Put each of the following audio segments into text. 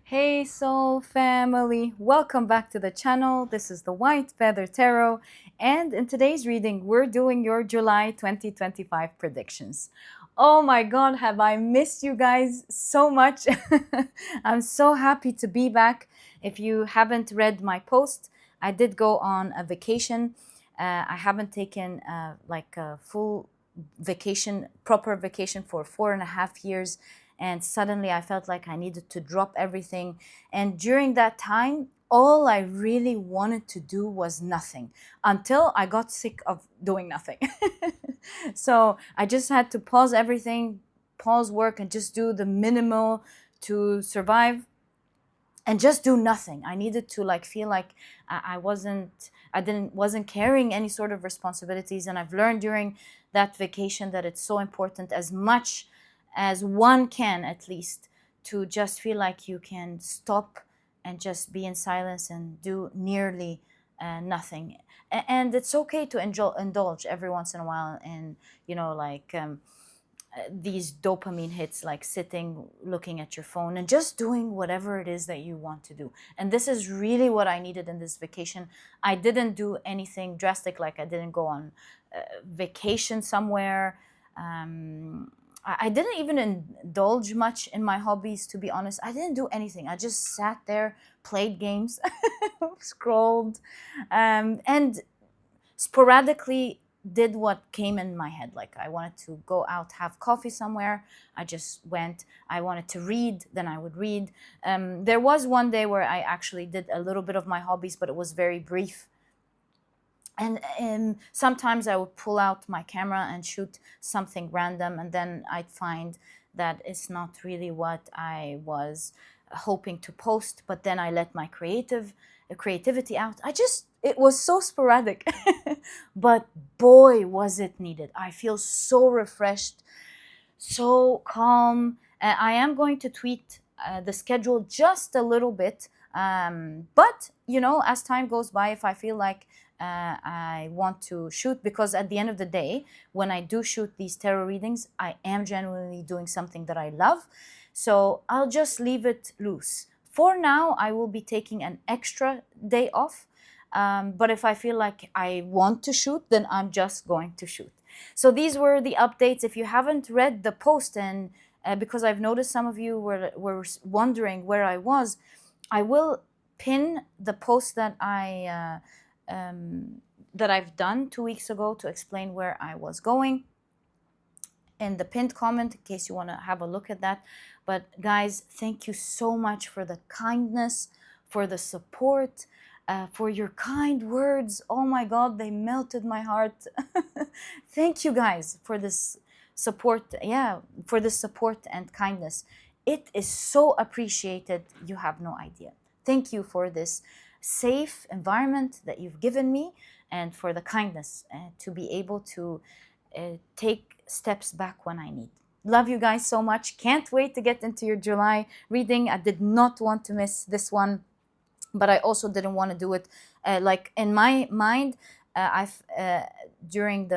Hey Soul Family, welcome back to the channel. This is the White Feather Tarot, and in today's reading, we're doing your July 2025 predictions. Oh my God, have I missed you guys so much? I'm so happy to be back. If you haven't read my post, I did go on a vacation. I haven't taken like a full vacation, proper vacation for 4.5 years. And suddenly I felt like I needed to drop everything. And during that time, all I really wanted to do was nothing until I got sick of doing nothing. So I just had to pause everything, pause work, and just do the minimal to survive and just do nothing. I needed to like feel like I wasn't carrying any sort of responsibilities. And I've learned during that vacation that it's so important, as much as one can at least, to just feel like you can stop and just be in silence and do nearly nothing. And it's okay to indulge every once in a while in, these dopamine hits, like sitting looking at your phone and just doing whatever it is that you want to do. And this is really what I needed in this vacation. I didn't do anything drastic, like I didn't go on vacation somewhere. I didn't even indulge much in my hobbies, to be honest. I didn't do anything. I just sat there, played games, scrolled, and sporadically did what came in my head. Like I wanted to go out, have coffee somewhere, I just went. I wanted to read, then I would read. There was one day where I actually did a little bit of my hobbies, but it was very brief. And sometimes I would pull out my camera and shoot something random, and then I'd find that it's not really what I was hoping to post. But then I let my creativity out. It was so sporadic, but boy, was it needed. I feel so refreshed, so calm. I am going to tweak the schedule just a little bit. But, as time goes by, if I feel like I want to shoot, because at the end of the day, when I do shoot these tarot readings, I am genuinely doing something that I love. So I'll just leave it loose. For now, I will be taking an extra day off. But if I feel like I want to shoot, then I'm just going to shoot. So these were the updates. If you haven't read the post, and because I've noticed some of you were wondering where I was, I will pin the post that I've done 2 weeks ago to explain where I was going in the pinned comment, in case you want to have a look at that. But guys, thank you so much for the kindness, for the support, for your kind words. Oh my God, they melted my heart. Thank you guys for this support. Yeah, for this support and kindness. It is so appreciated. You have no idea. Thank you for this safe environment that you've given me, and for the kindness to be able to take steps back when I need. Love you guys so much. Can't wait to get into your July reading. I did not want to miss this one, but I also didn't want to do it like in my mind. I've during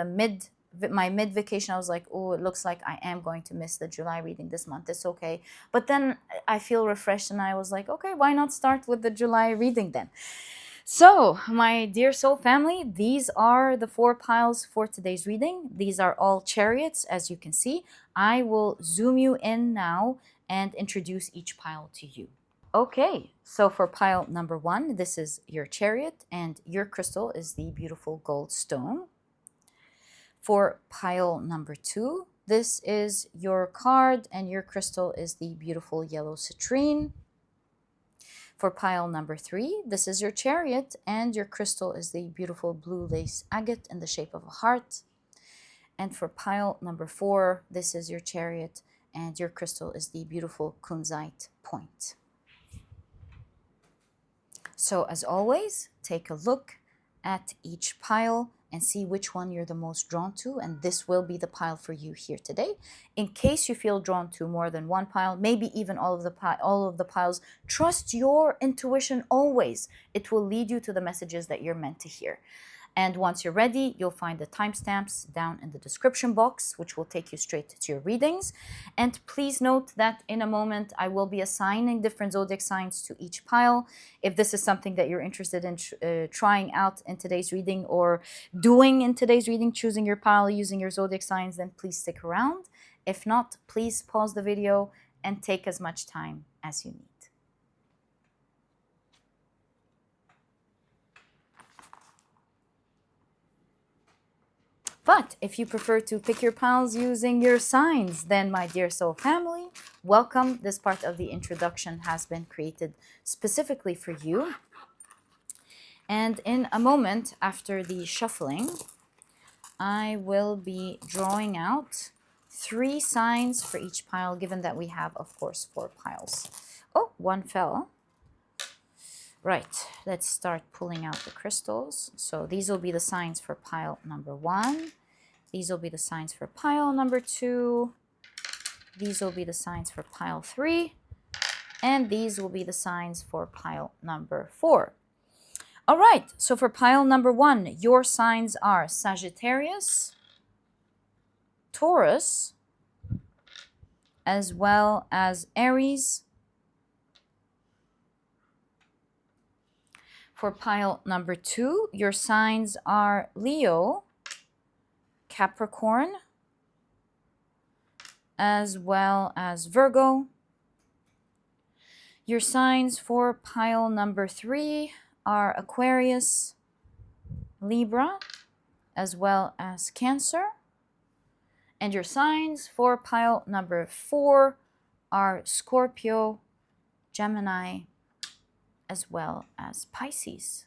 my mid vacation, I was like, oh, it looks like I am going to miss the July reading this month. It's okay. But then I feel refreshed, and I was like, okay, why not start with the July reading then? So, my dear soul family, these are the 4 piles for today's reading. These are all chariots, as you can see. I will zoom you in now and introduce each pile to you. Okay, so for pile number 1, this is your chariot, and your crystal is the beautiful Goldstone. For pile number 2, this is your card, and your crystal is the beautiful yellow citrine. For pile number 3, this is your chariot, and your crystal is the beautiful blue lace agate in the shape of a heart. And for pile number 4, this is your chariot, and your crystal is the beautiful Kunzite point. So as always, take a look at each pile and see which one you're the most drawn to, and this will be the pile for you here today. In case you feel drawn to more than one pile, maybe even all of the piles, trust your intuition always. It will lead you to the messages that you're meant to hear. And once you're ready, you'll find the timestamps down in the description box, which will take you straight to your readings. And please note that in a moment, I will be assigning different zodiac signs to each pile. If this is something that you're interested in trying out in today's reading or doing in today's reading, choosing your pile using your zodiac signs, then please stick around. If not, please pause the video and take as much time as you need. But if you prefer to pick your piles using your signs, then my dear soul family, welcome. This part of the introduction has been created specifically for you. And in a moment after the shuffling, I will be drawing out 3 signs for each pile, given that we have, of course, 4 piles. Oh, one fell. Right, let's start pulling out the crystals. So these will be the signs for pile number 1. These will be the signs for pile number 2. These will be the signs for pile 3. And these will be the signs for pile number 4. All right, so for pile number 1, your signs are Sagittarius, Taurus, as well as Aries. For pile number 2, your signs are Leo, Capricorn, as well as Virgo. Your signs for pile number 3 are Aquarius, Libra, as well as Cancer. And your signs for pile number 4 are Scorpio, Gemini, as well as Pisces.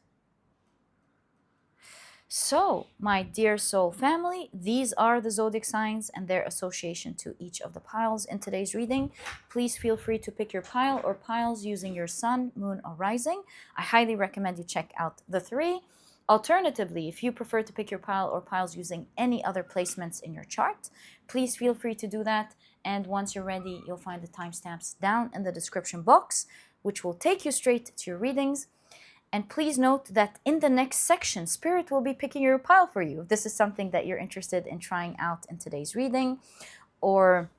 So, my dear soul family, these are the zodiac signs and their association to each of the piles in today's reading. Please feel free to pick your pile or piles using your sun, moon, or rising. I highly recommend you check out the 3. Alternatively, if you prefer to pick your pile or piles using any other placements in your chart, please feel free to do that. And once you're ready, you'll find the timestamps down in the description box, which will take you straight to your readings. And please note that in the next section, Spirit will be picking your pile for you. If this is something that you're interested in trying out in today's reading, or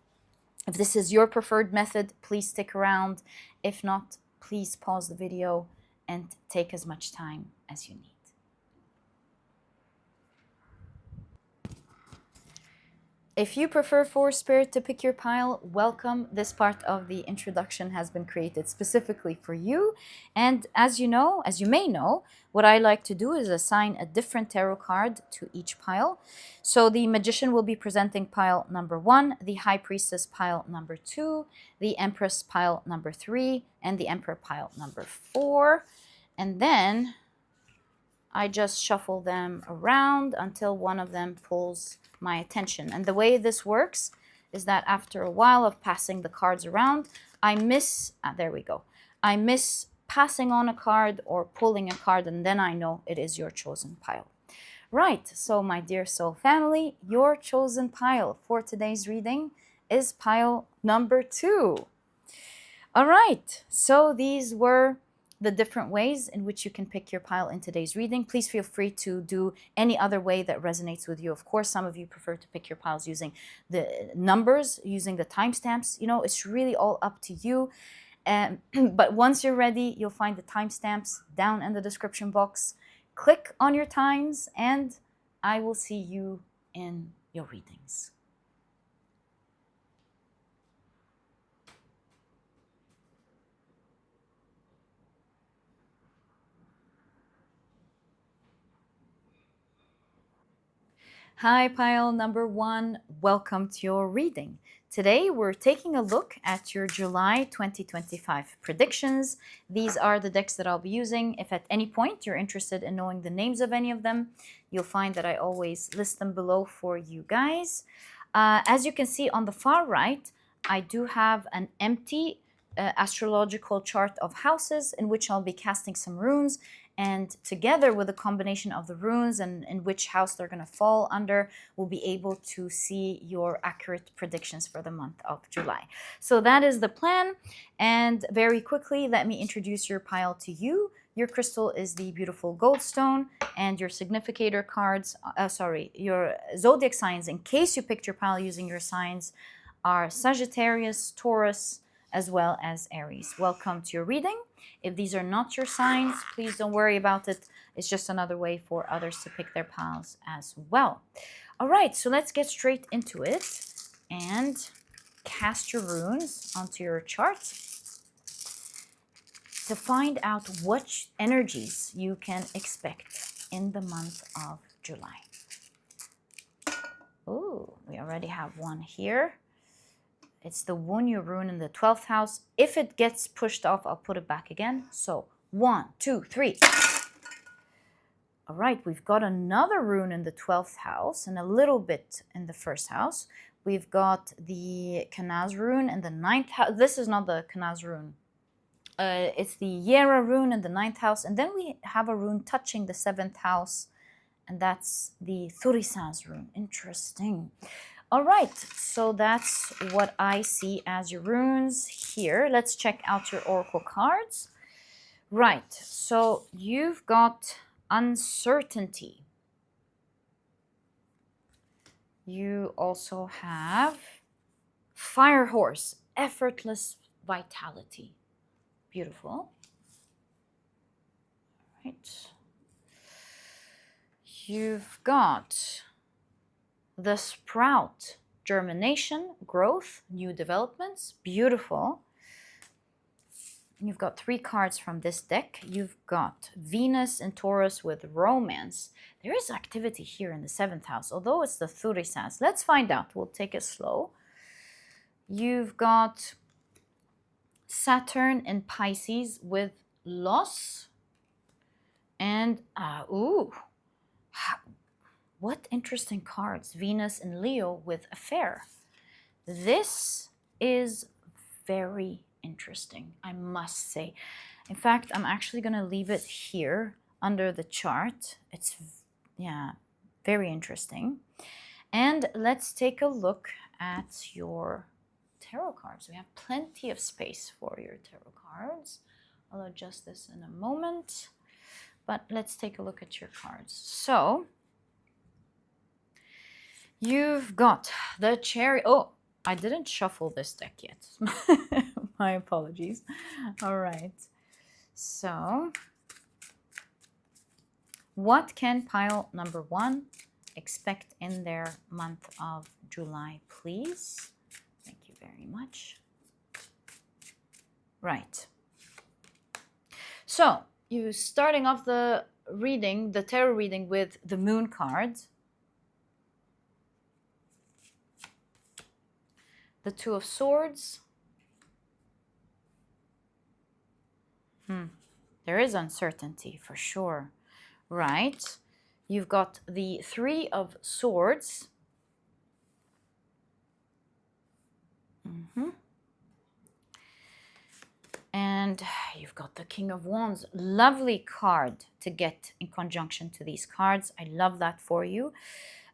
if this is your preferred method, please stick around. If not, please pause the video and take as much time as you need. If you prefer for Spirit to pick your pile, welcome. This part of the introduction has been created specifically for you. And as you know, as you may know, what I like to do is assign a different tarot card to each pile. So the Magician will be presenting pile number 1, the High Priestess pile number 2, the Empress pile number 3, and the Emperor pile number 4. And then I just shuffle them around until one of them pulls my attention. And the way this works is that after a while of passing the cards around, I miss passing on a card or pulling a card, and then I know it is your chosen pile. Right, so my dear soul family, your chosen pile for today's reading is pile number 2. All right, so these were the different ways in which you can pick your pile in today's reading. Please feel free to do any other way that resonates with you. Of course, some of you prefer to pick your piles using the numbers, using the timestamps. You know, it's really all up to you. But once you're ready, you'll find the timestamps down in the description box. Click on your times, and I will see you in your readings. Hi, pile number 1. Welcome to your reading. Today, we're taking a look at your July 2025 predictions. These are the decks that I'll be using. If at any point you're interested in knowing the names of any of them, you'll find that I always list them below for you guys. As you can see on the far right, I do have an empty astrological chart of houses in which I'll be casting some runes, and together with a combination of the runes and in which house they're going to fall under, we'll be able to see your accurate predictions for the month of July. So that is the plan. And very quickly, let me introduce your pile to you your crystal is the beautiful Goldstone, and your significator cards, your zodiac signs, in case you picked your pile using your signs, are Sagittarius, Taurus, as well as Aries. Welcome to your reading. If these are not your signs, please don't worry about it. It's just another way for others to pick their piles as well. All right, so let's get straight into it and cast your runes onto your chart to find out what energies you can expect in the month of July. Oh, we already have one here. It's the Wunyu rune in the 12th house. If it gets pushed off, I'll put it back again. So 1, 2, 3. All right, we've got another rune in the 12th house and a little bit in the first house. We've got the Kanaz rune in the 9th house. This is not the Kanaz rune. It's the Yera rune in the 9th house. And then we have a rune touching the 7th house. And that's the Thurisaz rune. Interesting. All right, so that's what I see as your runes here. Let's check out your oracle cards. Right, so you've got uncertainty. You also have fire horse, effortless vitality. Beautiful. Right. You've got the sprout, germination, growth, new developments. Beautiful. You've got 3 cards from this deck. You've got Venus in Taurus with romance. There is activity here in the 7th house, although it's the Thurisaz. Let's find out. We'll take it slow. You've got Saturn in Pisces with loss. And, what interesting cards. Venus in Leo with affair. This is very interesting, I must say. In fact, I'm actually going to leave it here under the chart. It's, yeah, very interesting. And let's take a look at your tarot cards. We have plenty of space for your tarot cards. I'll adjust this in a moment. But let's take a look at your cards. So, you've got the cherry. Oh, I didn't shuffle this deck yet. My apologies. All right. So, what can pile number 1 expect in their month of July, please? Thank you very much. Right. So, you're starting off the reading, the tarot reading, with the moon card. The 2 of Swords. There is uncertainty for sure. Right. You've got the 3 of Swords. And you've got the King of Wands. Lovely card to get in conjunction to these cards. I love that for you.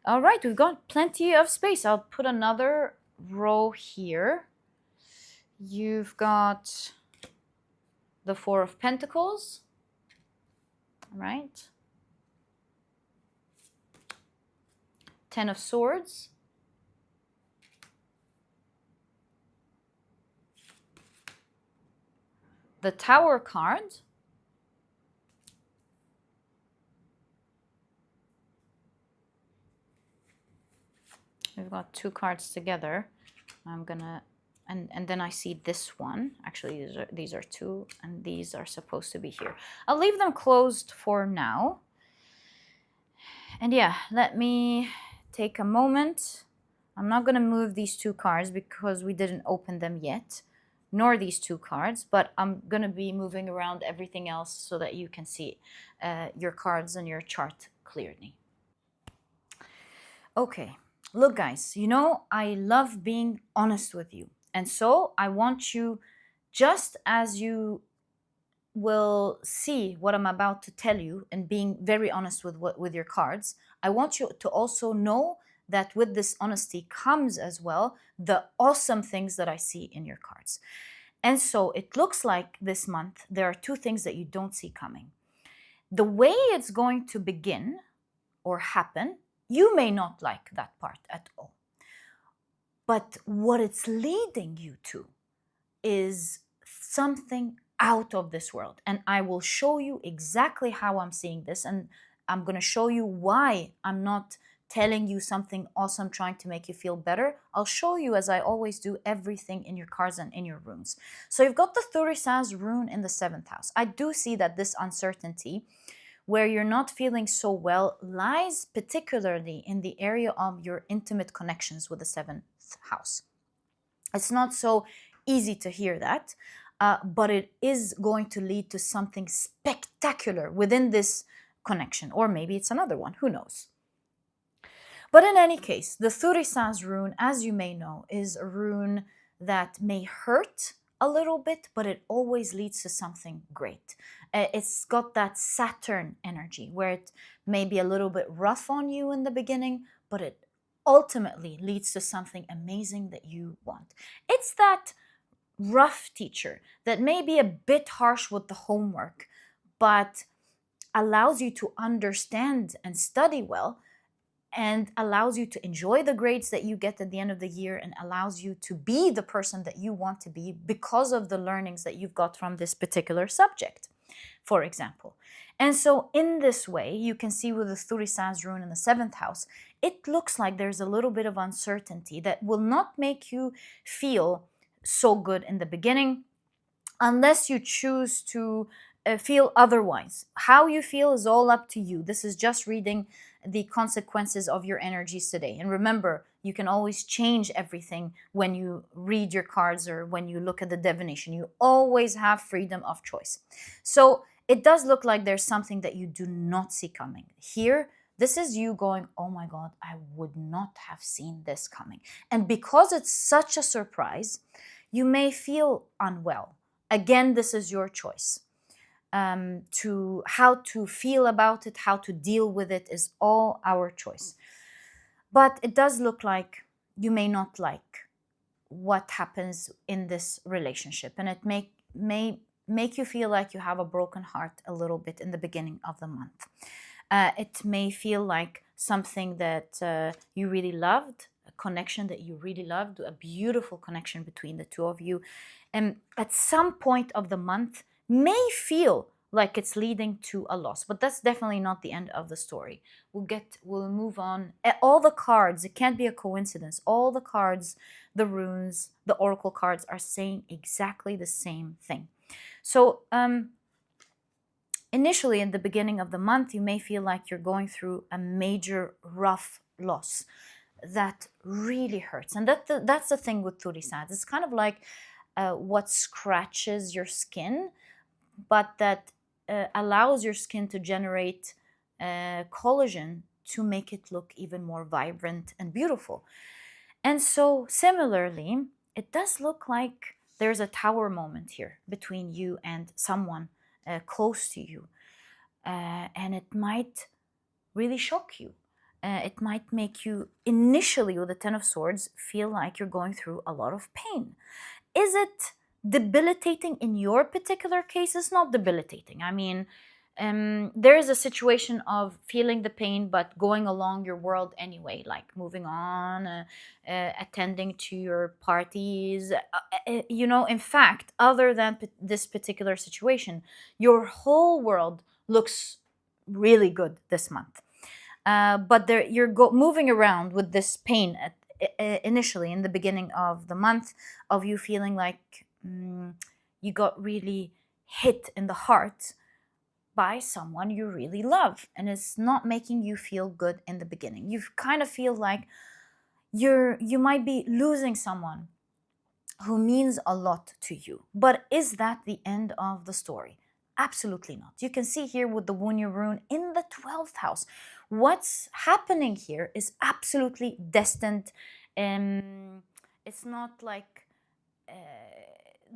All right, we've got plenty of space. I'll put another row here. You've got the 4 of Pentacles. All right. 10 of Swords. The Tower card. We've got 2 cards together. I'm gonna, and then I see this one. Actually, these are 2, and these are supposed to be here. I'll leave them closed for now. And yeah, let me take a moment. I'm not gonna move these 2 cards because we didn't open them yet, nor these 2 cards, but I'm gonna be moving around everything else so that you can see your cards and your chart clearly. Okay. Look, guys, you know, I love being honest with you. And so I want you, just as you will see what I'm about to tell you and being very honest with your cards, I want you to also know that with this honesty comes as well the awesome things that I see in your cards. And so it looks like this month there are two things that you don't see coming. The way it's going to begin or happen, you may not like that part at all. But what it's leading you to is something out of this world. And I will show you exactly how I'm seeing this. And I'm going to show you why I'm not telling you something awesome, trying to make you feel better. I'll show you, as I always do, everything in your cards and in your runes. So you've got the Thurisaz rune in the 7th house. I do see that this uncertainty, where you're not feeling so well, lies particularly in the area of your intimate connections with the 7th house. It's not so easy to hear that, but it is going to lead to something spectacular within this connection, or maybe it's another one, who knows. But in any case, the Thurisaz rune, as you may know, is a rune that may hurt a little bit, but it always leads to something great. It's got that Saturn energy where it may be a little bit rough on you in the beginning, but it ultimately leads to something amazing that you want. It's that rough teacher that may be a bit harsh with the homework, but allows you to understand and study well, and allows you to enjoy the grades that you get at the end of the year, and allows you to be the person that you want to be because of the learnings that you've got from this particular subject, for example. And so in this way, you can see with the Thurisaz rune in the 7th house, it looks like there's a little bit of uncertainty that will not make you feel so good in the beginning, unless you choose to feel otherwise. How you feel is all up to you. This is just reading the consequences of your energies today. And remember, you can always change everything when you read your cards or when you look at the divination. You always have freedom of choice. So it does look like there's something that you do not see coming. Here, this is you going, oh my God, I would not have seen this coming. And because it's such a surprise, you may feel unwell. Again, this is your choice. To how to feel about it, how to deal with it is all our choice. But it does look like you may not like what happens in this relationship, and it may make you feel like you have a broken heart a little bit in the beginning of the month. It may feel like something that you really loved, a connection that you really loved, a beautiful connection between the two of you, and at some point of the month may feel like it's leading to a loss, but that's definitely not the end of the story. We'll move on. All the cards, it can't be a coincidence. All the cards, the runes, the oracle cards are saying exactly the same thing. So initially in the beginning of the month, you may feel like you're going through a major rough loss that really hurts. And that's the thing with Thurisaz. It's kind of like what scratches your skin, but that allows your skin to generate collagen to make it look even more vibrant and beautiful. And so similarly, it does look like there's a tower moment here between you and someone close to you. And it might really shock you. It might make you initially, with the Ten of Swords, feel like you're going through a lot of pain. Is it debilitating in your particular case? It's not debilitating. I mean, there is a situation of feeling the pain, but going along your world anyway, like moving on, attending to your parties. In fact, other than this particular situation, your whole world looks really good this month. But you're moving around with this pain initially in the beginning of the month, of you feeling like you got really hit in the heart by someone you really love, and it's not making you feel good in the beginning. You kind of feel like you might be losing someone who means a lot to you. But is that the end of the story? Absolutely not. You can see here with the Wunya rune in the 12th house, what's happening here is absolutely destined. It's not like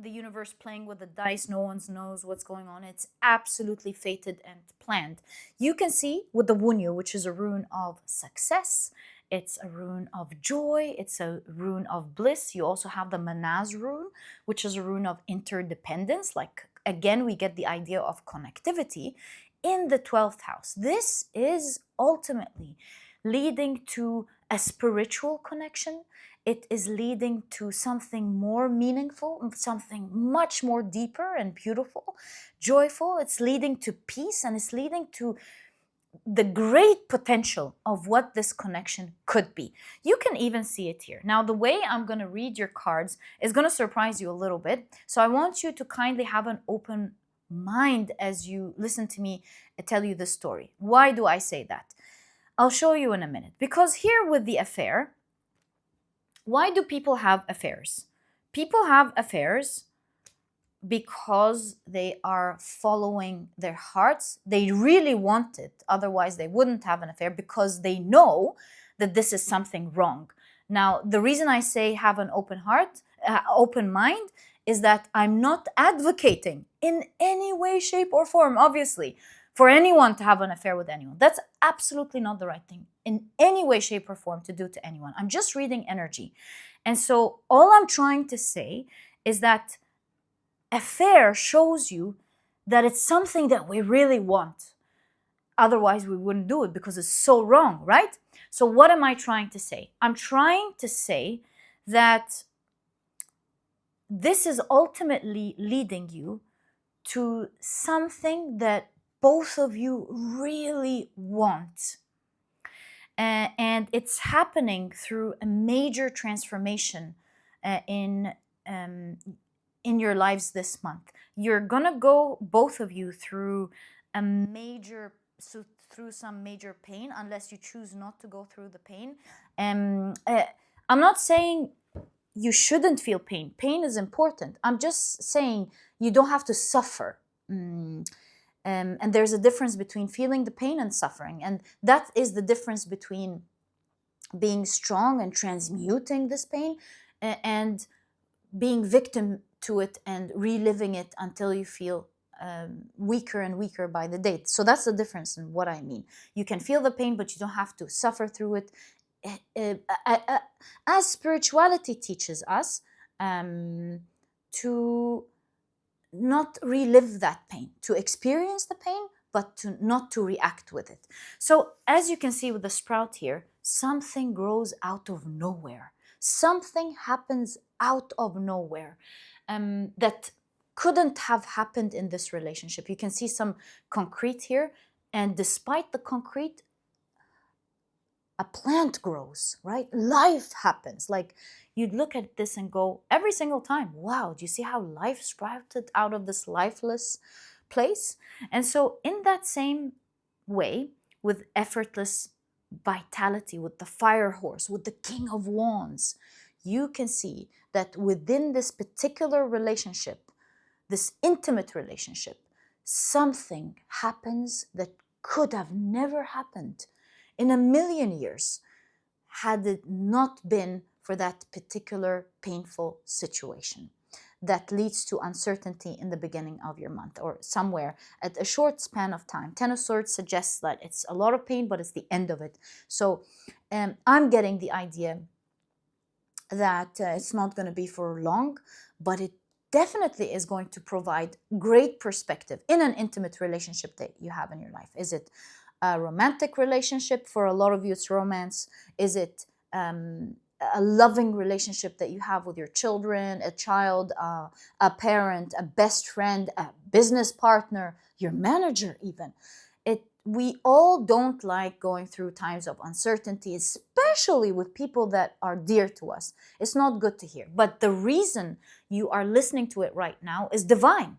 the universe playing with the dice. No one knows what's going on. It's absolutely fated and planned. You can see with the Wunya, which is a rune of success, It's a rune of joy. It's a rune of bliss. You also have the Manaz rune, which is a rune of interdependence. Like, again, we get the idea of connectivity in the 12th house. This is ultimately leading to a spiritual connection. It is leading to something more meaningful, something much more deeper and beautiful, joyful. It's leading to peace, and it's leading to the great potential of what this connection could be. You can even see it here. Now, the way I'm going to read your cards is going to surprise you a little bit. So I want you to kindly have an open mind as you listen to me tell you the story. Why do I say that? I'll show you in a minute. Because here with the affair, why do people have affairs? People have affairs because they are following their hearts. They really want it. Otherwise, they wouldn't have an affair, because they know that this is something wrong. Now, the reason I say have an open heart, open mind, is that I'm not advocating in any way, shape, or form, obviously, for anyone to have an affair with anyone. That's absolutely not the right thing in any way, shape, or form to do to anyone. I'm just reading energy. And so all I'm trying to say is that affair shows you that it's something that we really want. Otherwise, we wouldn't do it, because it's so wrong, right? So what am I trying to say? I'm trying to say that this is ultimately leading you to something that both of you really want. And it's happening through a major transformation in your lives this month. You're gonna go, both of you, through some major pain, unless you choose not to go through the pain. I'm not saying you shouldn't feel pain. Pain is important. I'm just saying you don't have to suffer. And there's a difference between feeling the pain and suffering. And that is the difference between being strong and transmuting this pain and being victim to it and reliving it until you feel weaker and weaker by the day. So that's the difference in what I mean. You can feel the pain, but you don't have to suffer through it. As spirituality teaches us to not relive that pain, to experience the pain, but not to react with it. So as you can see with the sprout here, something grows out of nowhere. Something happens out of nowhere that couldn't have happened in this relationship. You can see some concrete here, and despite the concrete, a plant grows, right? Life happens. Like, you'd look at this and go every single time, wow, do you see how life sprouted out of this lifeless place? And so in that same way, with effortless vitality, with the fire horse, with the king of wands, you can see that within this particular relationship, this intimate relationship, something happens that could have never happened in a million years had it not been for that particular painful situation that leads to uncertainty in the beginning of your month or somewhere at a short span of time. Ten of Swords suggests that it's a lot of pain, but it's the end of it. So I'm getting the idea that it's not going to be for long, but it definitely is going to provide great perspective in an intimate relationship that you have in your life. Is it a romantic relationship? For a lot of you, it's romance. Is it a loving relationship that you have with your children, a child, a parent, a best friend, a business partner, your manager even? We all don't like going through times of uncertainty, especially with people that are dear to us. It's not good to hear. But the reason you are listening to it right now is divine.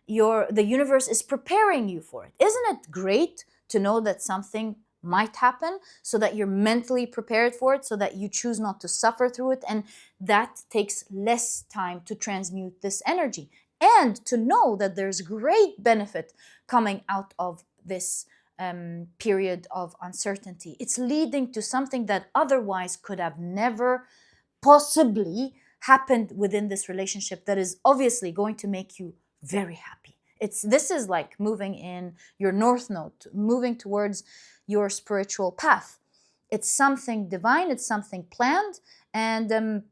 The universe is preparing you for it. Isn't it great to know that something might happen so that you're mentally prepared for it, so that you choose not to suffer through it, and that takes less time to transmute this energy, and to know that there's great benefit coming out of this period of uncertainty. It's leading to something that otherwise could have never possibly happened within this relationship, that is obviously going to make you very happy. This is like moving in your north node, moving towards your spiritual path. It's something divine, it's something planned, and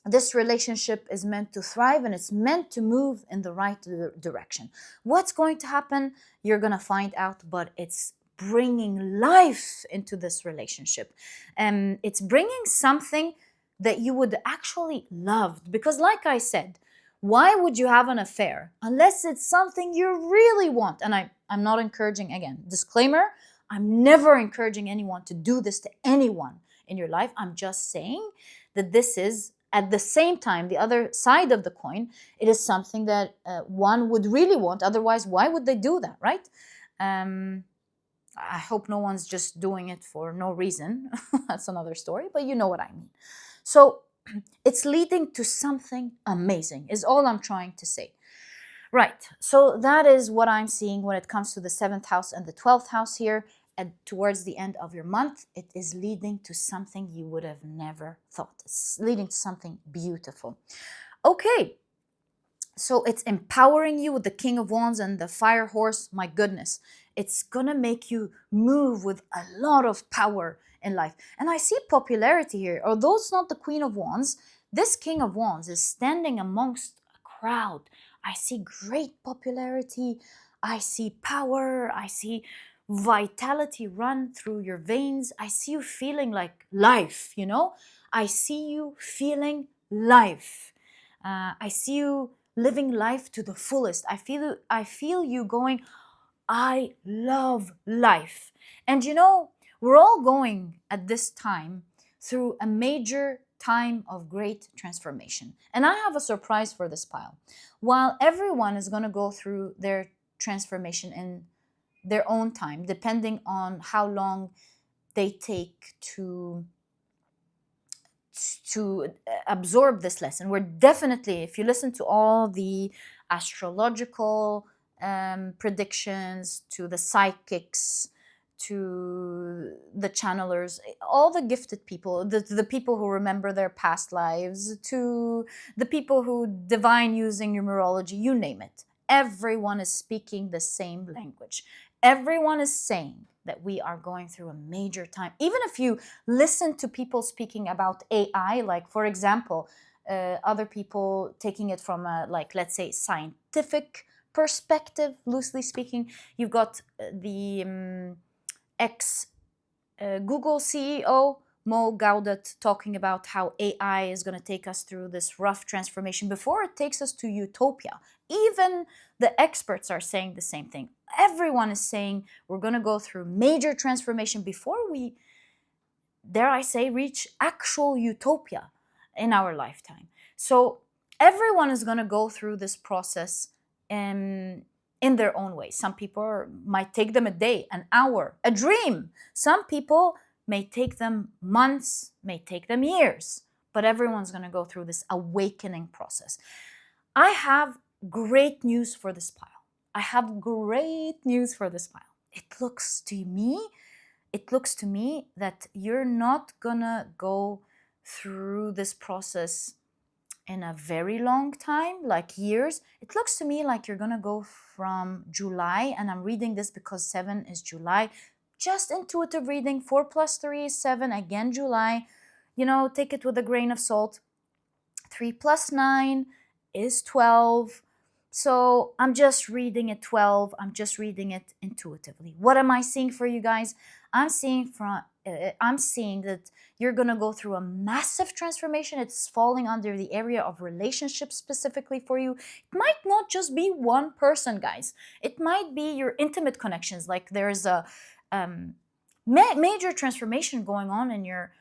this relationship is meant to thrive, and it's meant to move in the right direction. What's going to happen? You're going to find out, but it's bringing life into this relationship. And it's bringing something that you would actually love. Because, like I said, why would you have an affair unless it's something you really want? And I'm not encouraging, again, disclaimer, I'm never encouraging anyone to do this to anyone in your life. I'm just saying that this is, at the same time, the other side of the coin, it is something that one would really want. Otherwise, why would they do that, right? I hope no one's just doing it for no reason. That's another story, but you know what I mean. So it's leading to something amazing, is all I'm trying to say. Right, so that is what I'm seeing when it comes to the 7th house and the 12th house here. And towards the end of your month, it is leading to something you would have never thought. It's leading to something beautiful. Okay, so it's empowering you with the King of Wands and the Fire Horse. My goodness, it's gonna make you move with a lot of power in life. And I see popularity here. Although it's not the Queen of Wands, this King of Wands is standing amongst a crowd. I see great popularity. I see power. I see vitality run through your veins. I see you feeling like life, you know? I see you feeling life. I see you living life to the fullest. I feel you going, I love life. And you know, we're all going at this time through a major time of great transformation. And I have a surprise for this pile. While everyone is going to go through their transformation in their own time, depending on how long they take to absorb this lesson. We're definitely, if you listen to all the astrological predictions, to the psychics, to the channelers, all the gifted people, the people who remember their past lives, to the people who divine using numerology, you name it. Everyone is speaking the same language. Everyone is saying that we are going through a major time. Even if you listen to people speaking about AI, like, for example, other people taking it from a, like, let's say, scientific perspective, loosely speaking, you've got the ex-Google CEO, Mo Gaudat, talking about how AI is going to take us through this rough transformation before it takes us to utopia. Even the experts are saying the same thing. Everyone is saying we're going to go through major transformation before we, dare I say, reach actual utopia in our lifetime. So everyone is going to go through this process in their own way. Some people might take them a day, an hour, a dream. Some people may take them months, may take them years, but everyone's going to go through this awakening process. I have great news for this pile. I have great news for this pile. It looks to me that you're not gonna go through this process in a very long time, like years. It looks to me like you're gonna go from July, and I'm reading this because 7 is July. Just intuitive reading, 4 plus 3 is 7, again July. You know, take it with a grain of salt. 3 plus 9 is 12. So I'm just reading it 12. I'm just reading it intuitively. What am I seeing for you guys? I'm seeing that you're going to go through a massive transformation. It's falling under the area of relationships specifically for you. It might not just be one person, guys. It might be your intimate connections. Like there's a major transformation going on in your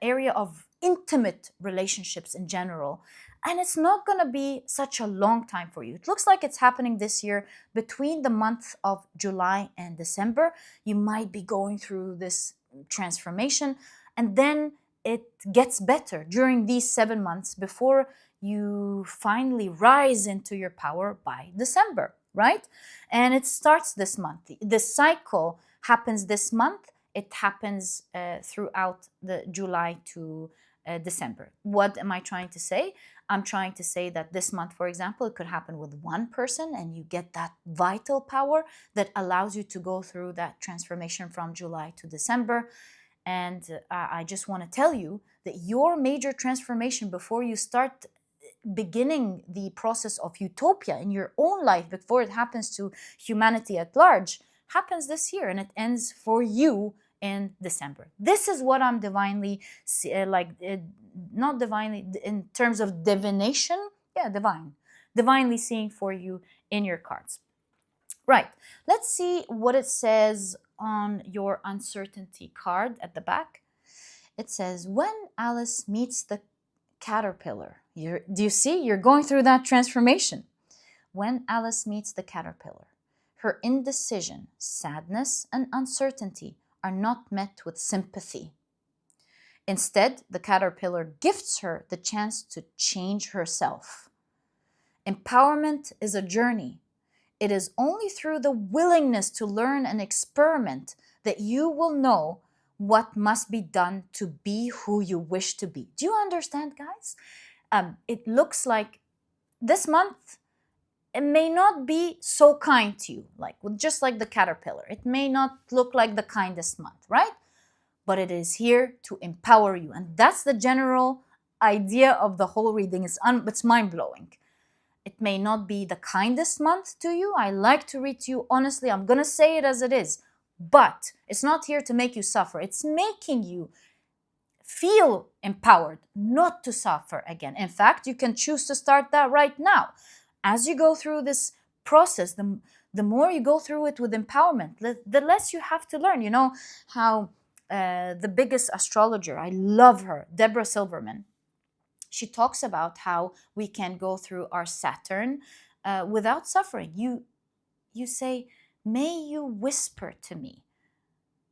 area of intimate relationships in general. And it's not going to be such a long time for you. It looks like it's happening this year between the month of July and December. You might be going through this transformation, and then it gets better during these 7 months before you finally rise into your power by December, right? And it starts this month. The cycle happens this month. It happens throughout the July to December. What am I trying to say? I'm trying to say that this month, for example, it could happen with one person, and you get that vital power that allows you to go through that transformation from July to December. And I just want to tell you that your major transformation before you start beginning the process of utopia in your own life, before it happens to humanity at large, happens this year, and it ends for you in December. This is what I'm divinely, not divinely in terms of divination, yeah, divinely seeing for you in your cards. Right, let's see what it says on your uncertainty card at the back. It says, when Alice meets the caterpillar. Do you see? You're going through that transformation. When Alice meets the caterpillar, her indecision, sadness, and uncertainty are not met with sympathy. Instead, the caterpillar gifts her the chance to change herself. Empowerment is a journey. It is only through the willingness to learn and experiment that you will know what must be done to be who you wish to be. Do you understand, guys? It looks like this month, it may not be so kind to you, just like the caterpillar. It may not look like the kindest month, right? But it is here to empower you. And that's the general idea of the whole reading. It's mind-blowing. It may not be the kindest month to you. I like to read to you honestly. I'm going to say it as it is. But it's not here to make you suffer. It's making you feel empowered not to suffer again. In fact, you can choose to start that right now. As you go through this process, the more you go through it with empowerment, the less you have to learn. You know how the biggest astrologer, I love her, Deborah Silverman, she talks about how we can go through our Saturn without suffering. You say, may you whisper to me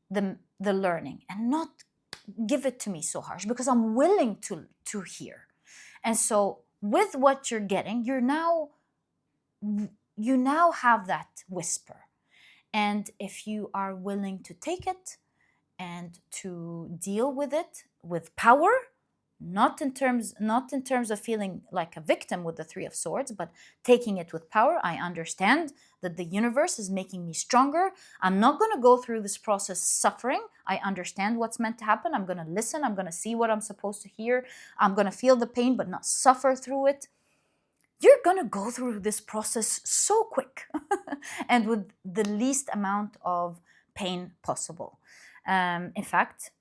the learning and not give it to me so harsh, because I'm willing to hear. And so with what you're getting, you now have that whisper. And if you are willing to take it and to deal with it with power, not in terms of feeling like a victim with the Three of Swords, but taking it with power. I understand that the universe is making me stronger. I'm not going to go through this process suffering. I understand what's meant to happen. I'm going to listen. I'm going to see what I'm supposed to hear. I'm going to feel the pain, but not suffer through it. You're going to go through this process so quick and with the least amount of pain possible. In fact,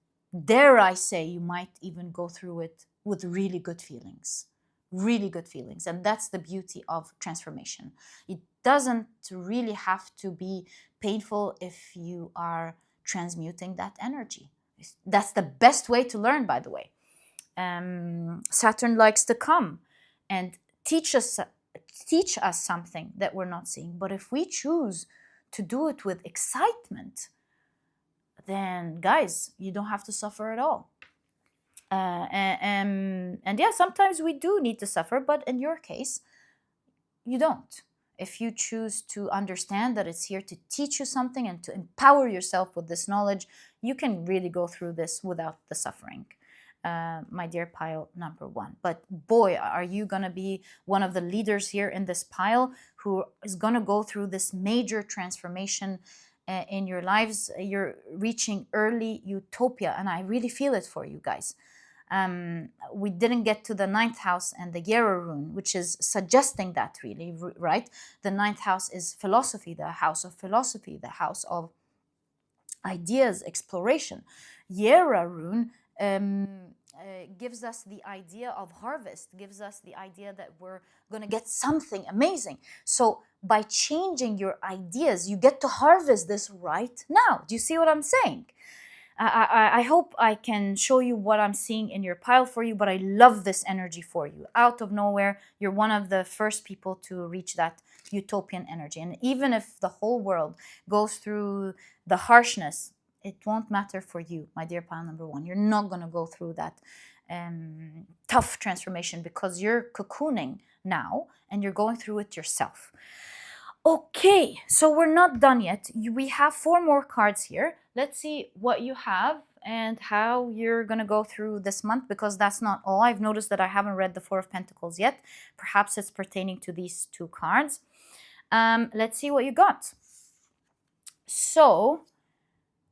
dare I say, you might even go through it with really good feelings. And that's the beauty of transformation. It doesn't really have to be painful if you are transmuting that energy. That's the best way to learn, by the way. Saturn likes to come and teach us something that we're not seeing. But if we choose to do it with excitement, then guys, you don't have to suffer at all. And yeah, sometimes we do need to suffer, but in your case, you don't. If you choose to understand that it's here to teach you something and to empower yourself with this knowledge, you can really go through this without the suffering. My dear pile number 1. But boy, are you going to be one of the leaders here in this pile who is going to go through this major transformation in your lives. You're reaching early utopia, and I really feel it for you guys. We didn't get to the 9th house and the Yera rune, which is suggesting that really, right? The 9th house is philosophy, the house of philosophy, the house of ideas, exploration. Yera rune gives us the idea of harvest, gives us the idea that we're going to get something amazing. So by changing your ideas, you get to harvest this right now. Do you see what I'm saying? I hope I can show you what I'm seeing in your pile for you, but I love this energy for you. Out of nowhere, you're one of the first people to reach that utopian energy. And even if the whole world goes through the harshness, it won't matter for you, my dear pile number 1. You're not going to go through that tough transformation because you're cocooning now and you're going through it yourself. Okay, so we're not done yet. We have 4 more cards here. Let's see what you have and how you're going to go through this month, because that's not all. I've noticed that I haven't read the 4 of Pentacles yet. Perhaps it's pertaining to these 2 cards. Let's see what you got. So,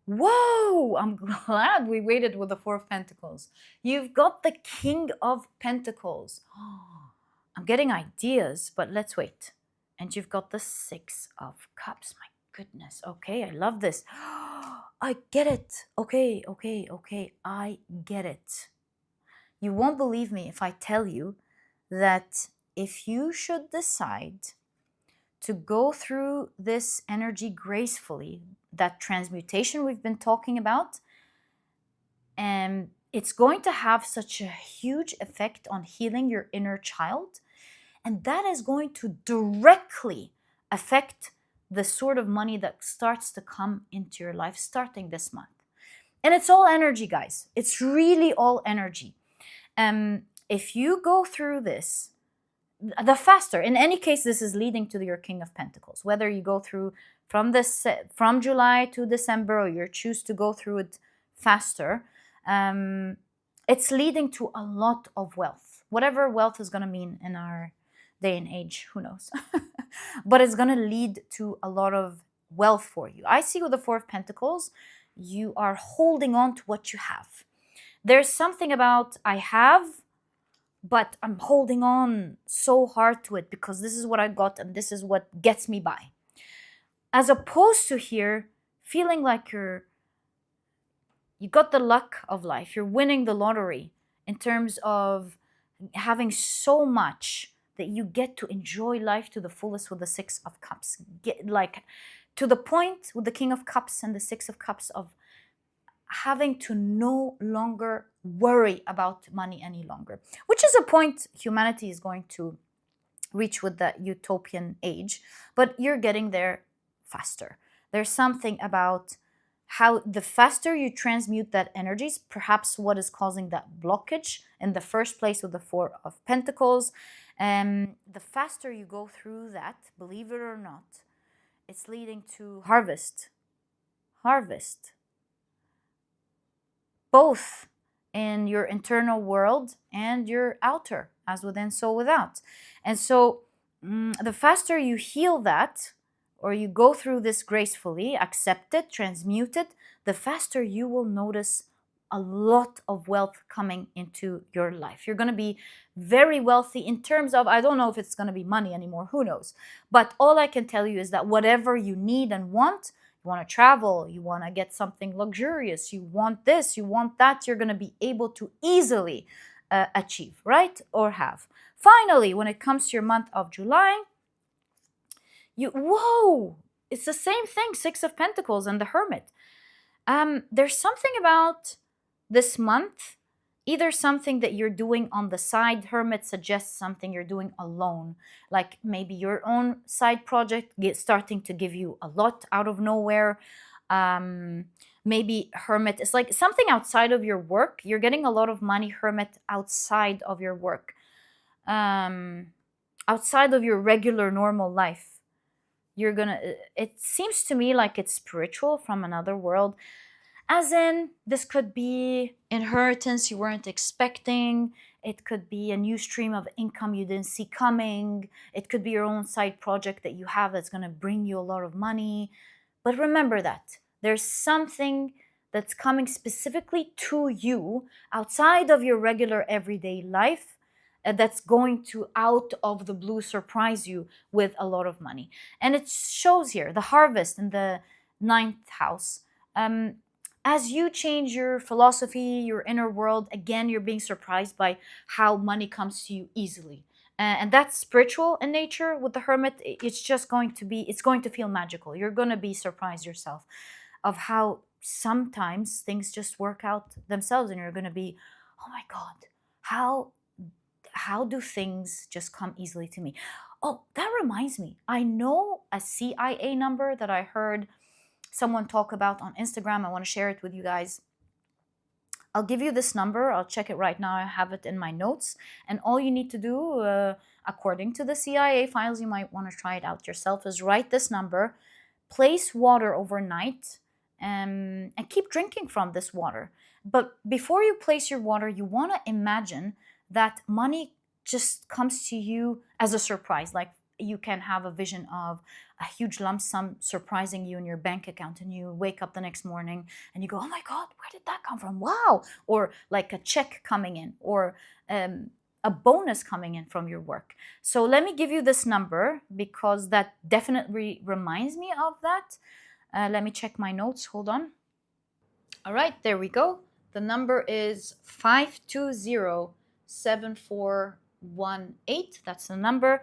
Whoa, I'm glad we waited with the Four of Pentacles. You've got the King of Pentacles. I'm getting ideas, but let's wait. And you've got the Six of Cups. My goodness. Okay, I love this. I get it. Okay, okay, okay. I get it. You won't believe me if I tell you that if you should decide to go through this energy gracefully, that transmutation we've been talking about, and it's going to have such a huge effect on healing your inner child, and that is going to directly affect the sort of money that starts to come into your life starting this month. And it's all energy, guys. It's really all energy. If you go through this, the faster, in any case, this is leading to your King of Pentacles, whether you go through from July to December, or you choose to go through it faster, it's leading to a lot of wealth, whatever wealth is going to mean in our day and age, who knows. But it's going to lead to a lot of wealth for you. I see with the Four of Pentacles, you are holding on to what you have. There's something about I have, but I'm holding on so hard to it because this is what I got and this is what gets me by. As opposed to here, feeling like you got the luck of life, you're winning the lottery in terms of having so much that you get to enjoy life to the fullest with the Six of Cups. Get like to the point with the King of Cups and the Six of Cups of having to no longer worry about money any longer, which is a point humanity is going to reach with the utopian age, but you're getting there faster. There's something about how the faster you transmute that energies, perhaps what is causing that blockage in the first place with the Four of Pentacles, the faster you go through that, believe it or not, it's leading to harvest, both in your internal world and your outer, as within, so without. And so the faster you heal that, or you go through this gracefully, accept it, transmute it, the faster you will notice a lot of wealth coming into your life. You're going to be very wealthy in terms of, I don't know if it's going to be money anymore, who knows. But all I can tell you is that whatever you need and want, you want to travel, you want to get something luxurious, you want this, you want that, you're going to be able to easily achieve, right? Or have. Finally, when it comes to your month of July, whoa, it's the same thing, Six of Pentacles and the Hermit. There's something about this month, either something that you're doing on the side. Hermit suggests something you're doing alone, like maybe your own side project starting to give you a lot out of nowhere. Maybe Hermit is like something outside of your work. You're getting a lot of money, Hermit, outside of your work, outside of your regular normal life. It seems to me like it's spiritual from another world. As in, this could be inheritance you weren't expecting. It could be a new stream of income you didn't see coming. It could be your own side project that you have that's going to bring you a lot of money. But remember that there's something that's coming specifically to you outside of your regular everyday life that's going to, out of the blue, surprise you with a lot of money. And it shows here, the harvest in the 9th house. As you change your philosophy, your inner world, again, you're being surprised by how money comes to you easily. And that's spiritual in nature. With the Hermit, it's just going to be, it's going to feel magical. You're going to be surprised yourself of how sometimes things just work out themselves, and you're going to be, oh my God, how do things just come easily to me? Oh, that reminds me. I know a CIA number that I heard someone talk about on Instagram. I want to share it with you guys. I'll give you this number. I'll check it right now. I have it in my notes. And all you need to do, according to the CIA files, you might want to try it out yourself, is write this number, place water overnight, and keep drinking from this water. But before you place your water, you want to imagine that money just comes to you as a surprise. Like you can have a vision of a huge lump sum surprising you in your bank account, and you wake up the next morning and you go, oh my God, where did that come from? Wow. Or like a check coming in, or a bonus coming in from your work. So let me give you this number because that definitely reminds me of that. Let me check my notes. Hold on. All right, there we go. The number is 5207418. That's the number.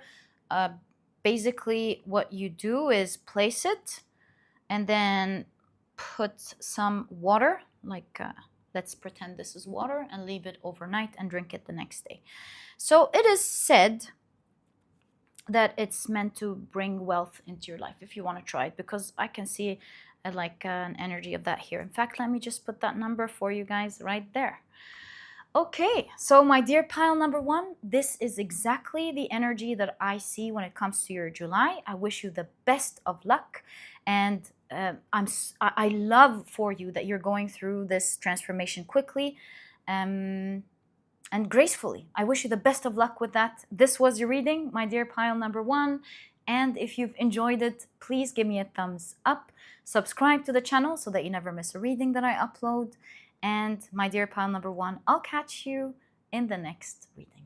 Basically, what you do is place it and then put some water, like let's pretend this is water, and leave it overnight and drink it the next day. So it is said that it's meant to bring wealth into your life if you want to try it, because I can see like an energy of that here. In fact, let me just put that number for you guys right there. Okay, so my dear pile number one, this is exactly the energy that I see when it comes to your July. I wish you the best of luck, and I love for you that you're going through this transformation quickly and gracefully. I wish you the best of luck with that. This was your reading, my dear pile number one. And if you've enjoyed it, please give me a thumbs up. Subscribe to the channel so that you never miss a reading that I upload. And my dear pile number one, I'll catch you in the next reading.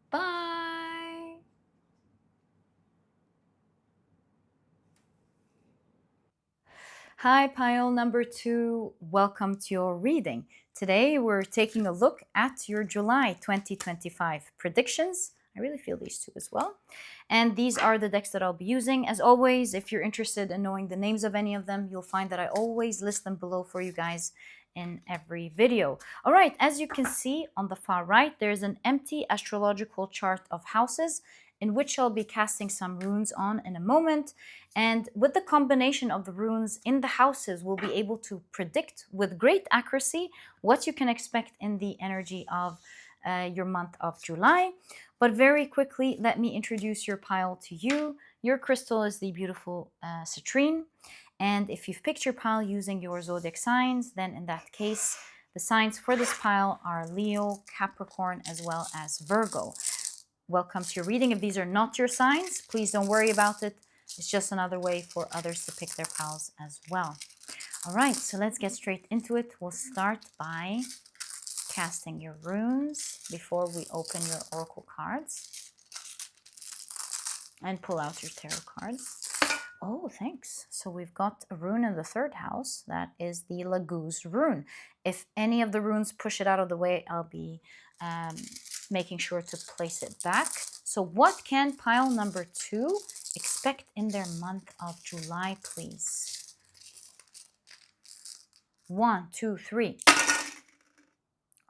Bye. Hi, pile number two. Welcome to your reading. Today, we're taking a look at your July 2025 predictions. I really feel these two as well. And these are the decks that I'll be using. As always, if you're interested in knowing the names of any of them, you'll find that I always list them below for you guys in every video. All right, as you can see on the far right, there's an empty astrological chart of houses in which I'll be casting some runes on in a moment. And with the combination of the runes in the houses, we'll be able to predict with great accuracy what you can expect in the energy of your month of July. But very quickly, let me introduce your pile to you. Your crystal is the beautiful citrine. And if you've picked your pile using your zodiac signs, then in that case, the signs for this pile are Leo, Capricorn, as well as Virgo. Welcome to your reading. If these are not your signs, please don't worry about it. It's just another way for others to pick their piles as well. All right, so let's get straight into it. We'll start by casting your runes before we open your oracle cards and pull out your tarot cards. Oh, thanks. So we've got a rune in the third house. That is the Laguz rune. If any of the runes push it out of the way, I'll be making sure to place it back. So what can pile number two expect in their month of July, please? 1, 2, 3.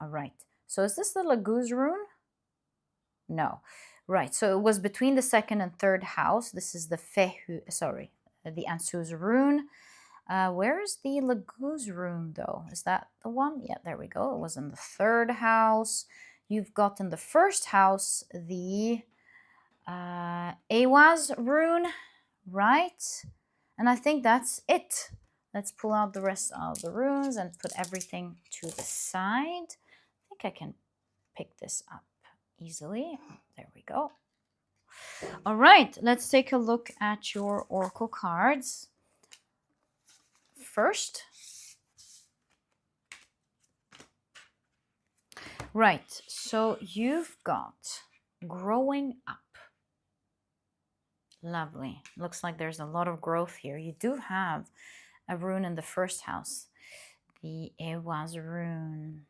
All right. So is this the Laguz rune? No. Right. So it was between the second and third house. This is the the Ansuz rune. Where is the Laguz rune, though? Is that the one? Yeah, there we go. It was in the third house. You've got in the first house the Awaz rune, right? And I think that's it. Let's pull out the rest of the runes and put everything to the side. I think I can pick this up easily. There we go. All right, let's take a look at your oracle cards. First, right, so you've got growing up. Lovely. Looks like there's a lot of growth here. You do have a rune in the first house, the Ewaz rune.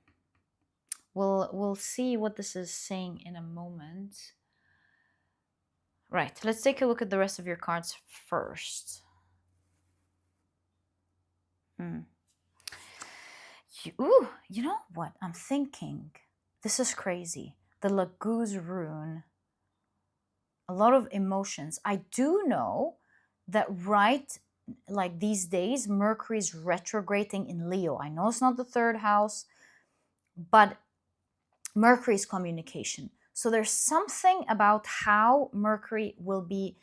We'll see what this is saying in a moment. Right, let's take a look at the rest of your cards first. You know what? I'm thinking, this is crazy. The Laguz rune, a lot of emotions. I do know that like these days, Mercury's retrograding in Leo. I know it's not the third house, but Mercury's communication. So there's something about how Mercury will be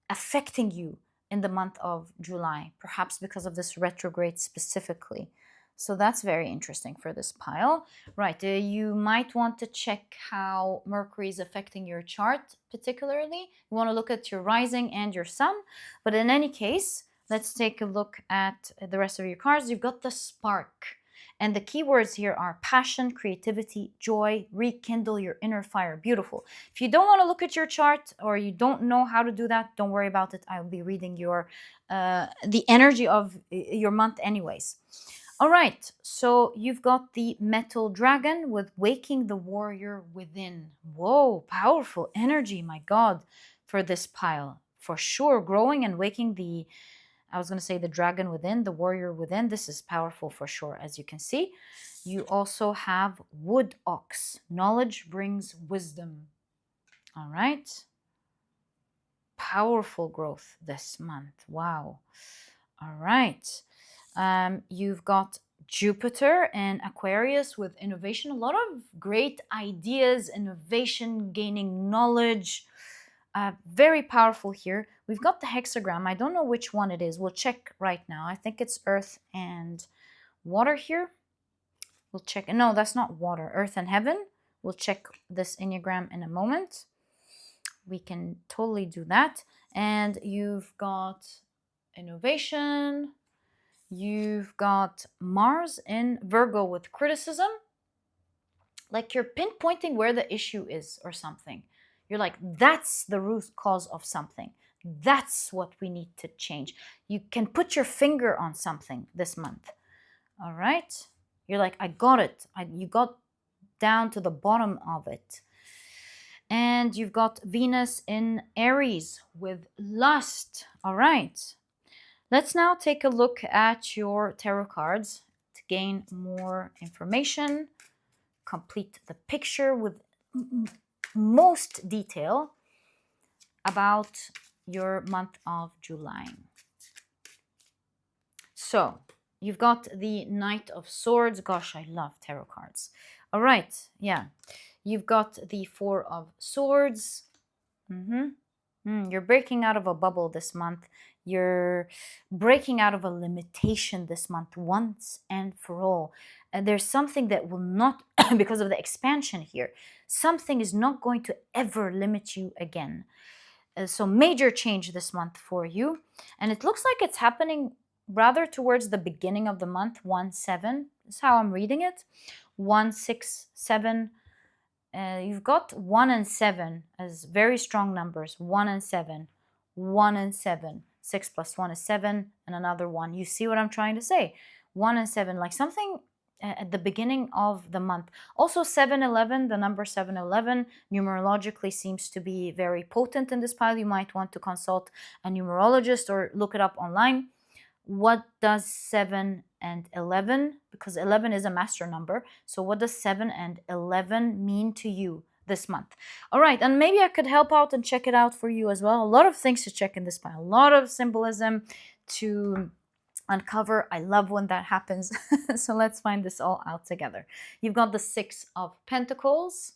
affecting you in the month of July, perhaps because of this retrograde specifically. So that's very interesting for this pile. Right, you might want to check how Mercury is affecting your chart particularly. You want to look at your rising and your sun. But in any case, let's take a look at the rest of your cards. You've got the spark. And the keywords here are passion, creativity, joy, rekindle your inner fire. Beautiful. If you don't want to look at your chart or you don't know how to do that, don't worry about it. I'll be reading your the energy of your month anyways. All right, so you've got the metal dragon with waking the warrior within. Whoa, powerful energy, my God, for this pile. For sure, growing and waking the, I was going to say the dragon within, the warrior within. This is powerful for sure, as you can see. You also have wood ox. Knowledge brings wisdom. All right. Powerful growth this month. Wow. All right. You've got Jupiter and Aquarius with innovation. A lot of great ideas, innovation, gaining knowledge. Very powerful here. We've got the hexagram. I don't know which one it is. We'll check right now. I think it's earth and water here. We'll check. No, that's not water. Earth and heaven. We'll check this Enneagram in a moment. We can totally do that. And you've got innovation. You've got Mars in Virgo with criticism. Like you're pinpointing where the issue is or something. You're like, that's the root cause of something. That's what we need to change. You can put your finger on something this month. All right? You're like, I got it. You got down to the bottom of it. And you've got Venus in Aries with lust. All right. Let's now take a look at your tarot cards to gain more information, complete the picture with most detail about your month of July. So, you've got the Knight of Swords. Gosh, I love tarot cards. All right, yeah. You've got the Four of Swords. You're breaking out of a bubble this month. You're breaking out of a limitation this month once and for all. And there's something that will not, because of the expansion here, something is not going to ever limit you again. So major change this month for you. And it looks like it's happening rather towards the beginning of the month, 1-7. That's how I'm reading it. 1, 6, 7. You've got 1 and 7 as very strong numbers. 1 and 7. 1 and 7. 6 plus 1 is 7 and another 1. You see what I'm trying to say? 1 and 7, like something at the beginning of the month. Also 7-11, the number 7-11 numerologically seems to be very potent in this pile. You might want to consult a numerologist or look it up online. What does 7 and 11, because 11 is a master number, so what does 7 and 11 mean to you this month? All right, and maybe I could help out and check it out for you as well. A lot of things to check in this pile, a lot of symbolism to uncover. I love when that happens. So let's find this all out together. You've got the 6 of Pentacles.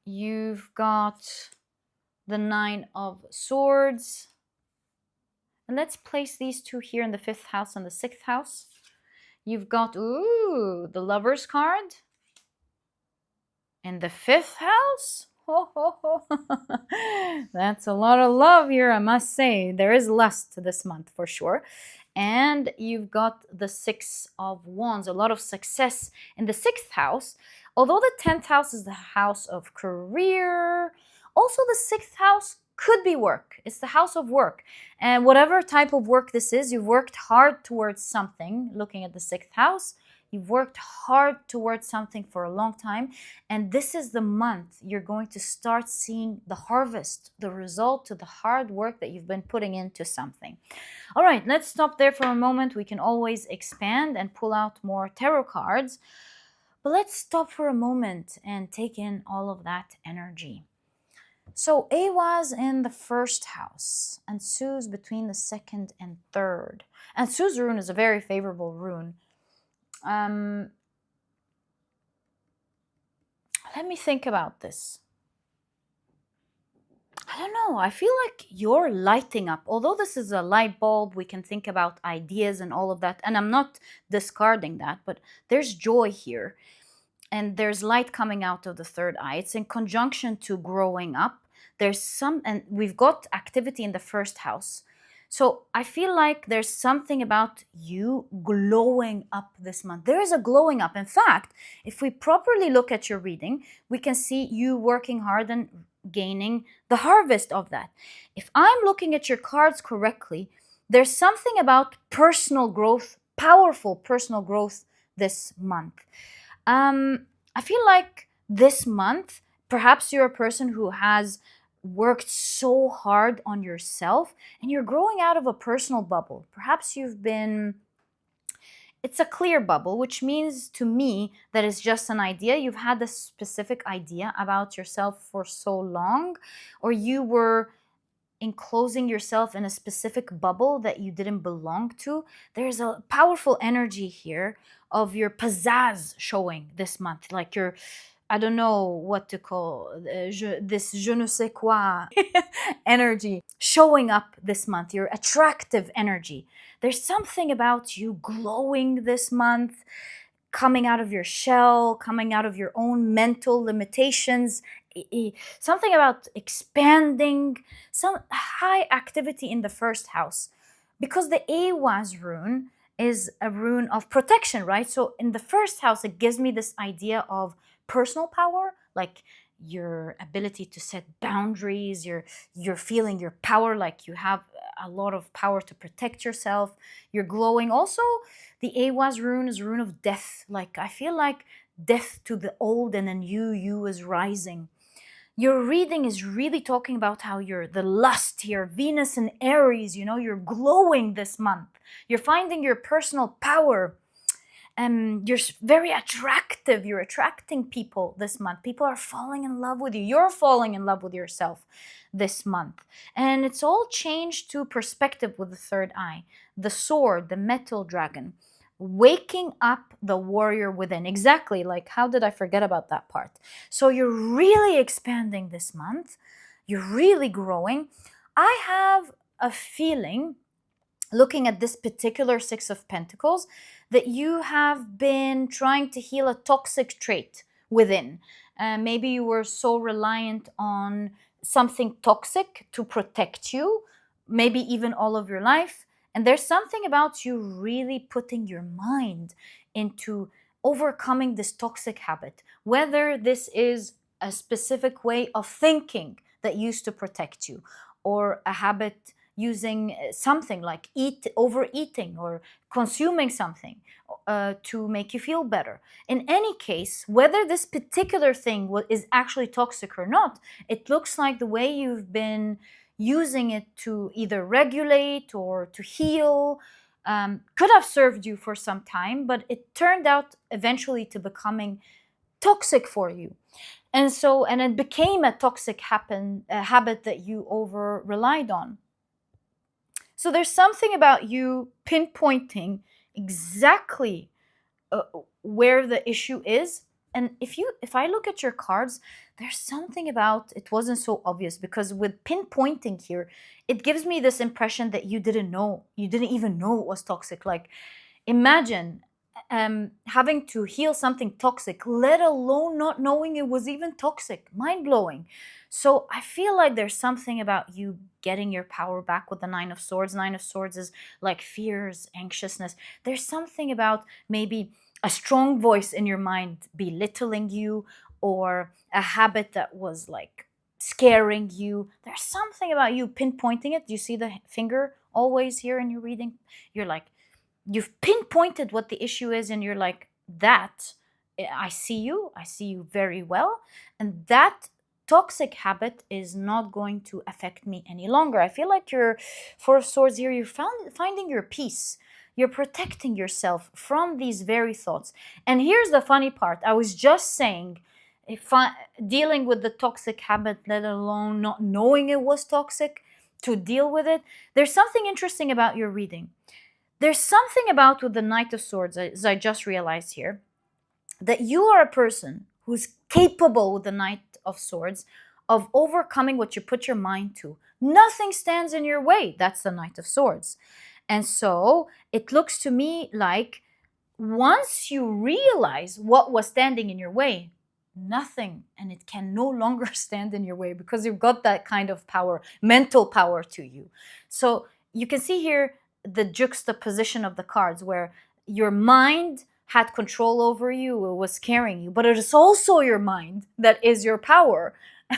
You've got the 9 of Swords. And let's place these two here in the 5th house and the 6th house. You've got, the Lover's card in the 5th house. Ho, ho, ho. That's a lot of love here, I must say. There is lust this month for sure. And you've got the 6 of Wands, a lot of success in the 6th house. Although the 10th house is the house of career, also the 6th house could be work. It's the house of work. And whatever type of work this is, you've worked hard towards something. Looking at the 6th house, you've worked hard towards something for a long time. And this is the month you're going to start seeing the harvest, the result to the hard work that you've been putting into something. All right, let's stop there for a moment. We can always expand and pull out more tarot cards. But let's stop for a moment and take in all of that energy. So A was in the 1st house, and Su's between the 2nd and 3rd. And Su's rune is a very favorable rune. Let me think about this. I don't know. I feel like you're lighting up. Although this is a light bulb, we can think about ideas and all of that. And I'm not discarding that, but there's joy here. And there's light coming out of the third eye. It's in conjunction to growing up. There's some, and we've got activity in the first house. So I feel like there's something about you glowing up this month. There is a glowing up. In fact, if we properly look at your reading, we can see you working hard and gaining the harvest of that. If I'm looking at your cards correctly, there's something about personal growth, powerful personal growth this month. I feel like this month, perhaps you're a person who has worked so hard on yourself and you're growing out of a personal bubble. Perhaps it's a clear bubble, which means to me that it's just an idea. You've had a specific idea about yourself for so long, or you were enclosing yourself in a specific bubble that you didn't belong to. There's a powerful energy here of your pizzazz showing this month, like your, I don't know what to call this je ne sais quoi energy showing up this month, your attractive energy. There's something about you glowing this month, coming out of your shell, coming out of your own mental limitations, something about expanding, some high activity in the first house. Because the Awaz rune is a rune of protection, right? So in the first house, it gives me this idea of personal power, like your ability to set boundaries, you're feeling your power, like you have a lot of power to protect yourself. You're glowing. Also, the Awaz rune is a rune of death. Like I feel like death to the old and then you is rising. Your reading is really talking about how you're the lust here, Venus and Aries, you're glowing this month. You're finding your personal power. You're very attractive. You're attracting people this month. People are falling in love with you. You're falling in love with yourself this month. And it's all changed to perspective with the third eye. The sword, the metal dragon, waking up the warrior within. Exactly, like how did I forget about that part? So you're really expanding this month. You're really growing. I have a feeling, looking at this particular Six of Pentacles, that you have been trying to heal a toxic trait within. Maybe you were so reliant on something toxic to protect you, maybe even all of your life. And there's something about you really putting your mind into overcoming this toxic habit, whether this is a specific way of thinking that used to protect you, or a habit using something like overeating or consuming something to make you feel better. In any case, whether this particular thing is actually toxic or not, it looks like the way you've been using it to either regulate or to heal could have served you for some time, but it turned out eventually to becoming toxic for you. And it became a toxic habit that you over relied on. So there's something about you pinpointing exactly where the issue is. And if I look at your cards, there's something about it wasn't so obvious, because with pinpointing here, it gives me this impression that you didn't even know it was toxic. Like imagine having to heal something toxic, let alone not knowing it was even toxic. Mind blowing. So I feel like there's something about you getting your power back with the Nine of Swords. Nine of Swords is like fears, anxiousness. There's something about maybe a strong voice in your mind belittling you, or a habit that was like scaring you. There's something about you pinpointing it. Do you see the finger always here in your reading? You're like, you've pinpointed what the issue is, and you're like, that, I see you very well, and that toxic habit is not going to affect me any longer. I feel like you're, Four of Swords here, you're finding your peace. You're protecting yourself from these very thoughts. And here's the funny part. I was just saying, dealing with the toxic habit, let alone not knowing it was toxic, to deal with it. There's something interesting about your reading. There's something about with the Knight of Swords, as I just realized here, that you are a person who's capable with the Knight of Swords of overcoming what you put your mind to. Nothing stands in your way. That's the Knight of Swords. And so it looks to me like once you realize what was standing in your way, nothing, and it can no longer stand in your way because you've got that kind of power, mental power to you. So you can see here the juxtaposition of the cards where your mind had control over you, it was carrying you, but it is also your mind that is your power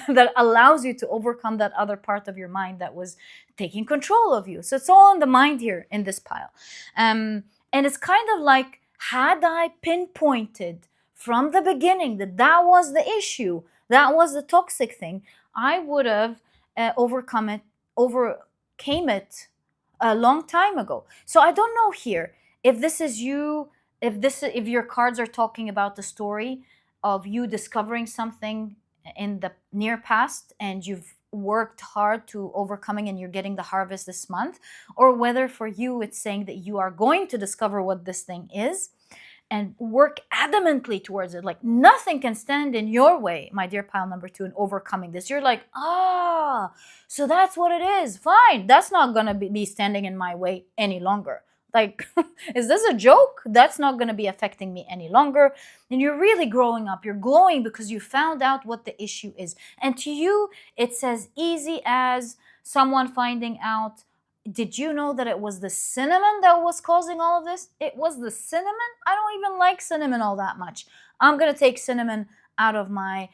that allows you to overcome that other part of your mind that was taking control of you. So it's all in the mind here in this pile. And it's kind of like, had I pinpointed from the beginning that that was the issue, that was the toxic thing, I would have overcame it a long time ago. So I don't know here if this is you, if your cards are talking about the story of you discovering something in the near past and you've worked hard to overcoming and you're getting the harvest this month, or whether for you it's saying that you are going to discover what this thing is and work adamantly towards it. Like nothing can stand in your way, my dear pile number 2, in overcoming this. You're like, so that's what it is. Fine, that's not gonna be standing in my way any longer. Like, is this a joke? That's not going to be affecting me any longer. And you're really growing up. You're glowing because you found out what the issue is. And to you, it's as easy as someone finding out, did you know that it was the cinnamon that was causing all of this? It was the cinnamon? I don't even like cinnamon all that much. I'm going to take cinnamon out of my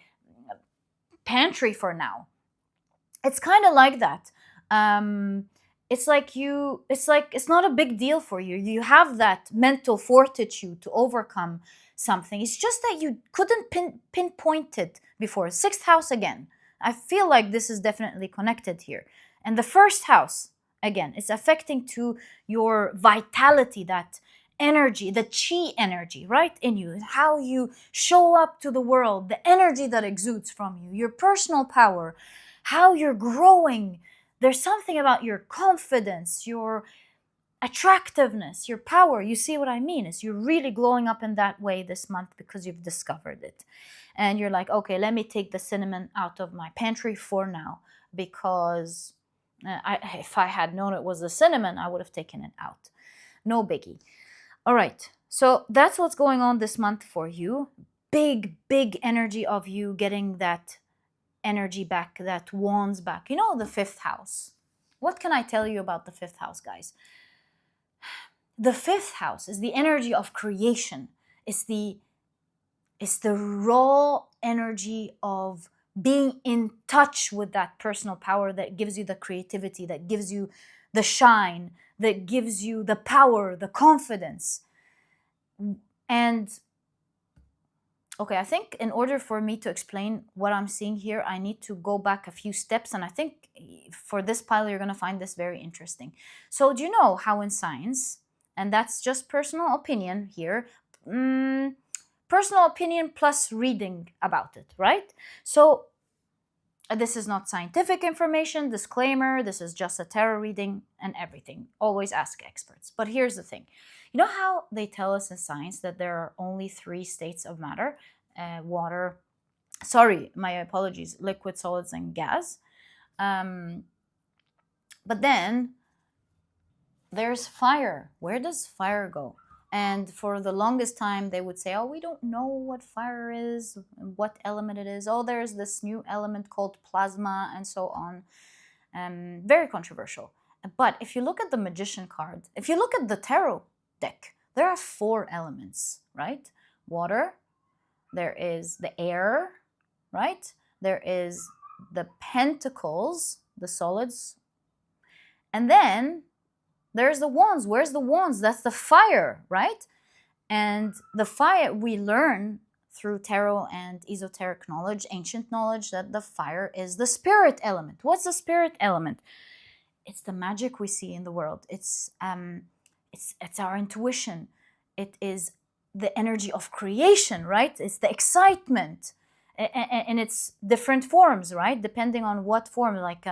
pantry for now. It's kind of like that. It's not a big deal for you. You have that mental fortitude to overcome something. It's just that you couldn't pinpoint it before. 6th house again. I feel like this is definitely connected here. And the 1st house, again, it's affecting to your vitality, that energy, the chi energy, right, in you, how you show up to the world, the energy that exudes from you, your personal power, how you're growing. There's something about your confidence, your attractiveness, your power. You see what I mean? Is you're really glowing up in that way this month because you've discovered it. And you're like, okay, let me take the cinnamon out of my pantry for now because if I had known it was the cinnamon, I would have taken it out. No biggie. All right. So that's what's going on this month for you. Big, big energy of you getting that energy back, that wands back. You know, the 5th house. What can I tell you about the 5th house, guys? The 5th house is the energy of creation. It's the raw energy of being in touch with that personal power that gives you the creativity, that gives you the shine, that gives you the power, the confidence. And okay, I think in order for me to explain what I'm seeing here, I need to go back a few steps. And I think for this pile, you're going to find this very interesting. So do you know how in science, and that's just personal opinion here, personal opinion plus reading about it, right? So this is not scientific information, disclaimer, this is just a tarot reading and everything. Always ask experts. But here's the thing. You know how they tell us in science that there are only 3 states of matter? Water, sorry, my apologies, liquid, solids, and gas. But then there's fire. Where does fire go? And for the longest time, they would say, oh, we don't know what fire is, what element it is. Oh, there's this new element called plasma, and so on. Very controversial. But if you look at the Magician card, if you look at the tarot deck, there are 4 elements, right? Water, there is the air, right? There is the pentacles, the solids. And then there's the wands. Where's the wands? That's the fire, right? And the fire, we learn through tarot and esoteric knowledge, ancient knowledge, that the fire is the spirit element. What's the spirit element? It's the magic we see in the world. It's our intuition. It is the energy of creation, right? It's the excitement, and it's different forms, right? Depending on what form, like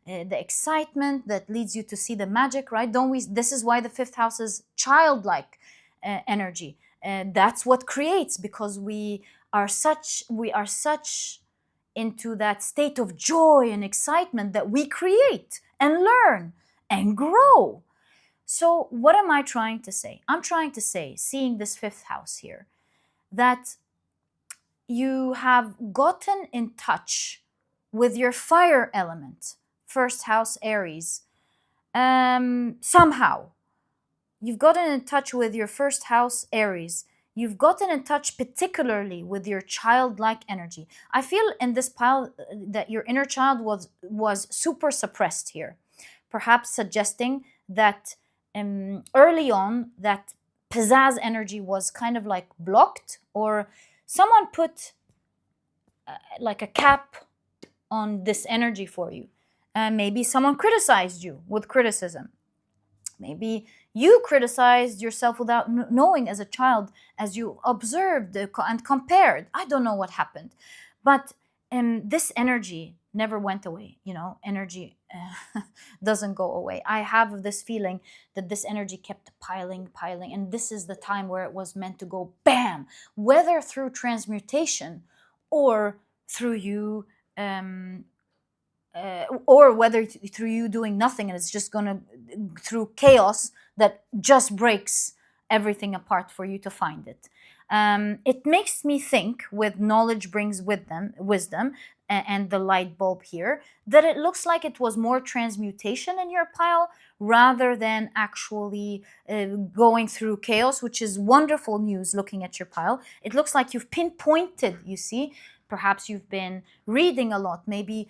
the excitement that leads you to see the magic, right? This is why the 5th house is childlike energy. And that's what creates, because we are such into that state of joy and excitement that we create and learn and grow. So what am I trying to say? I'm trying to say, seeing this fifth house here, that you have gotten in touch with your fire element, first house Aries. Somehow, you've gotten in touch with your first house Aries. You've gotten in touch particularly with your childlike energy. I feel in this pile that your inner child was super suppressed here, perhaps suggesting that early on that pizzazz energy was kind of like blocked, or someone put like a cap on this energy for you. Maybe someone criticized you with criticism. Maybe you criticized yourself without knowing as a child, as you observed and compared. I don't know what happened. But this energy never went away. You know, energy doesn't go away. I have this feeling that this energy kept piling. And this is the time where it was meant to go bam, whether through transmutation or through you or whether through you doing nothing and it's just gonna through chaos that just breaks everything apart for you to find it. It makes me think, with knowledge brings with them wisdom, and the light bulb here, that it looks like it was more transmutation in your pile rather than actually going through chaos, which is wonderful news. Looking at your pile, it looks like you've pinpointed, you see. Perhaps you've been reading a lot. Maybe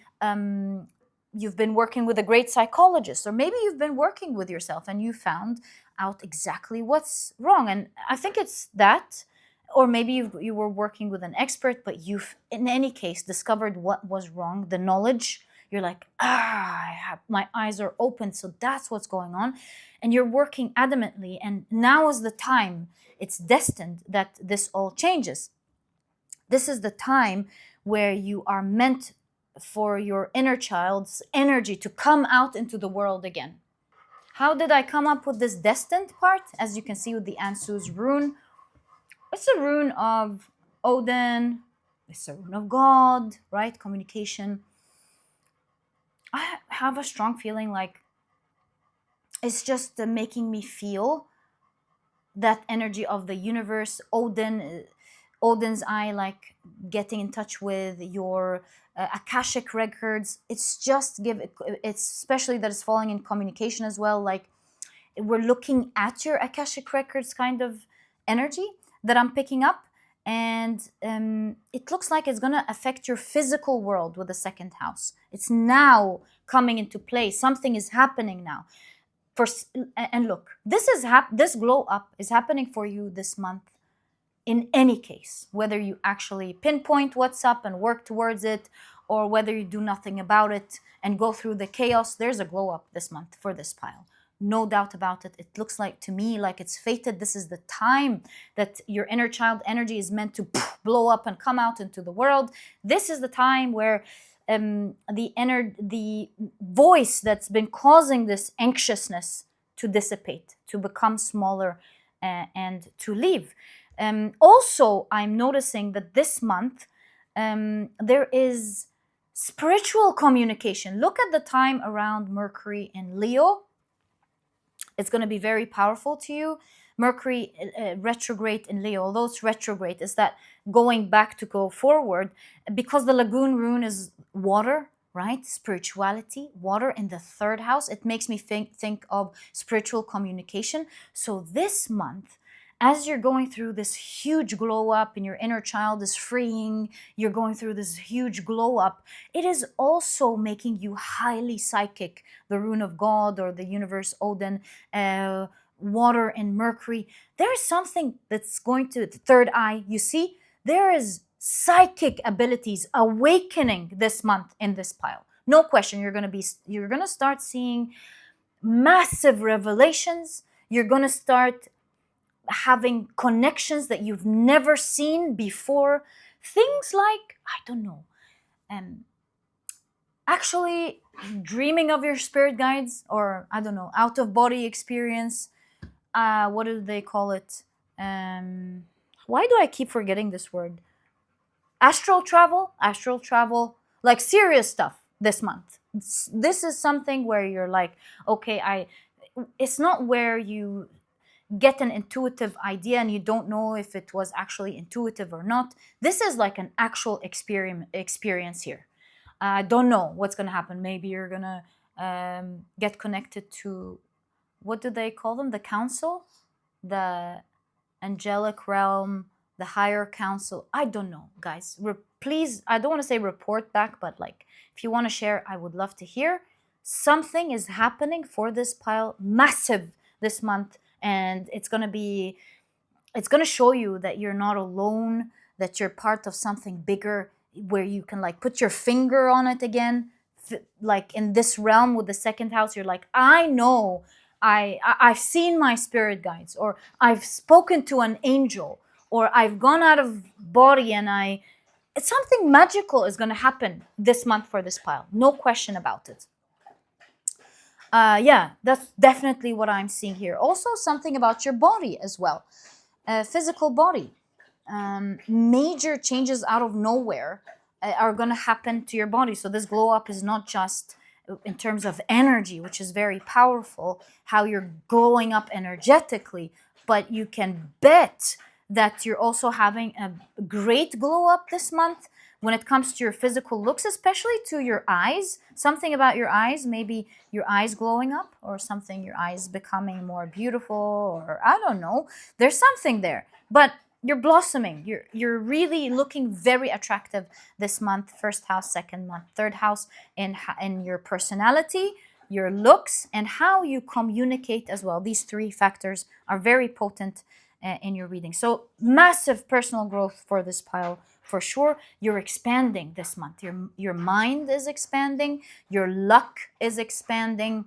you've been working with a great psychologist, or maybe you've been working with yourself and you found out exactly what's wrong. And I think it's that. Or maybe you were working with an expert, but you've, in any case, discovered what was wrong, the knowledge. You're like, my eyes are open, so that's what's going on. And you're working adamantly, and now is the time, it's destined that this all changes. This is the time where you are meant for your inner child's energy to come out into the world again. How did I come up with this destined part? As you can see with the Ansu's rune, it's a rune of Odin, it's a rune of God, right? Communication. I have a strong feeling like it's just making me feel that energy of the universe. Odin's eye, like getting in touch with your Akashic records. It's just it's especially that it's falling in communication as well. Like we're looking at your Akashic records kind of energy that I'm picking up. And it looks like it's going to affect your physical world with the second house. It's now coming into play. Something is happening now. And look, this glow up is happening for you this month. In any case, whether you actually pinpoint what's up and work towards it, or whether you do nothing about it and go through the chaos, there's a glow up this month for this pile. No doubt about it. It looks like to me like it's fated. This is the time that your inner child energy is meant to blow up and come out into the world. This is the time where the voice that's been causing this anxiousness to dissipate, to become smaller, and to leave. Also, I'm noticing that this month there is spiritual communication. Look at the time around Mercury in Leo. It's going to be very powerful to you. Mercury retrograde in Leo, although it's retrograde, is that going back to go forward, because the Lagoon rune is water, right? Spirituality, water in the third house. It makes me think of spiritual communication. So this month, as you're going through this huge glow up and your inner child is freeing, you're going through this huge glow up, it is also making you highly psychic. The rune of God or the universe, Odin, water and Mercury. There is something that's going to, the third eye, you see, there is psychic abilities awakening this month in this pile. No question, you're going to start seeing massive revelations. You're going to start having connections that you've never seen before. Things like, I don't know, actually dreaming of your spirit guides, or I don't know, out of body experience. What do they call it? Why do I keep forgetting this word? astral travel, like serious stuff this month. This is something where you're like, okay, it's not where you get an intuitive idea and you don't know if it was actually intuitive or not. This is like an actual experience here. I don't know what's going to happen. Maybe you're going to get connected to, what do they call them? The council? The angelic realm, the higher council. I don't know, guys. Please, I don't want to say report back, but like if you want to share, I would love to hear. Something is happening for this pile, massive this month, and it's going to show you that you're not alone, that you're part of something bigger, where you can like put your finger on it again. Like in this realm with the second house, you're like, I know, I've seen my spirit guides, or I've spoken to an angel, or I've gone out of body, and it's something magical is going to happen this month for this pile. No question about it. Yeah, that's definitely what I'm seeing here. Also, something about your body as well. Physical body. Major changes out of nowhere are going to happen to your body. So this glow up is not just in terms of energy, which is very powerful, how you're glowing up energetically, but you can bet that you're also having a great glow up this month when it comes to your physical looks, especially to your eyes. Something about your eyes, maybe your eyes glowing up, or something, your eyes becoming more beautiful, or I don't know. There's something there. But you're blossoming. You're really looking very attractive this month. First house, second month, third house, in your personality, your looks, and how you communicate as well. These three factors are very potent in your reading. So massive personal growth for this pile for sure. You're expanding this month. Your mind is expanding. Your luck is expanding.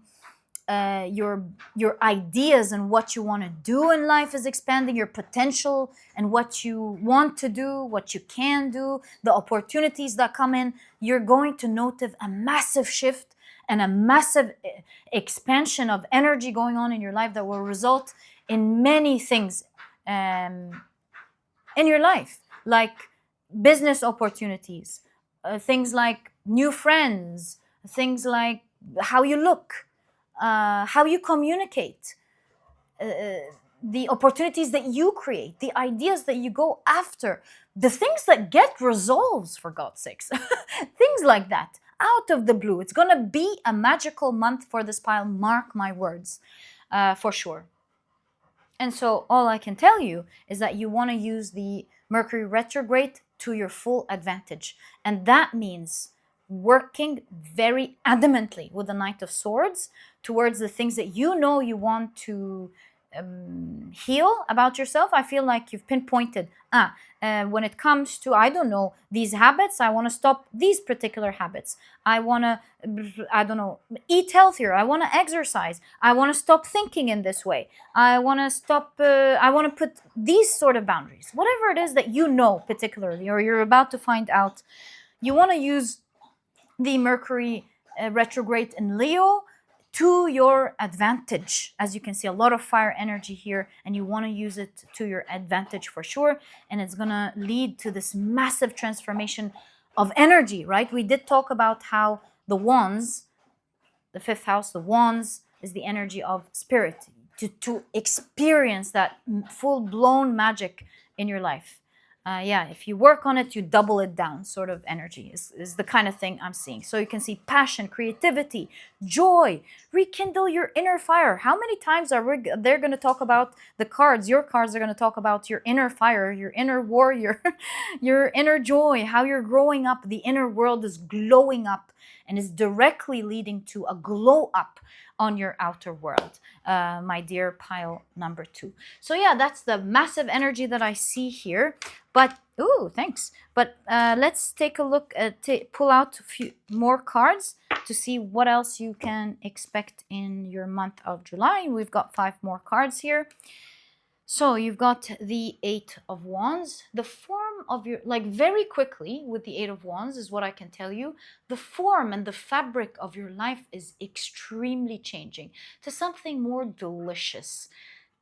Your ideas and what you want to do in life is expanding. Your potential and what you want to do, what you can do, the opportunities that come in, you're going to notice a massive shift and a massive expansion of energy going on in your life that will result in many things in your life, like business opportunities, things like new friends, things like how you look, how you communicate, the opportunities that you create, the ideas that you go after, the things that get resolves, for God's sakes, things like that, out of the blue. It's going to be a magical month for this pile, mark my words, for sure. And so all I can tell you is that you want to use the Mercury retrograde to your full advantage. And that means working very adamantly with the Knight of Swords towards the things that you know you want to heal about yourself. I feel like you've pinpointed, when it comes to, I don't know, these habits, I want to stop these particular habits. I want to, I don't know, eat healthier. I want to exercise. I want to stop thinking in this way. I want to stop, I want to put these sort of boundaries. Whatever it is that you know particularly, or you're about to find out, you want to use the Mercury retrograde in Leo to your advantage. As you can see, a lot of fire energy here, and you want to use it to your advantage for sure. And it's going to lead to this massive transformation of energy, right? We did talk about how the wands, the fifth house, the wands is the energy of spirit, to experience that full-blown magic in your life. Yeah, if you work on it, you double it down, sort of energy is the kind of thing I'm seeing. So you can see passion, creativity, joy, rekindle your inner fire. How many times are they're going to talk about the cards? Your cards are going to talk about your inner fire, your inner warrior, your inner joy, how you're growing up. The inner world is glowing up and is directly leading to a glow up on your outer world, my dear pile number 2. So yeah, that's the massive energy that I see here. But, ooh, thanks. But let's take a look at, pull out a few more cards to see what else you can expect in your month of July. We've got 5 more cards here. So you've got the 8 of Wands. The form of your, like very quickly with the 8 of Wands is what I can tell you. The form and the fabric of your life is extremely changing to something more delicious.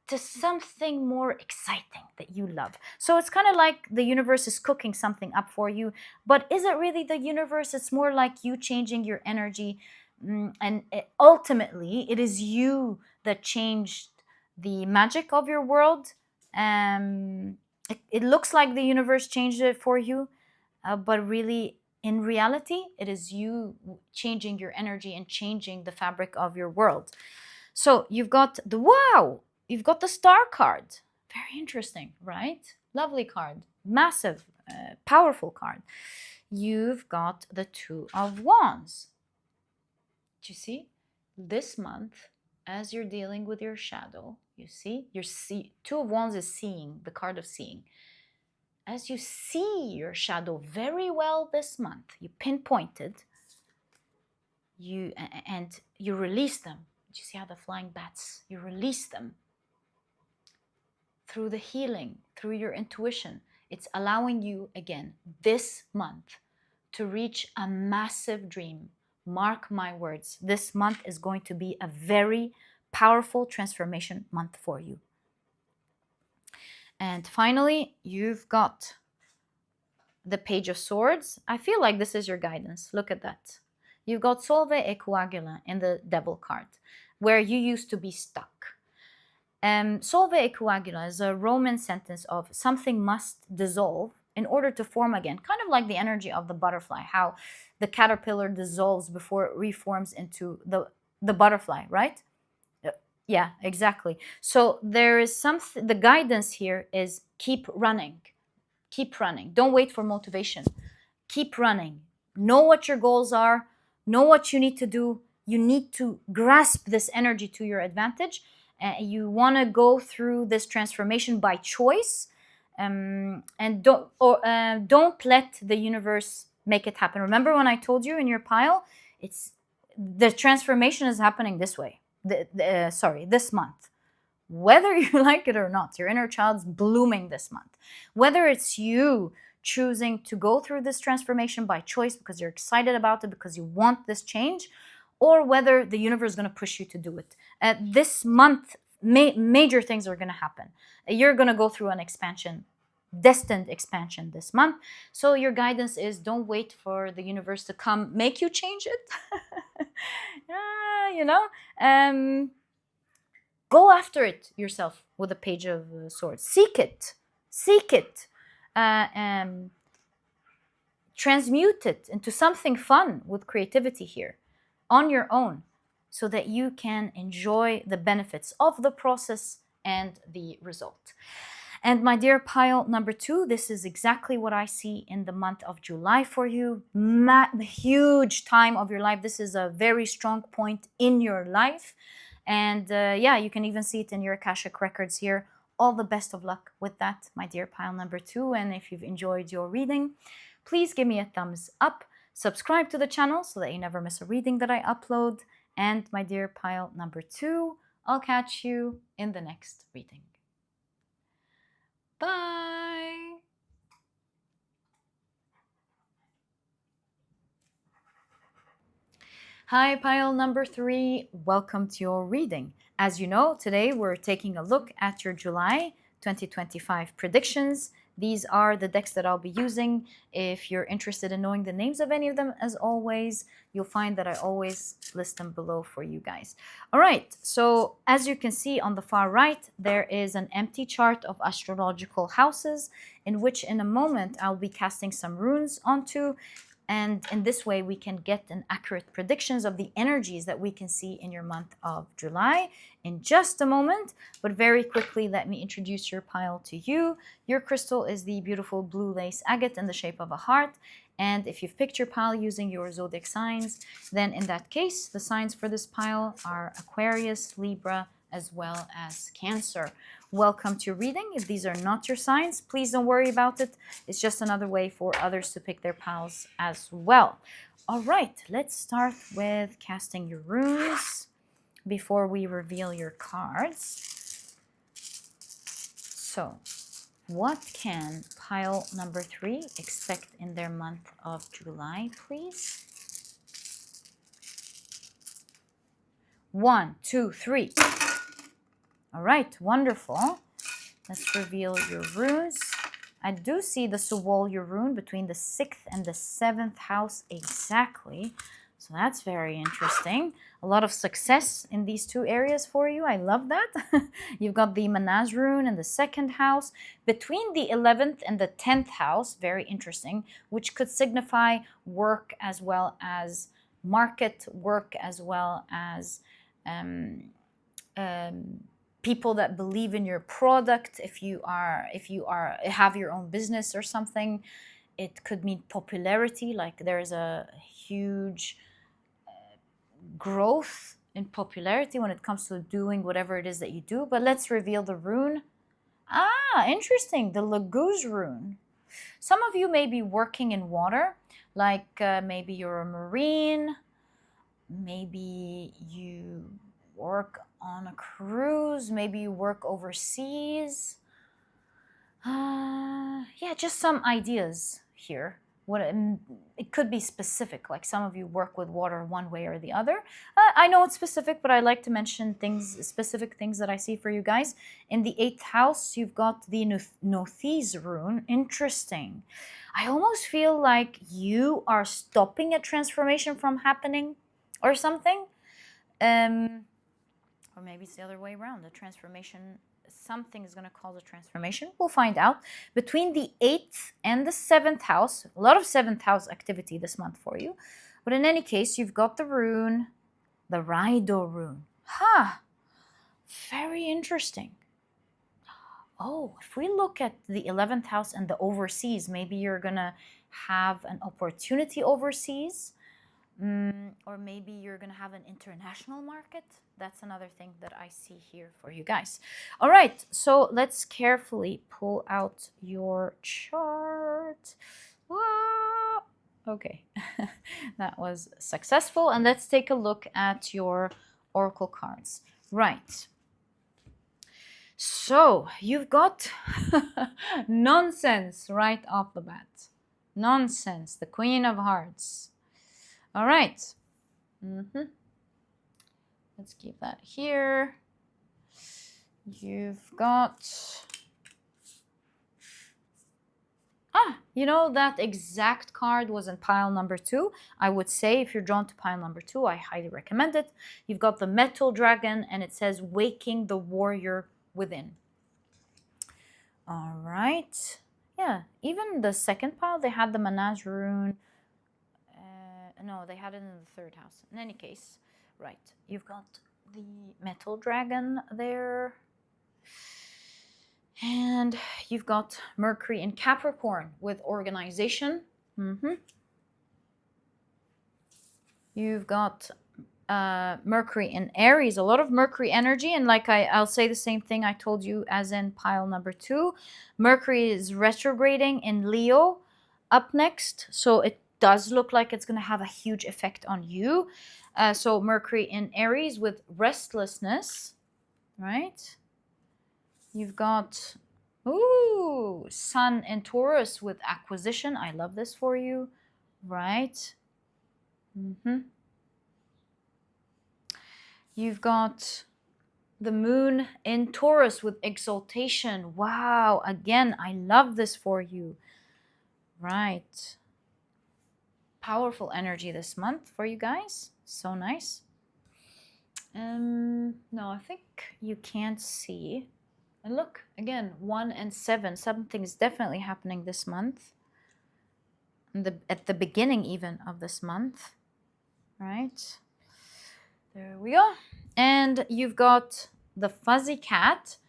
to something more exciting that you love. So it's kind of like the universe is cooking something up for you, but is it really the universe? It's more like you changing your energy, and ultimately it is you that changed the magic of your world. It looks like the universe changed it for you, but really in reality it is you changing your energy and changing the fabric of your world. So you've got the wow, you've got the star card. Very interesting, right? Lovely card, massive, powerful card. You've got the Two of Wands. Do you see? This month, as you're dealing with your shadow, you see, Two of Wands is seeing, the card of seeing. As you see your shadow very well this month, you pinpointed, and you release them. Do you see how the flying bats? You release them through the healing, through your intuition. It's allowing you again this month to reach a massive dream. Mark my words, this month is going to be a very powerful transformation month for you. And finally, you've got the Page of Swords. I feel like this is your guidance. Look at that. You've got Solve e Coagula in the Devil card, where you used to be stuck. Solve e Coagula is a Roman sentence of something must dissolve in order to form again, kind of like the energy of the butterfly, how the caterpillar dissolves before it reforms into the butterfly, right? Yeah, exactly. So there is something, the guidance here is keep running. Keep running. Don't wait for motivation. Keep running. Know what your goals are. Know what you need to do. You need to grasp this energy to your advantage. You want to go through this transformation by choice, and don't let the universe make it happen. Remember when I told you in your pile, it's the transformation is happening this way. This month. Whether you like it or not, your inner child's blooming this month. Whether it's you choosing to go through this transformation by choice because you're excited about it, because you want this change, or whether the universe is going to push you to do it. This month, major things are going to happen. You're going to go through an expansion, destined expansion this month. So your guidance is don't wait for the universe to come make you change it. Go after it yourself with a Page of Swords. Seek it. Transmute it into something fun with creativity here on your own, so that you can enjoy the benefits of the process and the result. And my dear pile number 2, this is exactly what I see in the month of July for you. Huge time of your life. This is a very strong point in your life. And you can even see it in your Akashic records here. All the best of luck with that, my dear pile number 2. And if you've enjoyed your reading, please give me a thumbs up. Subscribe to the channel so that you never miss a reading that I upload. And my dear pile number 2, I'll catch you in the next reading. Bye! Hi, pile number 3. Welcome to your reading. As you know, today we're taking a look at your July 2025 predictions. These are the decks that I'll be using. If you're interested in knowing the names of any of them, as always, you'll find that I always list them below for you guys. All right, so as you can see on the far right, there is an empty chart of astrological houses in which in a moment I'll be casting some runes onto. And in this way, we can get an accurate predictions of the energies that we can see in your month of July in just a moment. But very quickly, let me introduce your pile to you. Your crystal is the beautiful blue lace agate in the shape of a heart. And if you've picked your pile using your zodiac signs, then in that case, the signs for this pile are Aquarius, Libra, as well as Cancer. Welcome to your reading. If these are not your signs, please don't worry about it. It's just another way for others to pick their piles as well. All right, let's start with casting your runes before we reveal your cards. So, what can pile number 3 expect in their month of July, please? 1, 2, 3. All right, wonderful. Let's reveal your runes. I do see the Sowolya rune between the 6th and the 7th house exactly. So that's very interesting. A lot of success in these two areas for you. I love that. You've got the Manaz rune in the 2nd house between the 11th and the 10th house. Very interesting, which could signify work as well as market, work as well as people that believe in your product. If you have your own business or something, it could mean popularity, like there's a huge growth in popularity when it comes to doing whatever it is that you do. But let's reveal the rune. Interesting, the Laguz rune. Some of you may be working in water, like maybe you're a marine, maybe you work on a cruise, maybe you work overseas. Yeah, just some ideas here. It could be specific, like some of you work with water one way or the other. I know it's specific, but I like to mention specific things that I see for you guys. In the 8th house, you've got the Nothiz rune. Interesting. I almost feel like you are stopping a transformation from happening or something. Or maybe it's the other way around. The transformation, something is going to cause a transformation. We'll find out. Between the 8th and the 7th house, a lot of 7th house activity this month for you. But in any case, you've got the rune, the Raido rune. Very interesting. Oh, if we look at the 11th house and the overseas, maybe you're going to have an opportunity overseas. Or maybe you're going to have an international market. That's another thing that I see here for you guys. All right, so let's carefully pull out your chart. Okay, that was successful. And let's take a look at your oracle cards. Right. So you've got nonsense right off the bat. Nonsense, the Queen of Hearts. All right. Let's keep that here. You've got... you know, that exact card was in pile number 2. I would say if you're drawn to pile number 2, I highly recommend it. You've got the Metal Dragon, and it says Waking the Warrior Within. All right. Yeah, even the 2nd pile, they had the Manaz rune. No, they had it in the 3rd house. In any case, right, you've got the Metal Dragon there. And you've got Mercury in Capricorn with organization. You've got Mercury in Aries, a lot of Mercury energy. And like I'll say the same thing I told you as in pile number 2. Mercury is retrograding in Leo up next. So it does look like it's going to have a huge effect on you. So Mercury in Aries with restlessness, right? You've got, Sun in Taurus with acquisition. I love this for you, right? You've got the Moon in Taurus with exaltation. Wow, again, I love this for you, right? Powerful energy this month for you guys. So nice. No, I think you can't see. And look, again, 1 and 7. Something is definitely happening this month. At the beginning even of this month. Right? There we go. And you've got the Fuzzy Cat,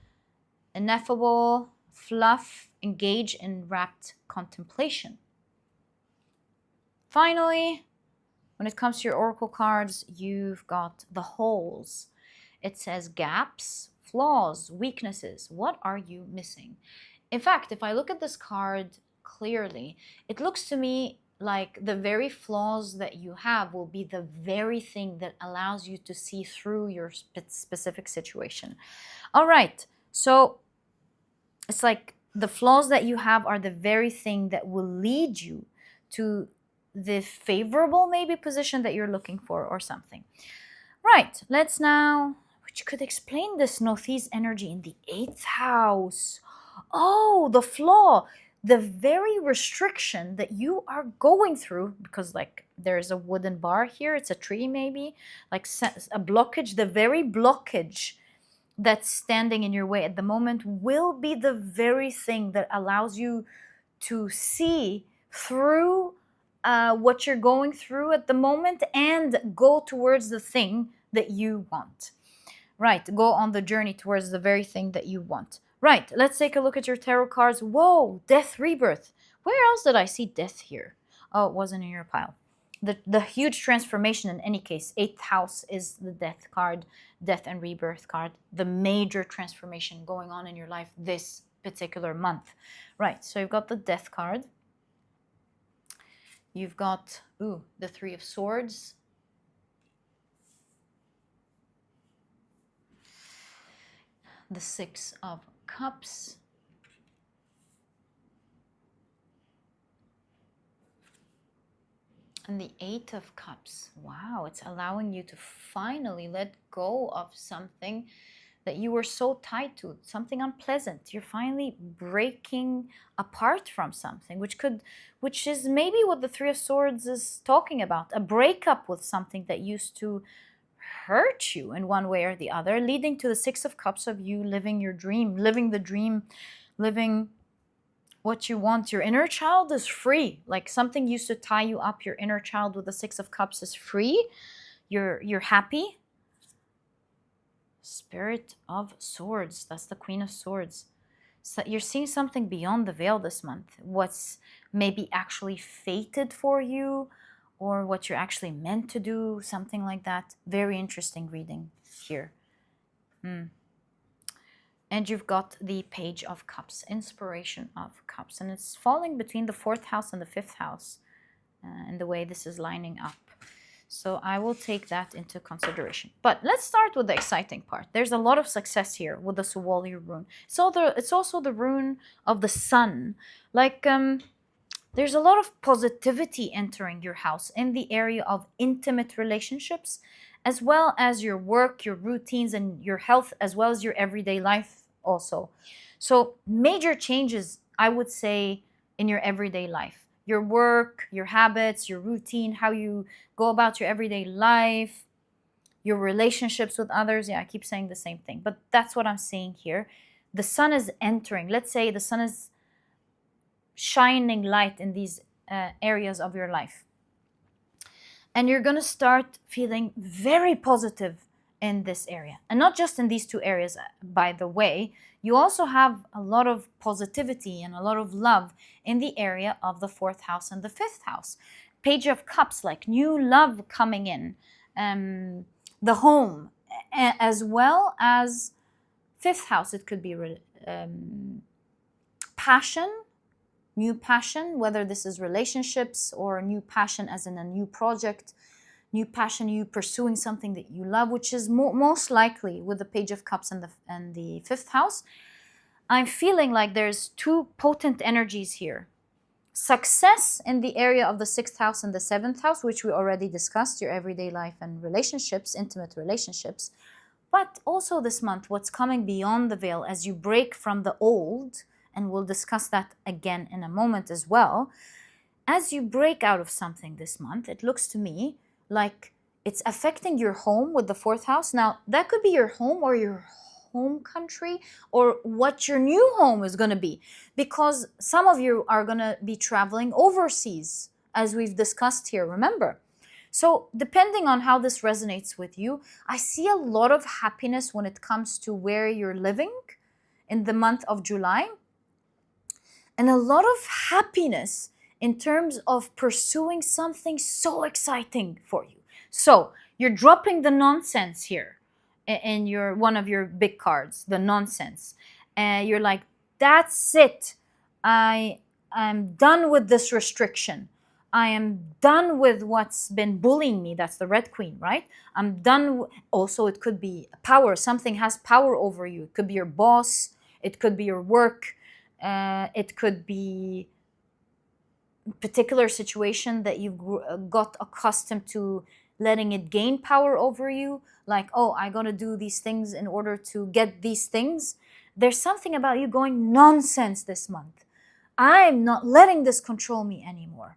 ineffable, fluff, engage in rapt contemplation. Finally, when it comes to your oracle cards, you've got the holes. It says gaps, flaws, weaknesses. What are you missing? In fact, if I look at this card clearly, it looks to me like the very flaws that you have will be the very thing that allows you to see through your specific situation. All right, so it's like the flaws that you have are the very thing that will lead you to the favorable maybe position that you're looking for or something. Right, let's now, which could explain this Northeast energy in the 8th house. Oh, the flaw, the very restriction that you are going through, because like there's a wooden bar here, it's a tree maybe, like a blockage, the very blockage that's standing in your way at the moment will be the very thing that allows you to see through what you're going through at the moment and go towards the thing that you want. Right, go on the journey towards the very thing that you want. Right, let's take a look at your tarot cards. Whoa, death, rebirth. Where else did I see death here? Oh, it wasn't in your pile. The huge transformation in any case. 8th house is the death card, death and rebirth card. The major transformation going on in your life this particular month. Right, so you've got the death card. You've got, the 3 of Swords. The 6 of Cups. And the 8 of Cups. Wow, it's allowing you to finally let go of something that you were so tied to, something unpleasant. You're finally breaking apart from something, which is maybe what the 3 of Swords is talking about, a breakup with something that used to hurt you in one way or the other, leading to the 6 of Cups of you living your dream, living the dream, living what you want. Your inner child is free. Like something used to tie you up, your inner child with the 6 of Cups is free. You're happy. Spirit of Swords, that's the Queen of Swords. So you're seeing something beyond the veil this month. What's maybe actually fated for you, or what you're actually meant to do, something like that. Very interesting reading here. And you've got the Page of Cups, Inspiration of Cups. And it's falling between the 4th house and the 5th house in the way this is lining up. So I will take that into consideration. But let's start with the exciting part. There's a lot of success here with the Suwali rune. So it's also the rune of the sun. Like there's a lot of positivity entering your house in the area of intimate relationships, as well as your work, your routines, and your health, as well as your everyday life also. So major changes, I would say, in your everyday life. Your work, your habits, your routine, how you go about your everyday life, your relationships with others. Yeah, I keep saying the same thing, but that's what I'm seeing here. The sun is entering. Let's say the sun is shining light in these areas of your life. And you're going to start feeling very positive in this area. And not just in these 2 areas, by the way. You also have a lot of positivity and a lot of love in the area of the 4th house and the 5th house. Page of Cups, like new love coming in. The home, as well as 5th house. It could be passion, new passion, whether this is relationships or new passion as in a new project, new passion, you pursuing something that you love, which is most likely with the Page of Cups and the 5th house. I'm feeling like there's 2 potent energies here. Success in the area of the 6th house and the 7th house, which we already discussed, your everyday life and relationships, intimate relationships. But also this month, what's coming beyond the veil as you break from the old, and we'll discuss that again in a moment as well. As you break out of something this month, it looks to me like it's affecting your home with the 4th house. Now, that could be your home or your home country, or what your new home is going to be, because some of you are going to be traveling overseas, as we've discussed here, remember. So depending on how this resonates with you, I see a lot of happiness when it comes to where you're living in the month of July, and a lot of happiness in terms of pursuing something so exciting for you. So you're dropping the nonsense here in your one of your big cards, the nonsense. And you're like, that's it. I'm done with this restriction. I am done with what's been bullying me. That's the Red Queen, right? I'm done. Also, it could be power. Something has power over you. It could be your boss. It could be your work. It could be a particular situation that you've got accustomed to letting it gain power over you, like, oh, I'm going to do these things in order to get these things. There's something about you going, nonsense this month. I'm not letting this control me anymore.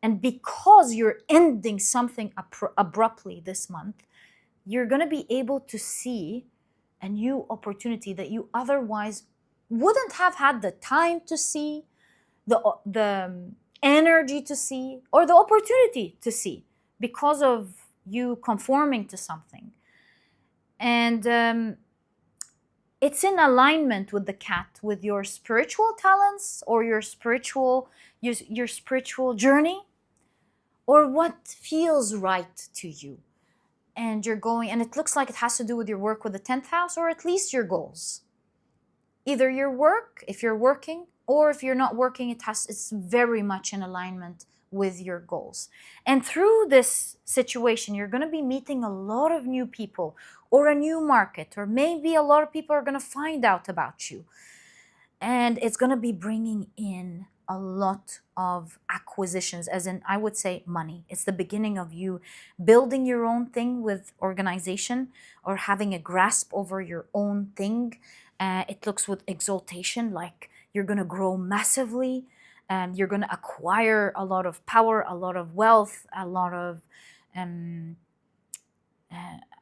And because you're ending something abruptly this month, you're going to be able to see a new opportunity that you otherwise wouldn't have had the time to see, the energy to see, or the opportunity to see because of you conforming to something. And it's in alignment with the cat, with your spiritual talents or your spiritual journey, or what feels right to you. And you're going, and it looks like it has to do with your work with the 10th house, or at least your goals. Either your work, if you're working, or if you're not working, it's very much in alignment with your goals. And through this situation, you're going to be meeting a lot of new people, or a new market, or maybe a lot of people are going to find out about you. And it's going to be bringing in a lot of acquisitions, as in, I would say, money. It's the beginning of you building your own thing with organization, or having a grasp over your own thing. It looks with exaltation, like you're going to grow massively, and you're going to acquire a lot of power, a lot of wealth,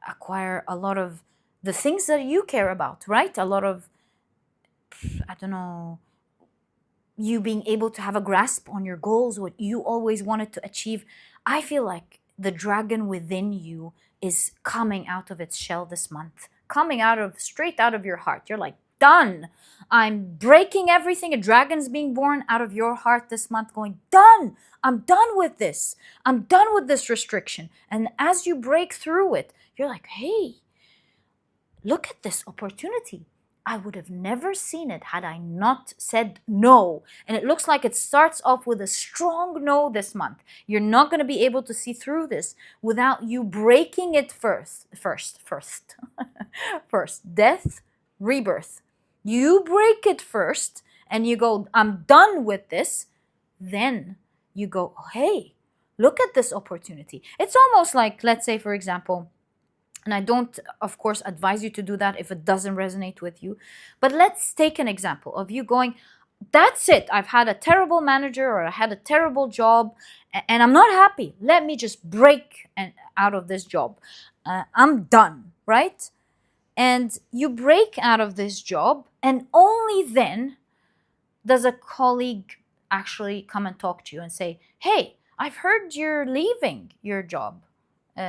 acquire a lot of the things that you care about, right? A lot of, I don't know, you being able to have a grasp on your goals, what you always wanted to achieve. I feel like the dragon within you is coming out of its shell this month, coming straight out of your heart. You're like, done. I'm breaking everything. A dragon's being born out of your heart this month, going, done. I'm done with this. I'm done with this restriction. And as you break through it, you're like, hey, look at this opportunity. I would have never seen it had I not said no. And it looks like it starts off with a strong no this month. You're not going to be able to see through this without you breaking it first. First, death, rebirth. You break it first and you go, I'm done with this. Then you go, hey, look at this opportunity. It's almost like, let's say, for example, and I don't, of course, advise you to do that if it doesn't resonate with you. But let's take an example of you going, that's it. I've had a terrible manager, or I had a terrible job, and I'm not happy. Let me just break out of this job. I'm done, right? And you break out of this job, and only then does a colleague actually come and talk to you and say, hey, I've heard you're leaving your job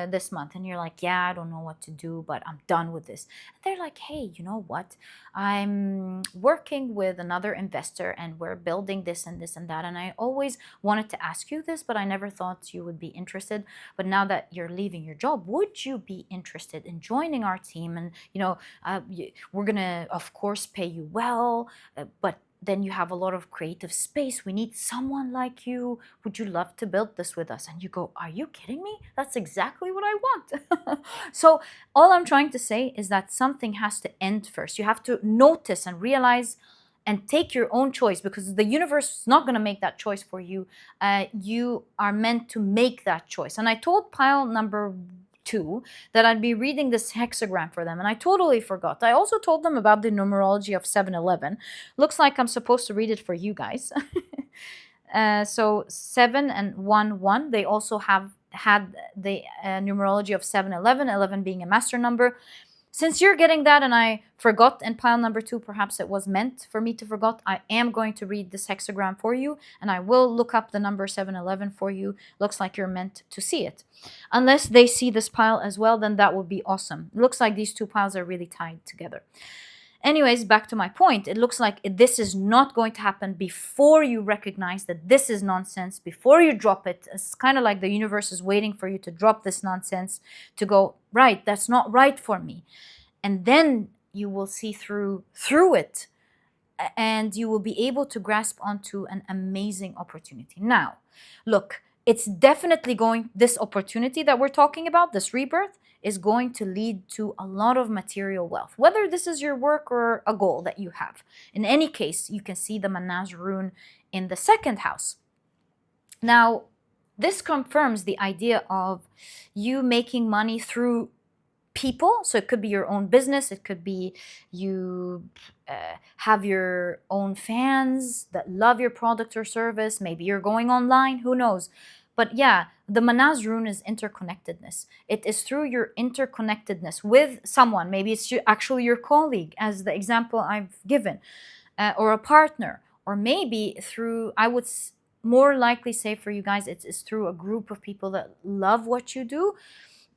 this month. And you're like, yeah, I don't know what to do, but I'm done with this. And they're like, hey, you know what? I'm working with another investor, and we're building this and this and that. And I always wanted to ask you this, but I never thought you would be interested. But now that you're leaving your job, would you be interested in joining our team? And, we're going to, of course, pay you well, but then you have a lot of creative space. We need someone like you. Would you love to build this with us? And you go, are you kidding me? That's exactly what I want. So all I'm trying to say is that something has to end first. You have to notice and realize and take your own choice, because the universe is not going to make that choice for you. You are meant to make that choice. And I told pile number 2 that I'd be reading this hexagram for them, and I totally forgot. I also told them about the numerology of 7-Eleven. Looks like I'm supposed to read it for you guys. So 7 and 1, 1, they also had the numerology of 7-Eleven, 11 being a master number. Since you're getting that and I forgot in pile number 2, perhaps it was meant for me to forget, I am going to read this hexagram for you, and I will look up the number 7-Eleven for you. Looks like you're meant to see it. Unless they see this pile as well, then that would be awesome. It looks like these 2 piles are really tied together. Anyways, back to my point. It looks like this is not going to happen before you recognize that this is nonsense, before you drop it. It's kind of like the universe is waiting for you to drop this nonsense, to go, right, that's not right for me. And then you will see through it, and you will be able to grasp onto an amazing opportunity. Now, look, it's definitely this opportunity that we're talking about, this rebirth, is going to lead to a lot of material wealth, whether this is your work or a goal that you have. In any case, you can see the Manaz rune in the 2nd house. Now, this confirms the idea of you making money through people. So it could be your own business, it could be you have your own fans that love your product or service, maybe you're going online, who knows. But yeah, the manaz rune is interconnectedness. It is through your interconnectedness with someone, maybe it's actually your colleague, as the example I've given, or a partner, or maybe through, I would more likely say for you guys, it's through a group of people that love what you do,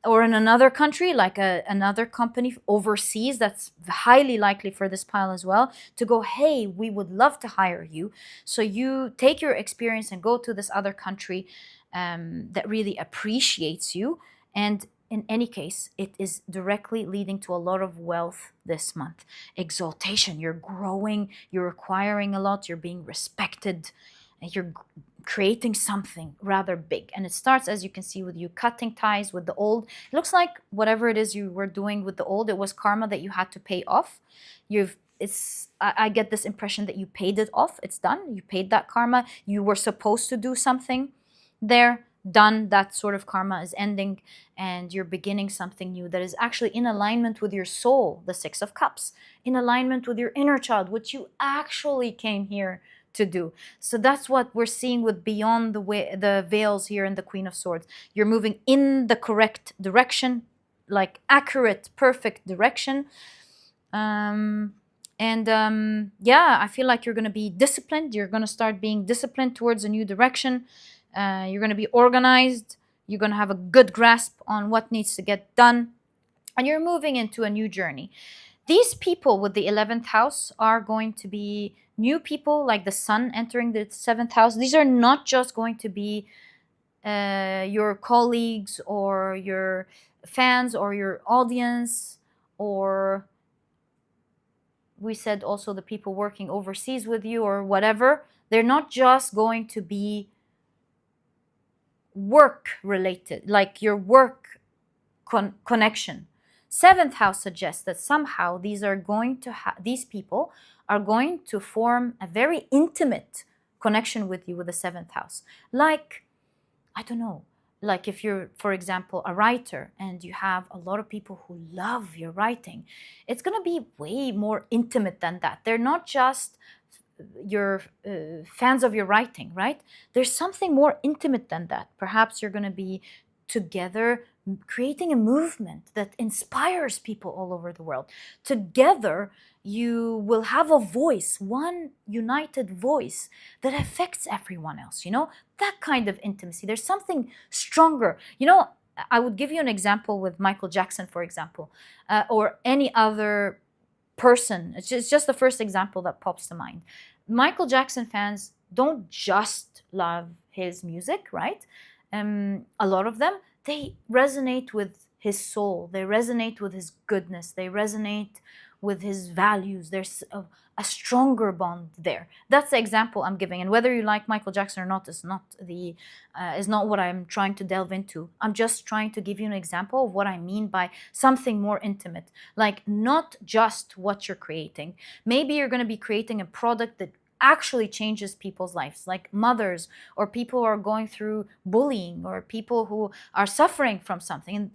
or in another country, like another company overseas, that's highly likely for this pile as well, to go, hey, we would love to hire you. So you take your experience and go to this other country that really appreciates you. And in any case, it is directly leading to a lot of wealth this month. Exaltation, you're growing, you're acquiring a lot, you're being respected, and you're creating something rather big. And it starts, as you can see, with you cutting ties with the old. It looks like whatever it is you were doing with the old, it was karma that you had to pay off. I get this impression that you paid it off. It's done. You paid that karma. You were supposed to do something there. Done. That sort of karma is ending, and you're beginning something new that is actually in alignment with your soul, the Six of Cups, in alignment with your inner child, which you actually came here to do. So that's what we're seeing with beyond the veils here in the Queen of Swords. You're moving in the correct direction, like accurate, perfect direction. Yeah, I feel like you're going to be disciplined. You're going to start being disciplined towards a new direction. You're going to be organized. You're going to have a good grasp on what needs to get done. And you're moving into a new journey. These people with the 11th house are going to be new people, like the sun entering the 7th house. These are not just going to be your colleagues or your fans or your audience, or we said also the people working overseas with you or whatever. They're not just going to be work related, like your work connection. 7th house suggests that somehow these people are going to form a very intimate connection with you with the 7th house. Like, I don't know, like if you're, for example, a writer and you have a lot of people who love your writing, it's going to be way more intimate than that. They're not just your fans of your writing, right? There's something more intimate than that. Perhaps you're going to be together creating a movement that inspires people all over the world. Together, you will have a voice, one united voice that affects everyone else, that kind of intimacy. There's something stronger. I would give you an example with Michael Jackson, for example, or any other person. It's just the first example that pops to mind. Michael Jackson fans don't just love his music, right? A lot of them, they resonate with his soul. They resonate with his goodness. They resonate with his values. There's a stronger bond there. That's the example I'm giving. And whether you like Michael Jackson or not is not what I'm trying to delve into. I'm just trying to give you an example of what I mean by something more intimate. Like not just what you're creating. Maybe you're going to be creating a product that actually changes people's lives, like mothers or people who are going through bullying or people who are suffering from something. And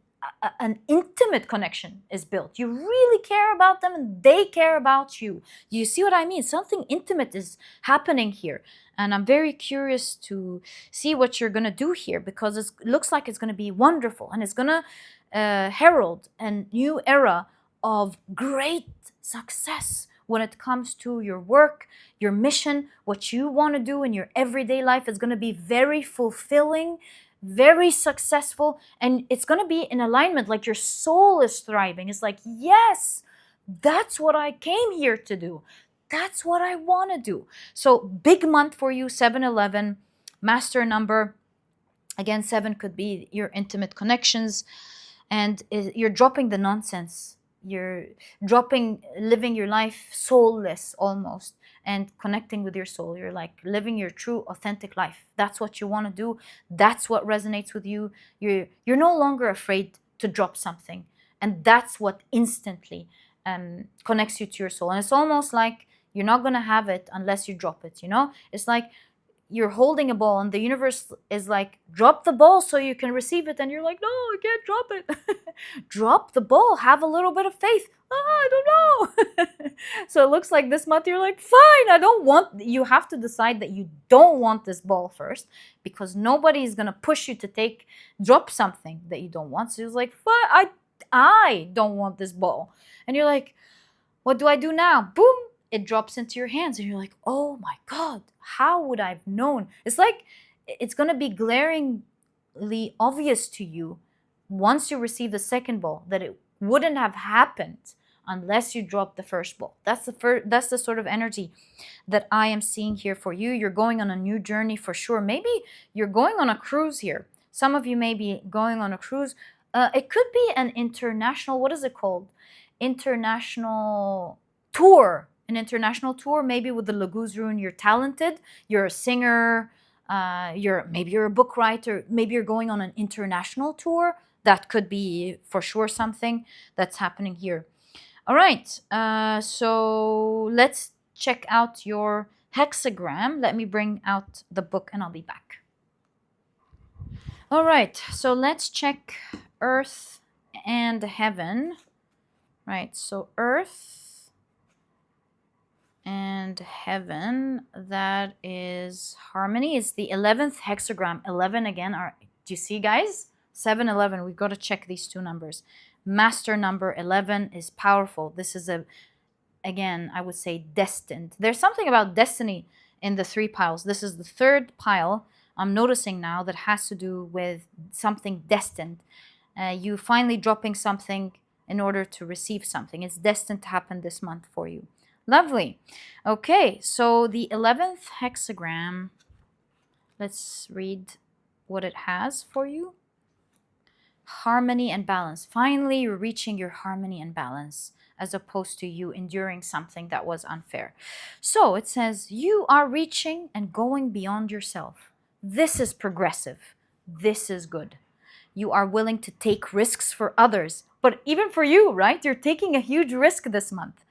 an intimate connection is built. You really care about them and they care about you. You see what I mean? Something intimate is happening here. And I'm very curious to see what you're going to do here, because it looks like it's going to be wonderful, and it's going to herald a new era of great success when it comes to your work, your mission, what you want to do in your everyday life. Is going to be very fulfilling, very successful, and it's going to be in alignment. Like your soul is thriving. It's like, yes, that's what I came here to do. That's what I want to do. So big month for you, 7-11, master number. Again, 7 could be your intimate connections, and you're dropping the nonsense. You're dropping living your life soulless almost, and connecting with your soul. You're like living your true authentic life. That's what you want to do. That's what resonates with you. You're no longer afraid to drop something, and that's what instantly connects you to your soul. And it's almost like you're not going to have it unless you drop it. It's like you're holding a ball and the universe is like, drop the ball so you can receive it, and you're like, no, I can't drop it. Drop the ball, have a little bit of faith. I don't know. So it looks like this month you're like, fine, I don't want, you have to decide that you don't want this ball first, because nobody is going to push you to drop something that you don't want. So it's like, fine, I don't want this ball. And you're like, what do I do now? Boom, it drops into your hands, and you're like, oh my God, how would I have known? It's like, it's going to be glaringly obvious to you once you receive the second ball that it wouldn't have happened unless you dropped the first ball. That's the sort of energy that I am seeing here for you. You're going on a new journey for sure. Maybe you're going on a cruise here. Some of you may be going on a cruise. It could be an international, what is it called? International tour. An international tour, maybe with the Laguz Rune. You're talented, you're a singer, maybe you're a book writer, maybe you're going on an international tour. That could be for sure something that's happening here. All right, so let's check out your hexagram. Let me bring out the book and I'll be back. All right, so let's check Earth and Heaven. Right, so Earth and Heaven, that is harmony. It's the 11th hexagram. 11 again. Do you see, guys? 7-11. We've got to check these two numbers. Master number 11 is powerful. This is again, I would say destined. There's something about destiny in the 3 piles. This is the 3rd pile I'm noticing now that has to do with something destined. You finally dropping something in order to receive something. It's destined to happen this month for you. Lovely. Okay, so the 11th hexagram, let's read what it has for you. Harmony and balance. Finally, you're reaching your harmony and balance, as opposed to you enduring something that was unfair. So it says, you are reaching and going beyond yourself. This is progressive. This is good. You are willing to take risks for others, but even for you, right? You're taking a huge risk this month,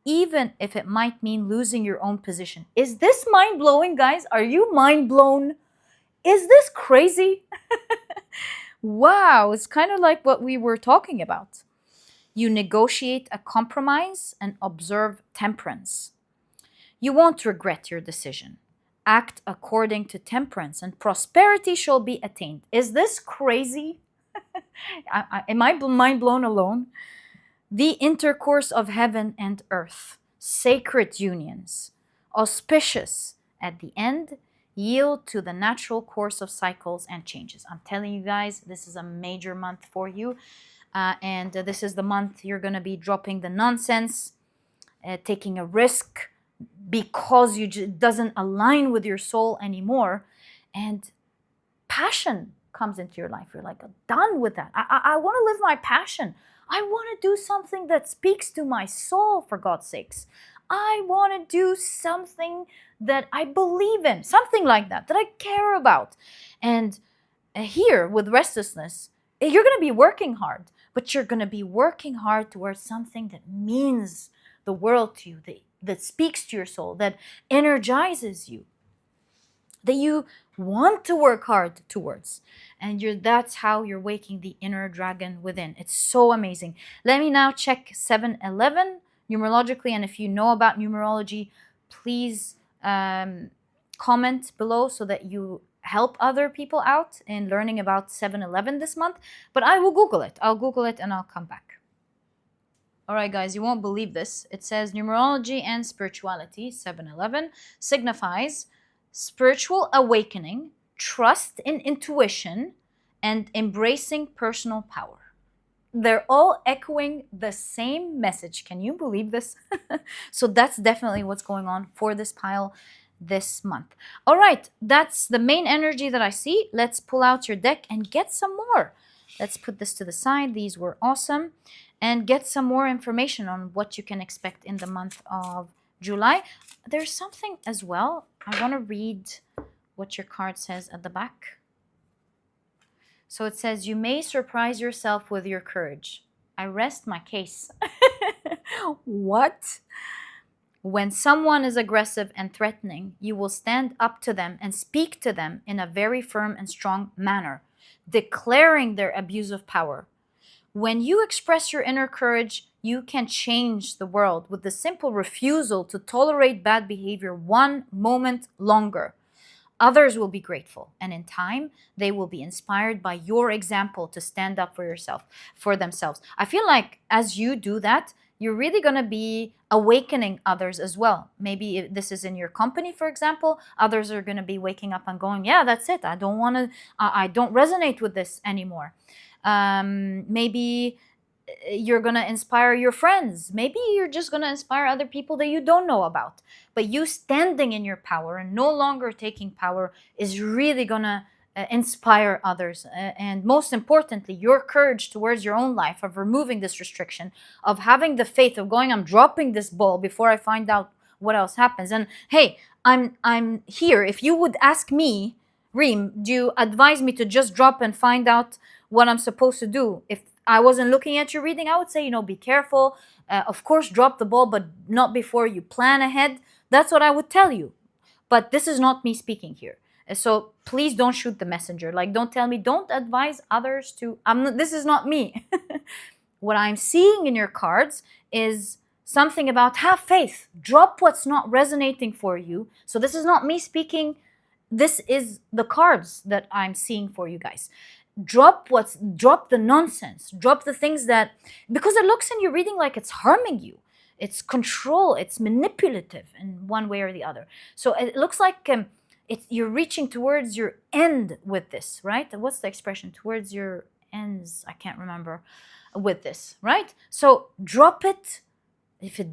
even if it might mean losing your own position. Is this mind-blowing, guys? Are you mind-blown? Is this crazy? Wow, it's kind of like what we were talking about. You negotiate a compromise and observe temperance. You won't regret your decision. Act according to temperance, and prosperity shall be attained. Is this crazy? Am I mind blown alone? The intercourse of heaven and earth, sacred unions, auspicious at the end, yield to the natural course of cycles and changes. I'm telling you guys, this is a major month for you. And this is the month you're going to be dropping the nonsense, taking a risk because it doesn't align with your soul anymore. And passion comes into your life. You're like, I'm done with that. I want to live my passion. I want to do something that speaks to my soul, for God's sakes. I want to do something that I believe in, something like that I care about. And here with restlessness, you're going to be working hard, but you're going to be working hard towards something that means the world to you, that speaks to your soul, that energizes you, that you want to work hard towards. And that's how you're waking the inner dragon within. It's so amazing. Let me now check 7-11 numerologically. And if you know about numerology, please comment below so that you help other people out in learning about 7-11 this month. But I will Google it. I'll Google it and I'll come back. All right, guys, you won't believe this. It says numerology and spirituality, 7-11, signifies spiritual awakening, trust in intuition, and embracing personal power. They're all echoing the same message. Can you believe this? So that's definitely what's going on for this pile this month. All right, that's the main energy that I see. Let's pull out your deck and get some more. Let's put this to the side. These were awesome. And get some more information on what you can expect in the month of July. There's something as well. I want to read what your card says at the back. So it says, you may surprise yourself with your courage. I rest my case. What? When someone is aggressive and threatening, you will stand up to them and speak to them in a very firm and strong manner, declaring their abuse of power. When you express your inner courage, you can change the world with the simple refusal to tolerate bad behavior one moment longer. Others will be grateful, and in time, they will be inspired by your example to stand up for themselves. I feel like as you do that, you're really going to be awakening others as well. Maybe if this is in your company, for example, others are going to be waking up and going, yeah, that's it. I don't resonate with this anymore. Maybe you're going to inspire your friends. Maybe you're just going to inspire other people that you don't know about. But you standing in your power and no longer taking power is really going to inspire others. And most importantly, your courage towards your own life of removing this restriction, of having the faith of going, I'm dropping this ball before I find out what else happens. And hey, I'm here. If you would ask me, Reem, do you advise me to just drop and find out what I'm supposed to do? If I wasn't looking at your reading, I would say, be careful. Of course, drop the ball, but not before you plan ahead. That's what I would tell you. But this is not me speaking here. So please don't shoot the messenger. Like, don't tell me, don't advise others to, this is not me. What I'm seeing in your cards is something about have faith. Drop what's not resonating for you. So this is not me speaking. This is the cards that I'm seeing for you guys. Drop the nonsense. Drop the things that, because it looks in your reading like it's harming you. It's control. It's manipulative in one way or the other. So it looks like you're reaching towards your end with this, right? What's the expression? Towards your ends. I can't remember with this, right? So drop it if it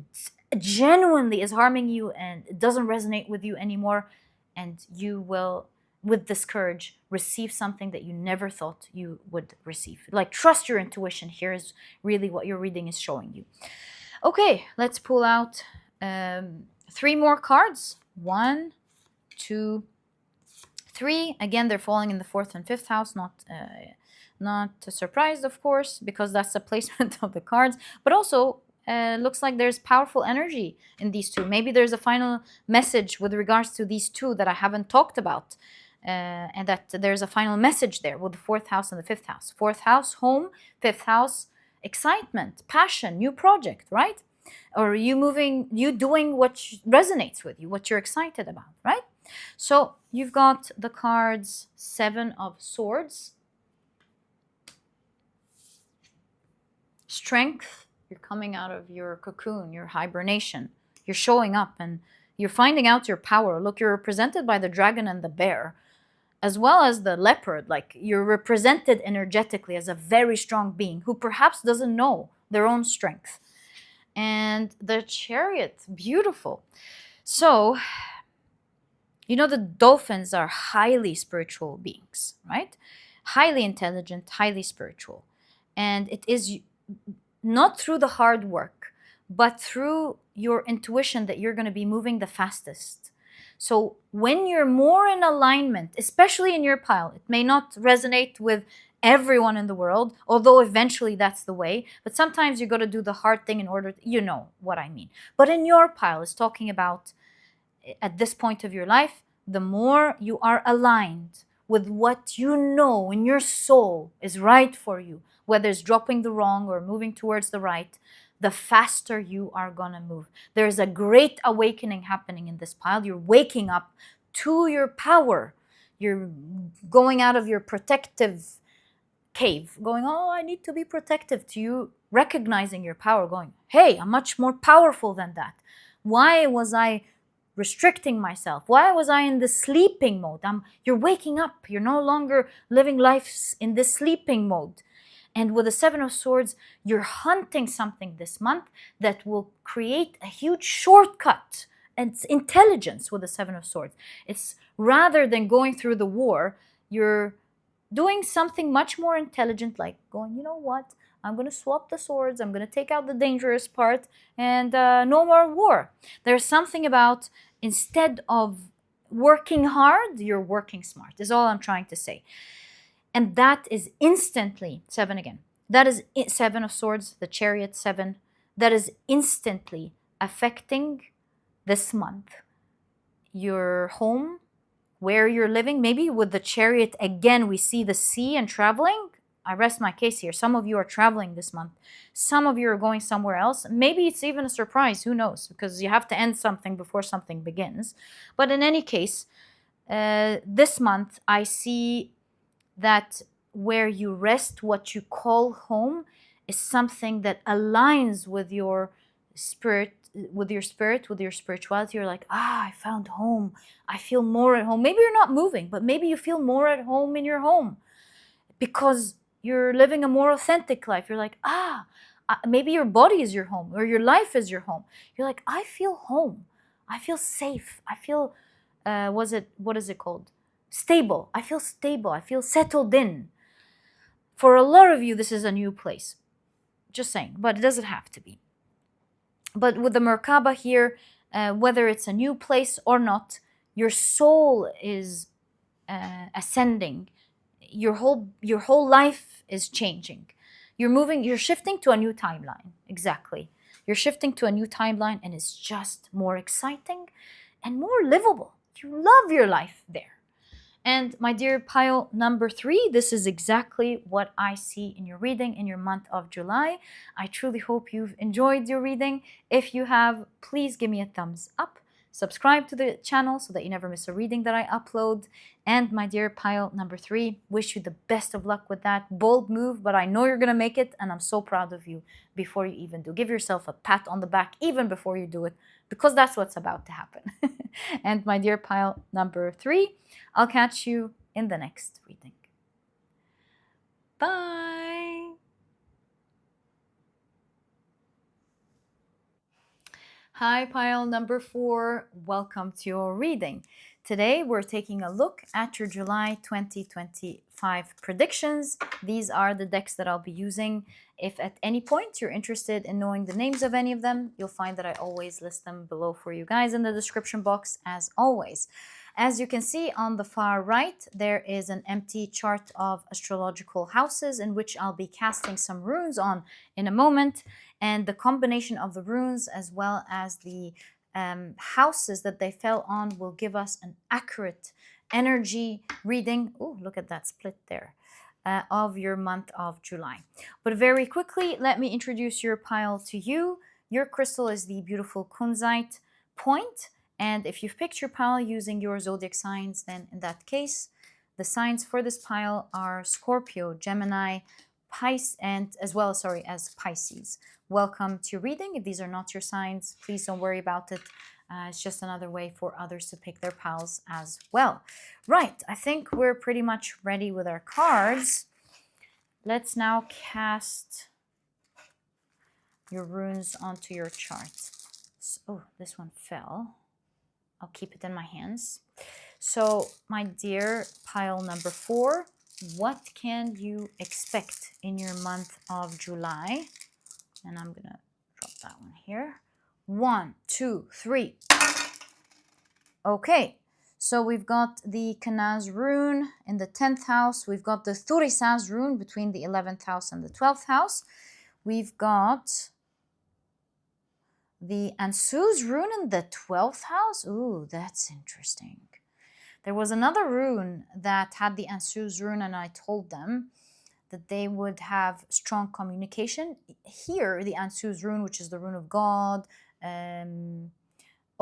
genuinely is harming you and it doesn't resonate with you anymore, and you will, with this courage, receive something that you never thought you would receive. Like, trust your intuition here is really what your reading is showing you. Okay, let's pull out 3 more cards. 1, 2, 3. Again, they're falling in the 4th and 5th house. Not surprised, of course, because that's the placement of the cards. But also, looks like there's powerful energy in these 2. Maybe there's a final message with regards to these 2 that I haven't talked about. And that there's a final message there with the 4th house and the 5th house. 4th house, home. 5th house, excitement, passion, new project, right? Or you doing what resonates with you, what you're excited about, right? So you've got the cards 7 of Swords. Strength. You're coming out of your cocoon, your hibernation. You're showing up and you're finding out your power. Look, you're represented by the dragon and the bear, as well as the leopard. Like, you're represented energetically as a very strong being who perhaps doesn't know their own strength. And the Chariot, beautiful. So, the dolphins are highly spiritual beings, right? Highly intelligent, highly spiritual. And it is not through the hard work, but through your intuition that you're going to be moving the fastest. So when you're more in alignment, especially in your pile, it may not resonate with everyone in the world, although eventually that's the way. But sometimes you got to do the hard thing in order to, you know what I mean. But in your pile, it's talking about at this point of your life, the more you are aligned with what you know in your soul is right for you, whether it's dropping the wrong or moving towards the right, the faster you are going to move. There's a great awakening happening in this pile. You're waking up to your power. You're going out of your protective cave, going, oh, I need to be protective, to you recognizing your power, going, hey, I'm much more powerful than that. Why was I restricting myself? Why was I in the sleeping mode? You're waking up. You're no longer living life in the sleeping mode. And with the 7 of Swords, you're hunting something this month that will create a huge shortcut. And it's intelligence with the 7 of Swords. It's rather than going through the war, you're doing something much more intelligent, like going, you know what? I'm going to swap the swords. I'm going to take out the dangerous part and no more war. There's something about, instead of working hard, you're working smart, is all I'm trying to say. And that is instantly, 7 again, that is 7 of Swords, the Chariot 7, that is instantly affecting this month, your home, where you're living, maybe with the chariot, again, we see the sea and traveling. I rest my case here. Some of you are traveling this month. Some of you are going somewhere else. Maybe it's even a surprise. Who knows? Because you have to end something before something begins. But in any case, this month, I see that where you rest, what you call home, is something that aligns with your spirit, with your spirituality. You're like, I found home. I feel more at home. Maybe you're not moving, but maybe you feel more at home in your home because you're living a more authentic life. You're like, maybe your body is your home or your life is your home. You're like, I feel home. I feel safe. I feel, what is it called? Stable. I feel stable. I feel settled in. For a lot of you, this is a new place. Just saying, but it doesn't have to be. But with the Merkaba here, whether it's a new place or not, your soul is ascending. Your whole life is changing. You're shifting to a new timeline. Exactly. You're shifting to a new timeline, and it's just more exciting and more livable. You love your life there. And my dear pile number 3, this is exactly what I see in your reading in your month of July. I truly hope you've enjoyed your reading. If you have, please give me a thumbs up. Subscribe to the channel so that you never miss a reading that I upload. And my dear pile number 3, wish you the best of luck with that bold move, but I know you're going to make it, and I'm so proud of you before you even do. Give yourself a pat on the back even before you do it, because that's what's about to happen. And my dear pile number 3, I'll catch you in the next reading. Bye! Hi, pile number 4. Welcome to your reading. Today, we're taking a look at your July 2025 predictions. These are the decks that I'll be using. If at any point you're interested in knowing the names of any of them, you'll find that I always list them below for you guys in the description box, as always. As you can see on the far right, there is an empty chart of astrological houses in which I'll be casting some runes on in a moment. And the combination of the runes as well as the houses that they fell on will give us an accurate energy reading. Oh, look at that split there. Of your month of July. But very quickly, let me introduce your pile to you. Your crystal is the beautiful Kunzite point. And if you've picked your pile using your zodiac signs, then in that case, the signs for this pile are Scorpio, Gemini, Pisces, and as Pisces. Welcome to your reading. If these are not your signs, please don't worry about it. It's just another way for others to pick their piles as well. Right, I think we're pretty much ready with our cards. Let's now cast your runes onto your chart. Oh, this one fell. I'll keep it in my hands. So, my dear pile number 4, what can you expect in your month of July? And I'm going to drop that one here. 1, 2, 3. Okay, so we've got the Kanaz rune in the 10th house. We've got the Thurisaz rune between the 11th house and the 12th house. We've got the Ansuz rune in the 12th house. Ooh, that's interesting. There was another rune that had the Ansuz rune, and I told them that they would have strong communication. Here, the Ansuz rune, which is the rune of God,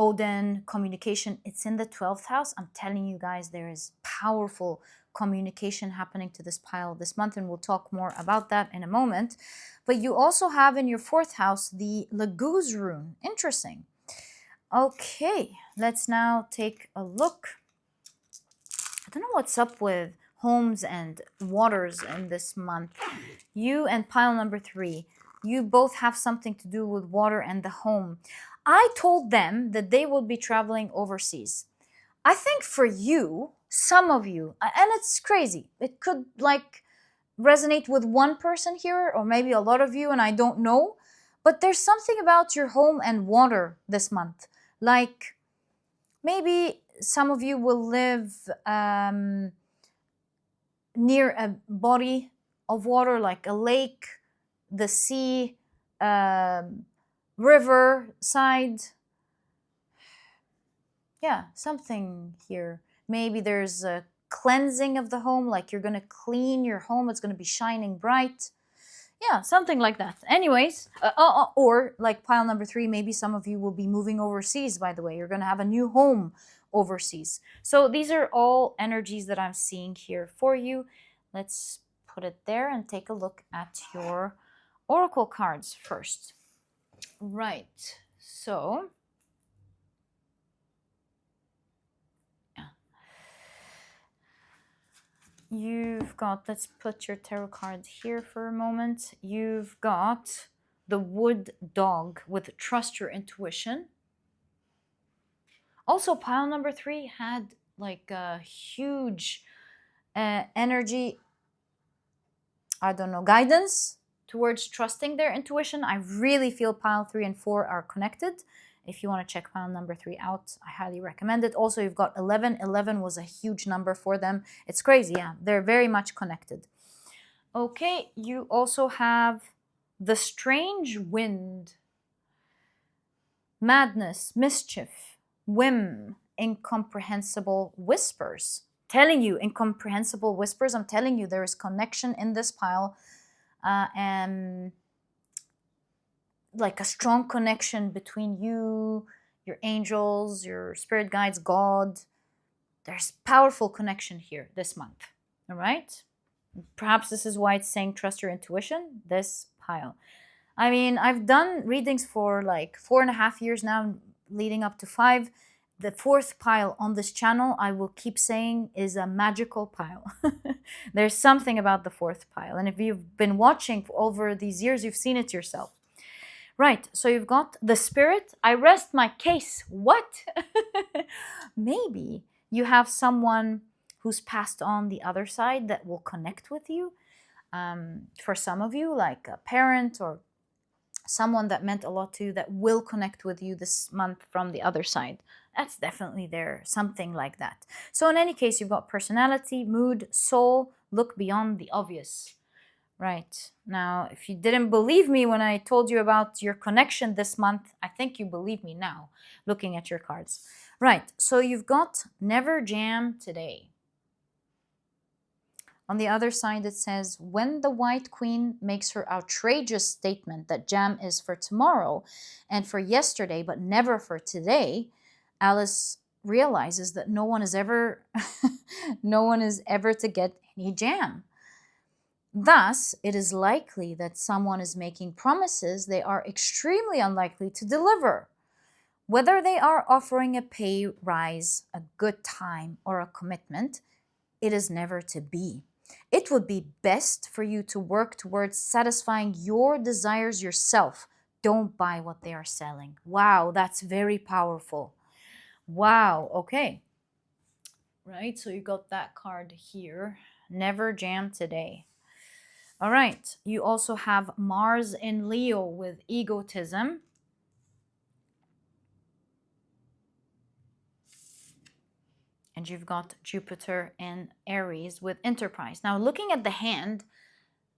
Odin, communication, it's in the 12th house. I'm telling you guys, there is powerful communication happening to this pile this month, and we'll talk more about that in a moment. But you also have in your 4th house the Laguz rune. Interesting. Okay, let's now take a look. I don't know what's up with homes and waters in this month. You and pile number 3, you both have something to do with water and the home. I told them that they will be traveling overseas. I think for you, some of you, and it's crazy, it could like resonate with one person here or maybe a lot of you, and I don't know, but there's something about your home and water this month. Like maybe some of you will live near a body of water, like a lake, the sea, river side. Yeah, something here. Maybe there's a cleansing of the home, like you're gonna clean your home, it's gonna be shining bright. Yeah, something like that. Anyways, or like pile number 3, maybe some of you will be moving overseas, by the way. You're gonna have a new home overseas. So these are all energies that I'm seeing here for you. Let's put it there and take a look at your oracle cards first. Right, so you've got, let's put your tarot card here for a moment. You've got the wood dog with trust your intuition. Also, pile number 3 had like a huge energy, I don't know, guidance towards trusting their intuition. I really feel pile 3 and 4 are connected. If you want to check pile number 3 out, I highly recommend it. Also, you've got 11. 11 was a huge number for them. It's crazy, yeah. They're very much connected. Okay, you also have the strange wind, madness, mischief, whim, incomprehensible whispers. Telling you, incomprehensible whispers. I'm telling you, there is connection in this pile, and like a strong connection between you, your angels, your spirit guides, God. There's powerful connection here this month. All right. Perhaps this is why it's saying trust your intuition. This pile. I mean, I've done readings for like 4.5 years now, leading up to 5. The 4th pile on this channel, I will keep saying, is a magical pile. There's something about the 4th pile. And if you've been watching for over these years, you've seen it yourself. Right, so you've got the spirit. I rest my case. What? Maybe you have someone who's passed on the other side that will connect with you. For some of you, like a parent or someone that meant a lot to you that will connect with you this month from the other side. That's definitely there, something like that. So in any case, you've got personality, mood, soul, look beyond the obvious. Right. Now, if you didn't believe me when I told you about your connection this month, I think you believe me now, looking at your cards. Right. So you've got never jam today. On the other side, it says, when the White Queen makes her outrageous statement that jam is for tomorrow and for yesterday, but never for today, Alice realizes that no one is ever to get any jam. Thus, it is likely that someone is making promises they are extremely unlikely to deliver. Whether they are offering a pay rise, a good time, or a commitment, it is never to be. It would be best for you to work towards satisfying your desires yourself. Don't buy what they are selling. Wow, that's very powerful. Wow, okay. Right, so you got that card here. Never jam today. All right, you also have Mars in Leo with egotism. And you've got Jupiter in Aries with enterprise. Now, looking at the hand,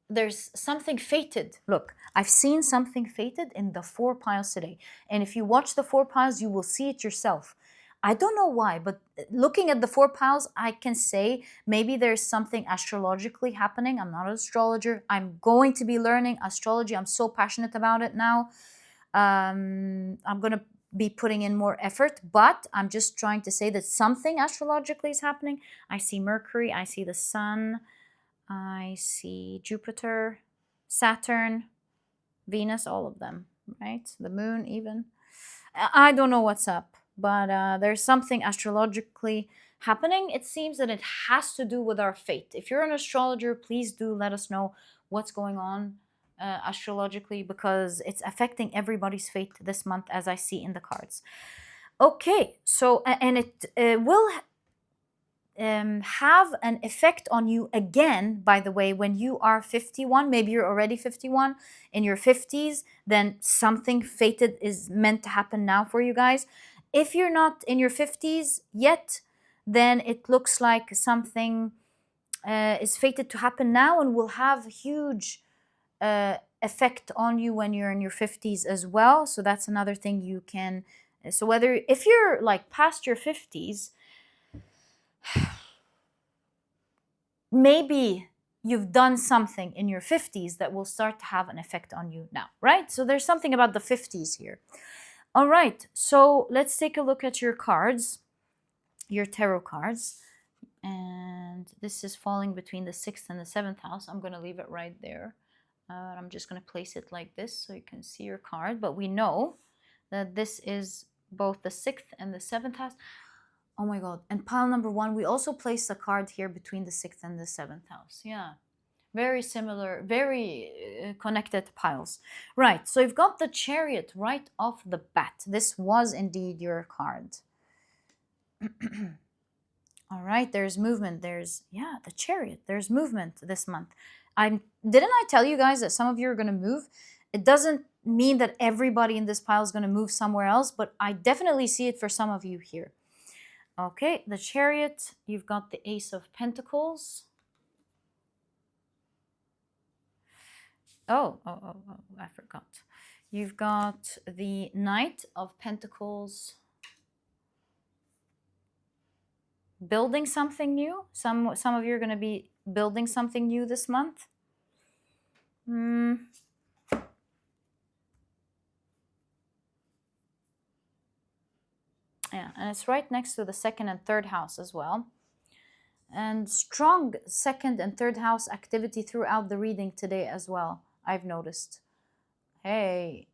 there's something fated. Look, I've seen something fated in the 4 piles today. And if you watch the 4 piles, you will see it yourself. I don't know why, but looking at the 4 piles, I can say maybe there's something astrologically happening. I'm not an astrologer. I'm going to be learning astrology. I'm so passionate about it now. I'm going to be putting in more effort, but I'm just trying to say that something astrologically is happening. I see Mercury, I see the Sun, I see Jupiter, Saturn, Venus, all of them, right? The Moon even. I don't know what's up, but there's something astrologically happening. It seems that it has to do with our fate. If you're an astrologer, please do let us know what's going on astrologically, because it's affecting everybody's fate this month, as I see in the cards. Okay, so, and it will have an effect on you again, by the way, when you are 51. Maybe you're already 51, in your 50s, then something fated is meant to happen now for you guys. If you're not in your 50s yet, then it looks like something is fated to happen now and will have huge effect on you when you're in your 50s as well. So that's another thing you can So whether, if you're like past your 50s, maybe you've done something in your 50s that will start to have an effect on you now, right? So there's something about the 50s here. All right, so let's take a look at your cards, your tarot cards. And this is falling between the 6th and the 7th house. I'm going to leave it right there. I'm just going to place it like this so you can see your card. But we know that this is both the 6th and the 7th house. Oh my God. And pile number 1, we also placed a card here between the 6th and the 7th house. Yeah. Very similar, very connected piles. Right. So you've got the Chariot right off the bat. This was indeed your card. All right, there's movement. There's, yeah, the Chariot. There's movement this month. Didn't I tell you guys that some of you are going to move? It doesn't mean that everybody in this pile is going to move somewhere else, but I definitely see it for some of you here. Okay, the Chariot. You've got the Ace of Pentacles. Oh, I forgot. You've got the Knight of Pentacles. Building something new. Some of you are going to be building something new this month. Yeah, and it's right next to the 2nd and 3rd house as well. And strong 2nd and 3rd house activity throughout the reading today as well, I've noticed. Hey,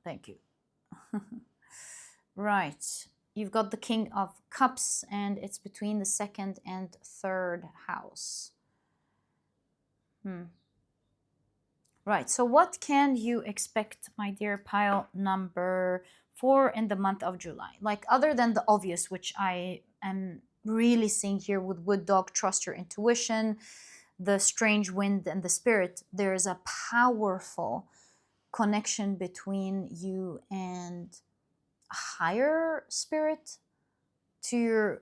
thank you. Right. You've got the King of Cups, and it's between the 2nd and 3rd house. Right, so what can you expect, my dear pile number 4 in the month of July? Like, other than the obvious, which I am really seeing here with Wood Dog, trust your intuition, the strange wind and the spirit, there is a powerful connection between you and a higher spirit, to your,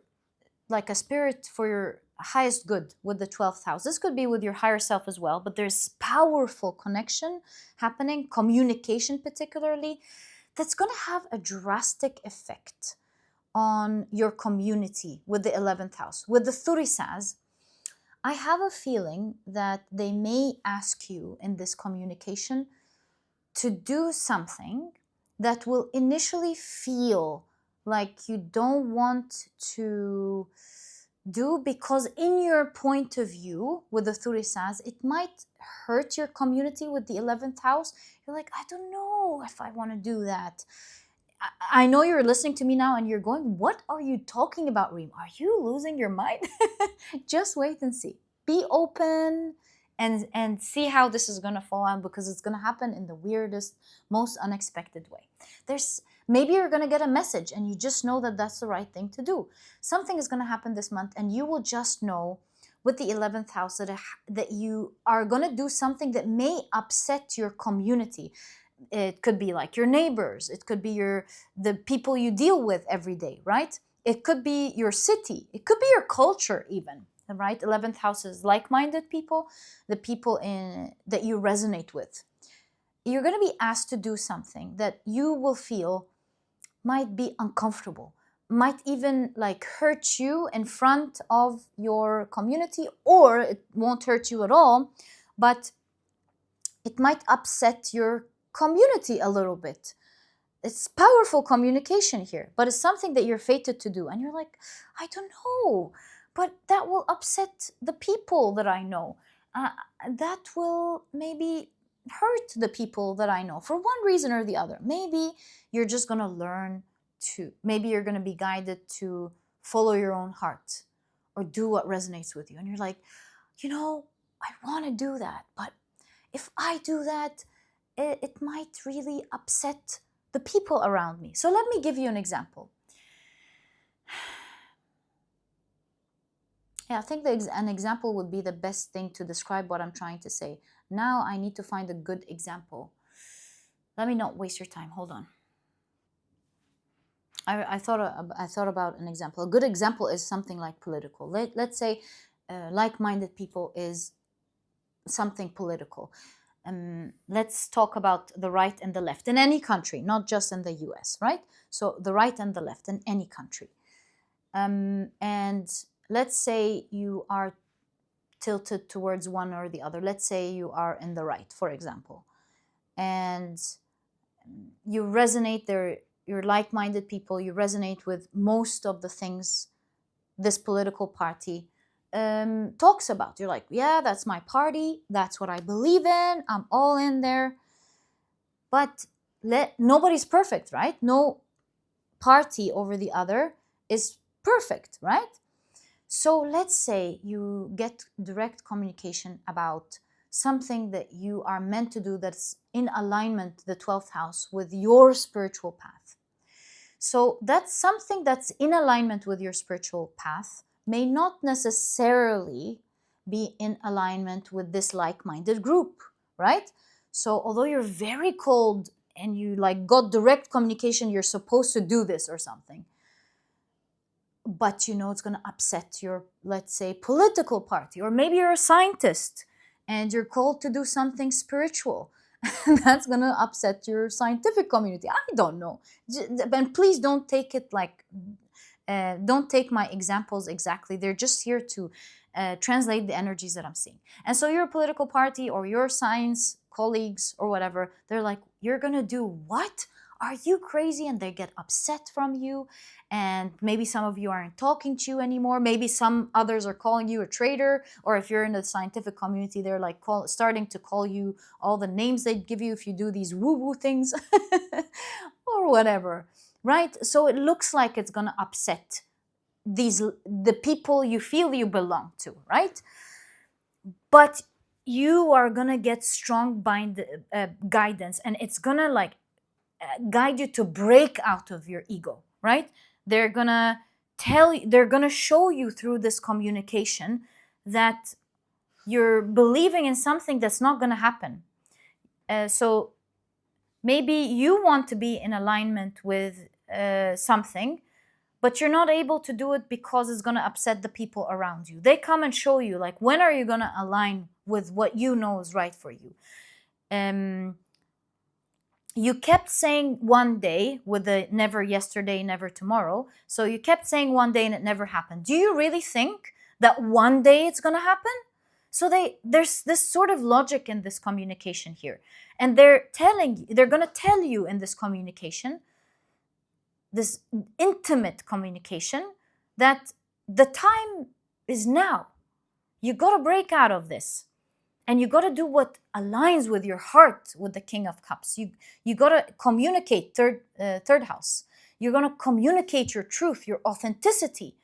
like a spirit for your highest good with the 12th house. This could be with your higher self as well, but there's powerful connection happening, communication particularly, that's going to have a drastic effect on your community with the 11th house. With the Thurisaz, I have a feeling that they may ask you in this communication to do something that will initially feel like you don't want to do, because in your point of view with the Thurisaz, it might hurt your community with the 11th house. You're like, I don't know if I want to do that. I know you're listening to me now and you're going, what are you talking about, Reem? Are you losing your mind? Just wait and see. Be open and see how this is going to fall out, because it's going to happen in the weirdest, most unexpected way. Maybe you're going to get a message and you just know that that's the right thing to do. Something is going to happen this month and you will just know with the 11th house that you are going to do something that may upset your community. It could be like your neighbors. It could be the people you deal with every day, right? It could be your city. It could be your culture even, right? 11th house is like-minded people, the people that you resonate with. You're going to be asked to do something that you will feel might be uncomfortable, might even like hurt you in front of your community, or it won't hurt you at all, but it might upset your community a little bit. It's powerful communication here, but it's something that you're fated to do. And you're like, I don't know, but that will upset the people that I know. That will maybe hurt the people that I know for one reason or the other. Maybe you're just going to learn maybe you're going to be guided to follow your own heart or do what resonates with you. And you're like, I want to do that, but if I do that, it might really upset the people around me. So let me give you an example. Yeah, I think an example would be the best thing to describe what I'm trying to say. Now I need to find a good example. Let me not waste your time. Hold on. I thought about an example. A good example is something like political. Let's say like-minded people is something political. let's talk about the right and the left in any country, not just in the US, right? So the right and the left in any country. And let's say you are tilted towards one or the other. Let's say you are in the right, for example, and you resonate there, you're like-minded people, you resonate with most of the things this political party talks about. You're like, yeah, that's my party, that's what I believe in, I'm all in there. But nobody's perfect, right? No party over the other is perfect, right? So let's say you get direct communication about something that you are meant to do that's in alignment, the 12th house, with your spiritual path. So that's something that's in alignment with your spiritual path may not necessarily be in alignment with this like-minded group, right? So although you're very cold and you like got direct communication, you're supposed to do this or something, but you know it's going to upset your, let's say, political party, or maybe you're a scientist and you're called to do something spiritual. That's going to upset your scientific community. I don't know. And please don't take it like, don't take my examples exactly. They're just here to translate the energies that I'm seeing. And so your political party or your science colleagues or whatever, they're like, you're going to do what? Are you crazy? And they get upset from you. And maybe some of you aren't talking to you anymore. Maybe some others are calling you a traitor. Or if you're in the scientific community, they're like starting to call you all the names they give you if you do these woo-woo things or whatever, right? So it looks like it's going to upset the people you feel you belong to, right? But you are going to get strong guidance, and it's going to like guide you to break out of your ego, right? They're gonna they're gonna show you through this communication that you're believing in something that's not gonna happen. So maybe you want to be in alignment with something, but you're not able to do it because it's gonna upset the people around you. They come and show you, like, when are you gonna align with what you know is right for you? You kept saying one day with the never yesterday, never tomorrow. So you kept saying one day and it never happened. Do you really think that one day it's going to happen? So there's this sort of logic in this communication here. And they're going to tell you in this communication, this intimate communication, that the time is now. You got to break out of this. And you got to do what aligns with your heart, with the King of Cups. You got to communicate third house. You're going to communicate your truth, your authenticity.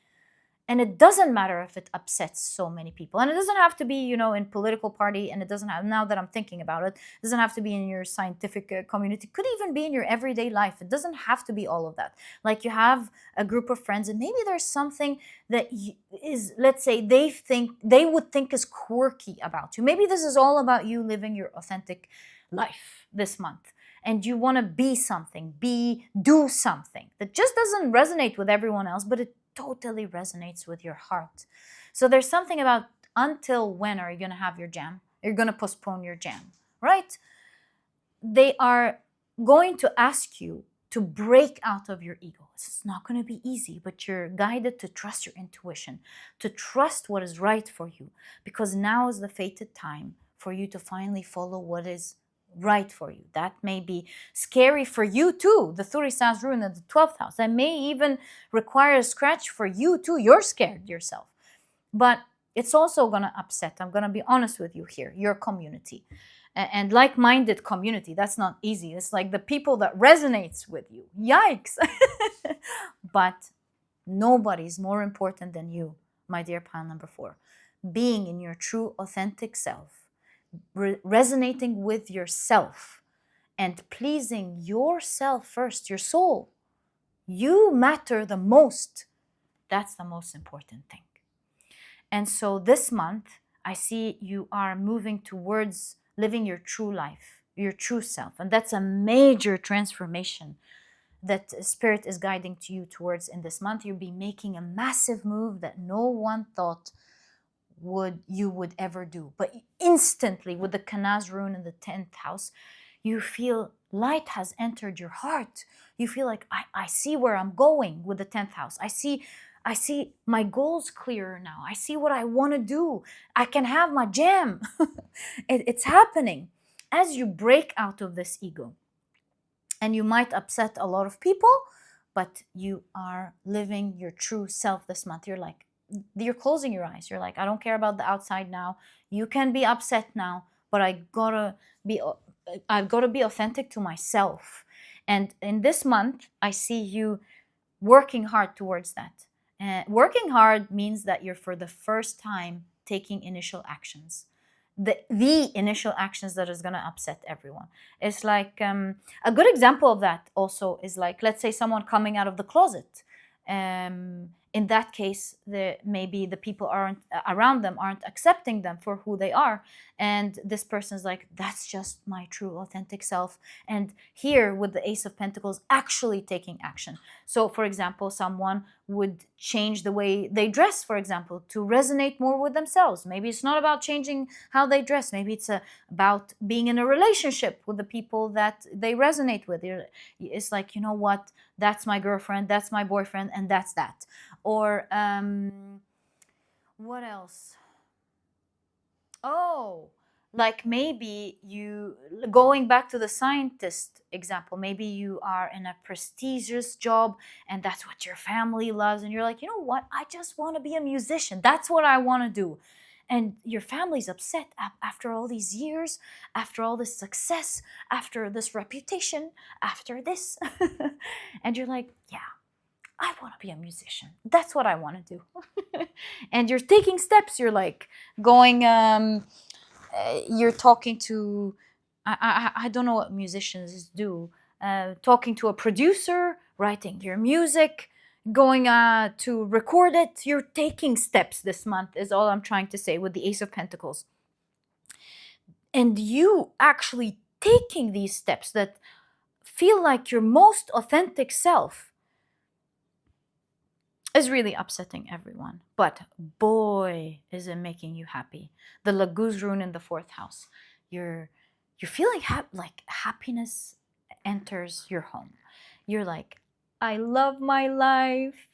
And it doesn't matter if it upsets so many people. And it doesn't have to be, you know, in political party. And it doesn't have, now that I'm thinking about it, doesn't have to be in your scientific community. It could even be in your everyday life. It doesn't have to be all of that. Like you have a group of friends and maybe there's something that is, let's say, they would think is quirky about you. Maybe this is all about you living your authentic life this month. And you want to be something, do something that just doesn't resonate with everyone else, but it totally resonates with your heart. So there's something about, until when are you going to have your jam? You're going to postpone your jam, right? They are going to ask you to break out of your ego. It's not going to be easy, but you're guided to trust your intuition, to trust what is right for you, because now is the fated time for you to finally follow what is right for you. That may be scary for you too. The Thurisaz rune in the 12th house. That may even require a scratch for you too. You're scared yourself. But it's also going to upset, I'm going to be honest with you here, your community. And like-minded community, that's not easy. It's like the people that resonates with you. Yikes. But nobody's more important than you, my dear pile number 4. Being in your true authentic self, resonating with yourself and pleasing yourself first, your soul. You matter the most. That's the most important thing. And so this month, I see you are moving towards living your true life, your true self. And that's a major transformation that Spirit is guiding to you towards in this month. You'll be making a massive move that no one thought would ever do. But instantly, with the Kanaz rune in the 10th house, you feel light has entered your heart. You feel like, I see where I'm going with the 10th house. I see my goals clearer now. I see what I want to do. I can have my jam. It's happening as you break out of this ego. And you might upset a lot of people, but you are living your true self this month. You're closing your eyes. You're like, I don't care about the outside now. You can be upset now, but I've got to be authentic to myself. And in this month, I see you working hard towards that. Working hard means that you're, for the first time, taking initial actions. The initial actions that is going to upset everyone. It's like, a good example of that also is like, let's say someone coming out of the closet. In that case, maybe the people around them aren't accepting them for who they are, and this person's like, that's just my true authentic self. And here with the Ace of Pentacles, actually taking action. So for example, someone would change the way they dress, for example, to resonate more with themselves. Maybe it's not about changing how they dress. Maybe it's about being in a relationship with the people that they resonate with. It's like, you know what, that's my girlfriend, that's my boyfriend, and that's that. Or what else? Oh, like maybe you, going back to the scientist example, maybe you are in a prestigious job and that's what your family loves, and you're like, you know what, I just want to be a musician. That's what I want to do. And your family's upset after all these years, after all this success, after this reputation, after this. And you're like, yeah, I want to be a musician. That's what I want to do. And you're taking steps. You're like going, you're talking to, I don't know what musicians do, talking to a producer, writing your music, going to record it. You're taking steps this month, is all I'm trying to say with the Ace of Pentacles. And you actually taking these steps that feel like your most authentic self is really upsetting everyone. But boy, is it making you happy. The Laguz rune in the 4th house. You're feeling like happiness enters your home. You're like, I love my life.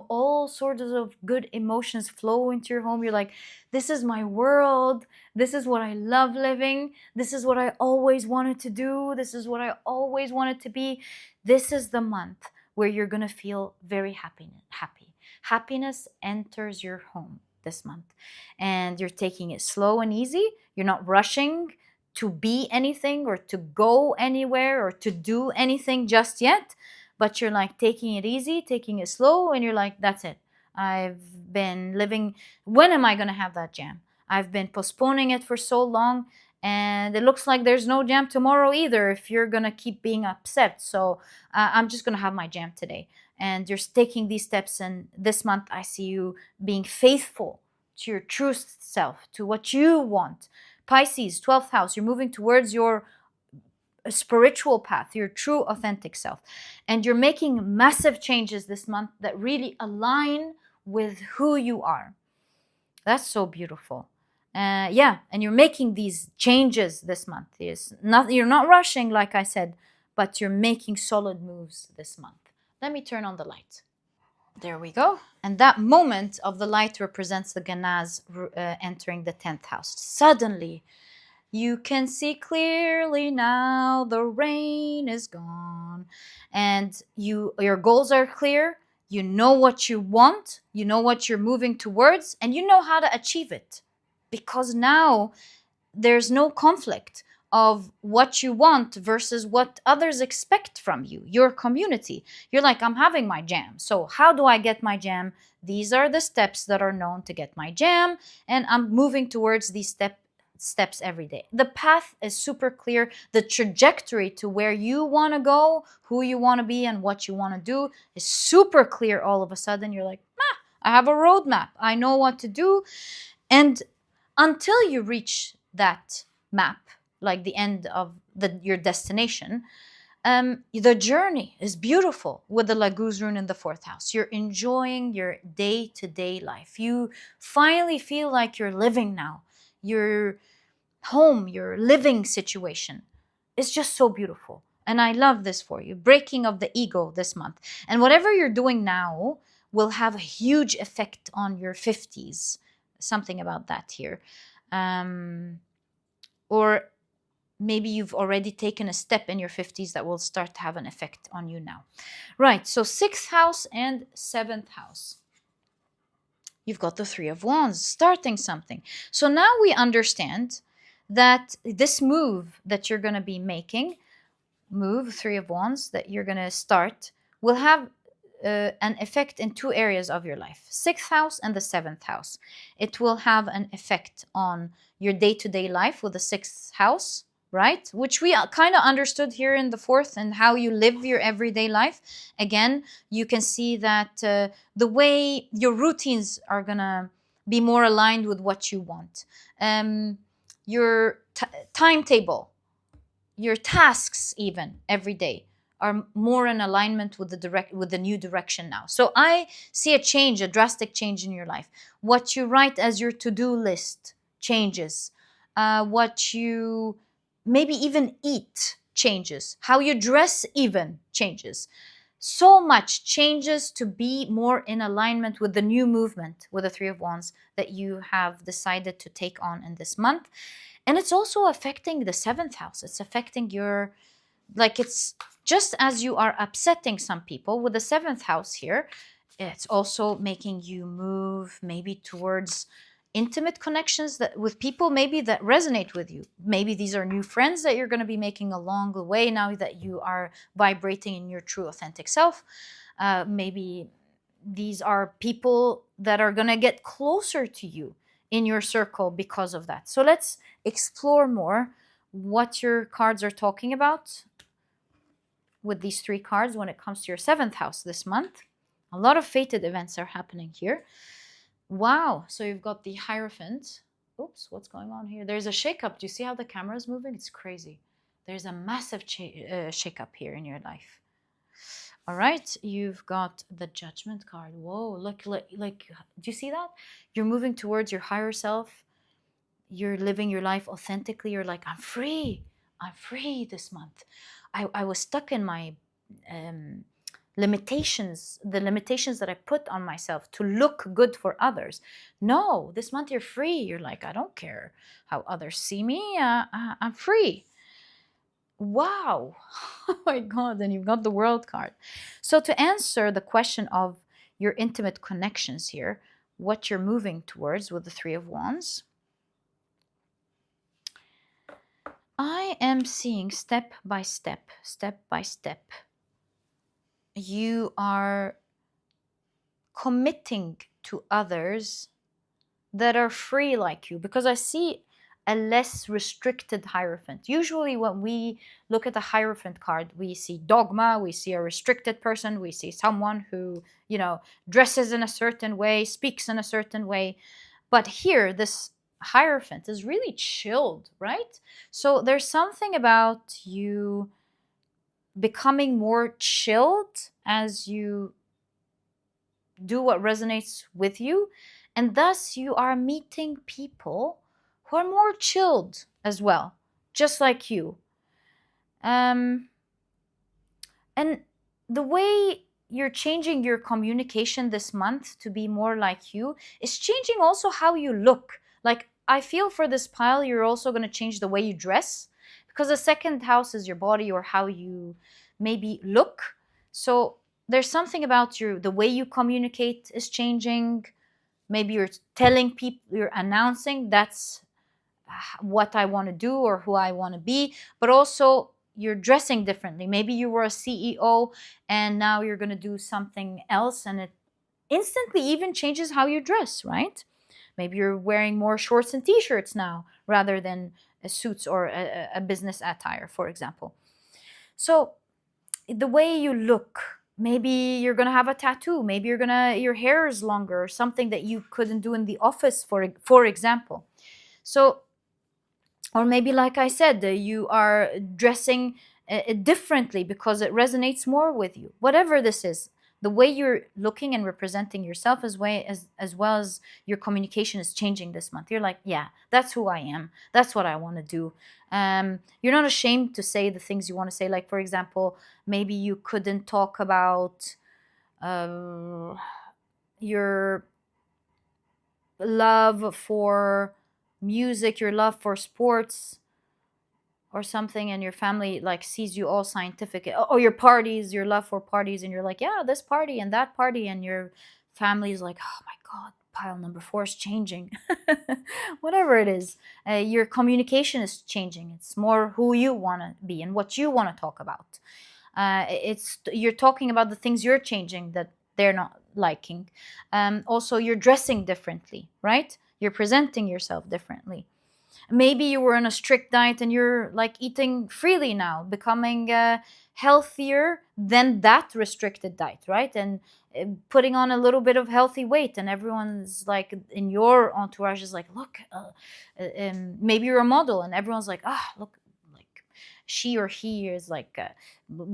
All sorts of good emotions flow into your home. You're like, this is my world. This is what I love living. This is what I always wanted to do. This is what I always wanted to be. This is the month where you're going to feel very happy. Happiness enters your home this month. And you're taking it slow and easy. You're not rushing to be anything or to go anywhere or to do anything just yet. But you're like taking it easy, taking it slow, and you're like, that's it. I've been living, when am I going to have that jam? I've been postponing it for so long, and it looks like there's no jam tomorrow either if you're going to keep being upset. So I'm just going to have my jam today. And you're taking these steps, and this month I see you being faithful to your true self, to what you want. Pisces, 12th house, you're moving towards your spiritual path, your true authentic self. And you're making massive changes this month that really align with who you are. That's so beautiful. And you're making these changes this month. You're not rushing, like I said, but you're making solid moves this month. Let me turn on the light. There we go. And that moment of the light represents the Ganaz entering the 10th house. Suddenly, you can see clearly now, the rain is gone. And your goals are clear. You know what you want. You know what you're moving towards. And you know how to achieve it. Because now there's no conflict of what you want versus what others expect from you, your community. You're like, I'm having my jam. So how do I get my jam? These are the steps that are known to get my jam. And I'm moving towards these steps every day. The path is super clear. The trajectory to where you want to go, who you want to be, and what you want to do is super clear all of a sudden. You're like, I have a roadmap. I know what to do. And until you reach that map, like the end of your destination, The journey is beautiful with the Laguz rune in the fourth house. You're enjoying your day-to-day life. You finally feel like you're living now. Your home, your living situation is just so beautiful. And I love this for you. Breaking of the ego this month. And whatever you're doing now will have a huge effect on your 50s. Something about that here. Or maybe you've already taken a step in your 50s that will start to have an effect on you now. Right, so 6th house and 7th house. You've got the Three of Wands, starting something. So now we understand that this move that you're going to be making, Three of Wands, that you're going to start, will have an effect in two areas of your life, 6th house and the 7th house. It will have an effect on your day-to-day life with the 6th house, right? Which we kind of understood here in the 4th, and how you live your everyday life. Again, you can see that the way your routines are going to be more aligned with what you want. Your timetable, your tasks even every day are more in alignment with the new direction now. So I see a drastic change in your life. What you write as your to-do list changes. What you maybe even eat changes. How you dress even changes. So much changes to be more in alignment with the new movement with the Three of Wands that you have decided to take on in this month. And it's also affecting the 7th house. It's affecting your, it's just as you are upsetting some people with the 7th house here, it's also making you move maybe towards intimate connections that with people maybe that resonate with you. Maybe these are new friends that you're going to be making along the way now that you are vibrating in your true authentic self. Maybe these are people that are going to get closer to you in your circle because of that. So let's explore more what your cards are talking about with these 3 cards when it comes to your 7th house this month. A lot of fated events are happening here. Wow. So you've got the Hierophant. Oops, what's going on here? There's a shakeup. Do you see how the camera is moving? It's crazy. There's a massive shakeup here in your life. All right, you've got the Judgment card. Whoa, look, do you see that? You're moving towards your higher self. You're living your life authentically. You're like, I'm free. I'm free this month. I was stuck in my limitations, the limitations that I put on myself to look good for others. No, this month you're free. You're like, I don't care how others see me. I'm free. Wow. Oh my God. And you've got the World card. So to answer the question of your intimate connections here, what you're moving towards with the Three of Wands, I am seeing step by step, you are committing to others that are free like you, because I see a less restricted Hierophant. Usually when we look at the Hierophant card, we see dogma, we see a restricted person, we see someone who, dresses in a certain way, speaks in a certain way. But here, this Hierophant is really chilled, right? So there's something about you becoming more chilled as you do what resonates with you, and thus you are meeting people who are more chilled as well, just like you. And the way you're changing your communication this month to be more like you is changing also how you look. Like, I feel for this pile, you're also going to change the way you dress, because the 2nd house is your body or how you maybe look. So there's something about the way you communicate is changing. Maybe you're telling people, you're announcing, that's what I want to do or who I want to be, but also you're dressing differently. Maybe you were a CEO and now you're going to do something else, and it instantly even changes how you dress, right? Maybe you're wearing more shorts and t-shirts now rather than suits or a business attire, for example. So the way you look, maybe you're going to have a tattoo, maybe your hair is longer, something that you couldn't do in the office, for example. So, or maybe, like I said, you are dressing differently because it resonates more with you. Whatever this is, the way you're looking and representing yourself as well as your communication is changing this month. You're like, yeah, that's who I am. That's what I want to do. You're not ashamed to say the things you want to say. Like, for example, maybe you couldn't talk about your love for music, your love for sports or something, and your family like sees you all scientific, or your parties, your love for parties, and you're like, yeah, this party and that party, and your family's like, oh my god, pile number 4 is changing. Whatever it is, your communication is changing. It's more who you want to be and what you want to talk about. It's you're talking about the things you're changing that they're not liking. Also, you're dressing differently, right? You're presenting yourself differently. Maybe you were on a strict diet and you're like eating freely now, becoming healthier than that restricted diet, right? And putting on a little bit of healthy weight, and everyone's like in your entourage is like, look, maybe you're a model and everyone's like, ah, look, like she or he is like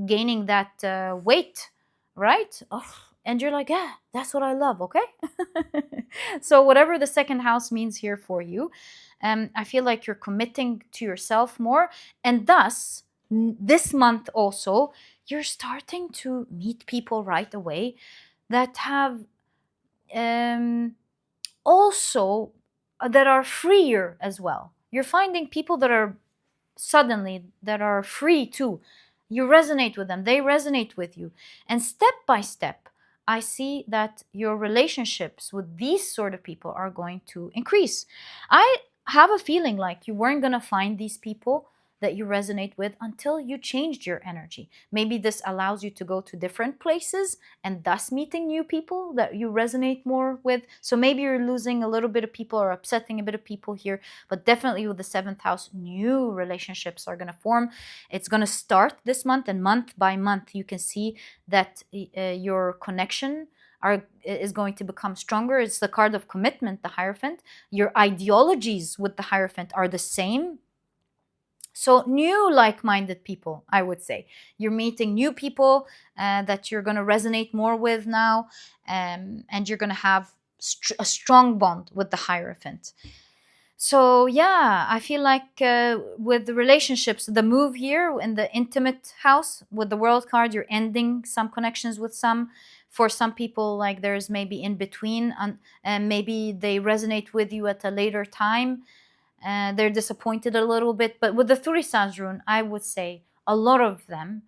gaining that weight, right? Oh, and you're like, yeah, that's what I love. Okay. So whatever the second house means here for you, I feel like you're committing to yourself more, and thus this month also you're starting to meet people right away that have um, also that are freer as well. You're finding people that are suddenly that are free too. You resonate with them, they resonate with you, and step by step I see that your relationships with these sort of people are going to increase. I have a feeling like you weren't going to find these people that you resonate with until you changed your energy. Maybe this allows you to go to different places and thus meeting new people that you resonate more with. So maybe you're losing a little bit of people or upsetting a bit of people here, but definitely with the seventh house, new relationships are going to form. It's going to start this month, and month by month you can see that your connection is going to become stronger. It's the card of commitment, the Hierophant. Your ideologies with the Hierophant are the same. So new like-minded people, I would say. You're meeting new people that you're going to resonate more with now, and you're going to have a strong bond with the Hierophant. So yeah, I feel like with the relationships, the move here in the intimate house with the World card, you're ending some connections with some. For some people, like there's maybe in between, and maybe they resonate with you at a later time. They're disappointed a little bit, but with the Thurisaz rune, I would say a lot of them,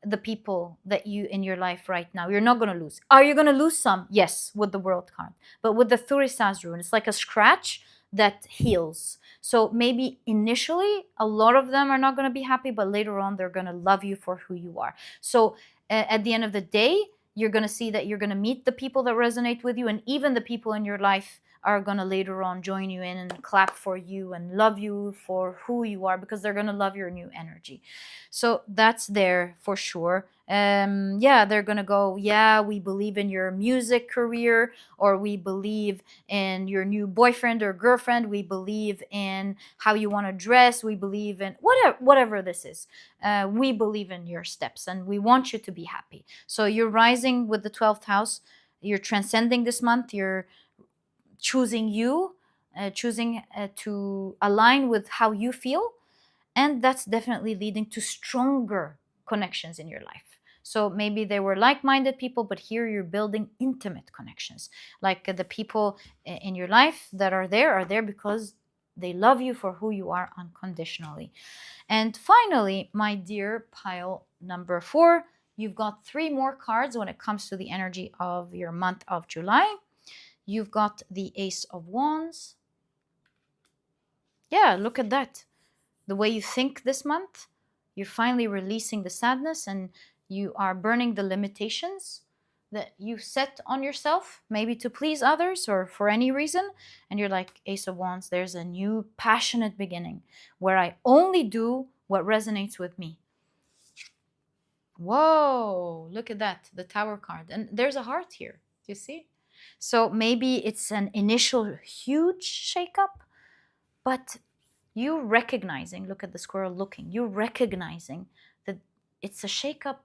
the people that you in your life right now, you're not going to lose. Are you going to lose some? Yes, with the World card. But with the Thurisaz rune, it's like a scratch that heals. So maybe initially a lot of them are not going to be happy, but later on they're going to love you for who you are. So at the end of the day, you're going to see that you're going to meet the people that resonate with you, and even the people in your life are going to later on join you in and clap for you and love you for who you are, because they're going to love your new energy. So that's there for sure. Yeah, they're going to go, yeah, we believe in your music career, or we believe in your new boyfriend or girlfriend, we believe in how you want to dress, we believe in whatever this is. We believe in your steps and we want you to be happy. So you're rising with the 12th house, you're transcending this month, you're choosing you, choosing to align with how you feel, and that's definitely leading to stronger connections in your life. So maybe they were like-minded people, but here you're building intimate connections. Like the people in your life that are there because they love you for who you are unconditionally. And finally, my dear pile number 4, you've got 3 more cards when it comes to the energy of your month of July. You've got the Ace of Wands. Yeah, look at that. The way you think this month, you're finally releasing the sadness, and you are burning the limitations that you set on yourself, maybe to please others or for any reason. And you're like, Ace of Wands, there's a new passionate beginning where I only do what resonates with me. Whoa, look at that, the Tower card. And there's a heart here. Do you see? So maybe it's an initial huge shakeup, but you recognizing, look at the squirrel looking, you recognizing that it's a shakeup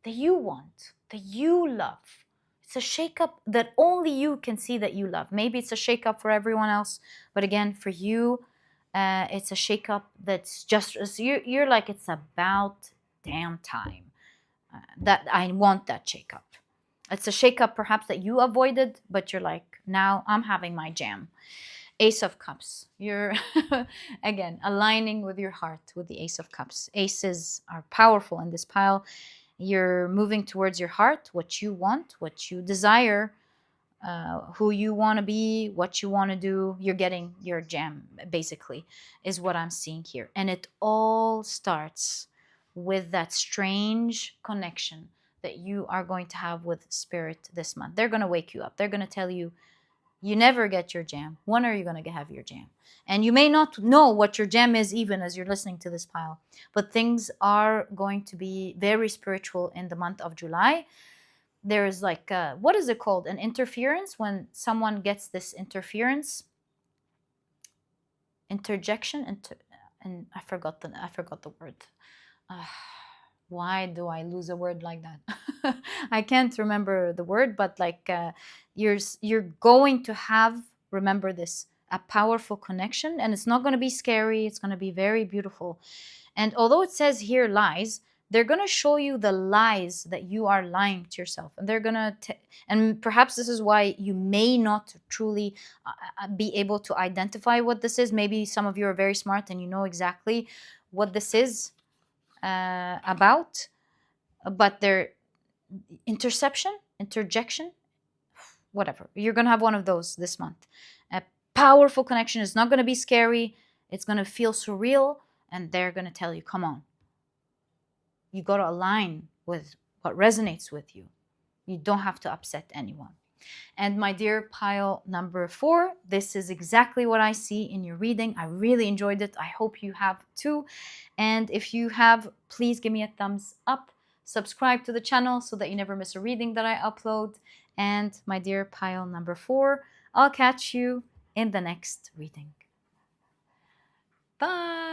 that you want, that you love. It's a shakeup that only you can see that you love. Maybe it's a shakeup for everyone else, but again, for you, it's a shakeup that's just you're like, it's about damn time that I want that shakeup. It's a shakeup perhaps that you avoided, but you're like, now I'm having my jam. Ace of Cups. You're, again, aligning with your heart with the Ace of Cups. Aces are powerful in this pile. You're moving towards your heart, what you want, what you desire, who you want to be, what you want to do. You're getting your jam, basically, is what I'm seeing here. And it all starts with that strange connection that you are going to have with Spirit this month. They're going to wake you up. They're going to tell you, you never get your jam. When are you going to have your jam? And you may not know what your jam is even as you're listening to this pile, but things are going to be very spiritual in the month of July. There's like, what is it called? An interference, when someone gets this interference, interjection, and I forgot the word. Why do I lose a word like that? I can't remember the word, but like you're going to have, remember this, a powerful connection, and it's not going to be scary. It's going to be very beautiful. And although it says here lies, they're going to show you the lies that you are lying to yourself, and they're going to and perhaps this is why you may not truly be able to identify what this is. Maybe some of you are very smart and you know exactly what this is about, but they're interception, interjection, whatever. You're going to have one of those this month. A powerful connection is not going to be scary. It's going to feel surreal, and they're going to tell you, come on. You got to align with what resonates with you. You don't have to upset anyone. And my dear pile number 4, this is exactly what I see in your reading. I really enjoyed it. I hope you have too. And if you have, please give me a thumbs up. Subscribe to the channel so that you never miss a reading that I upload. And my dear pile number 4, I'll catch you in the next reading. Bye.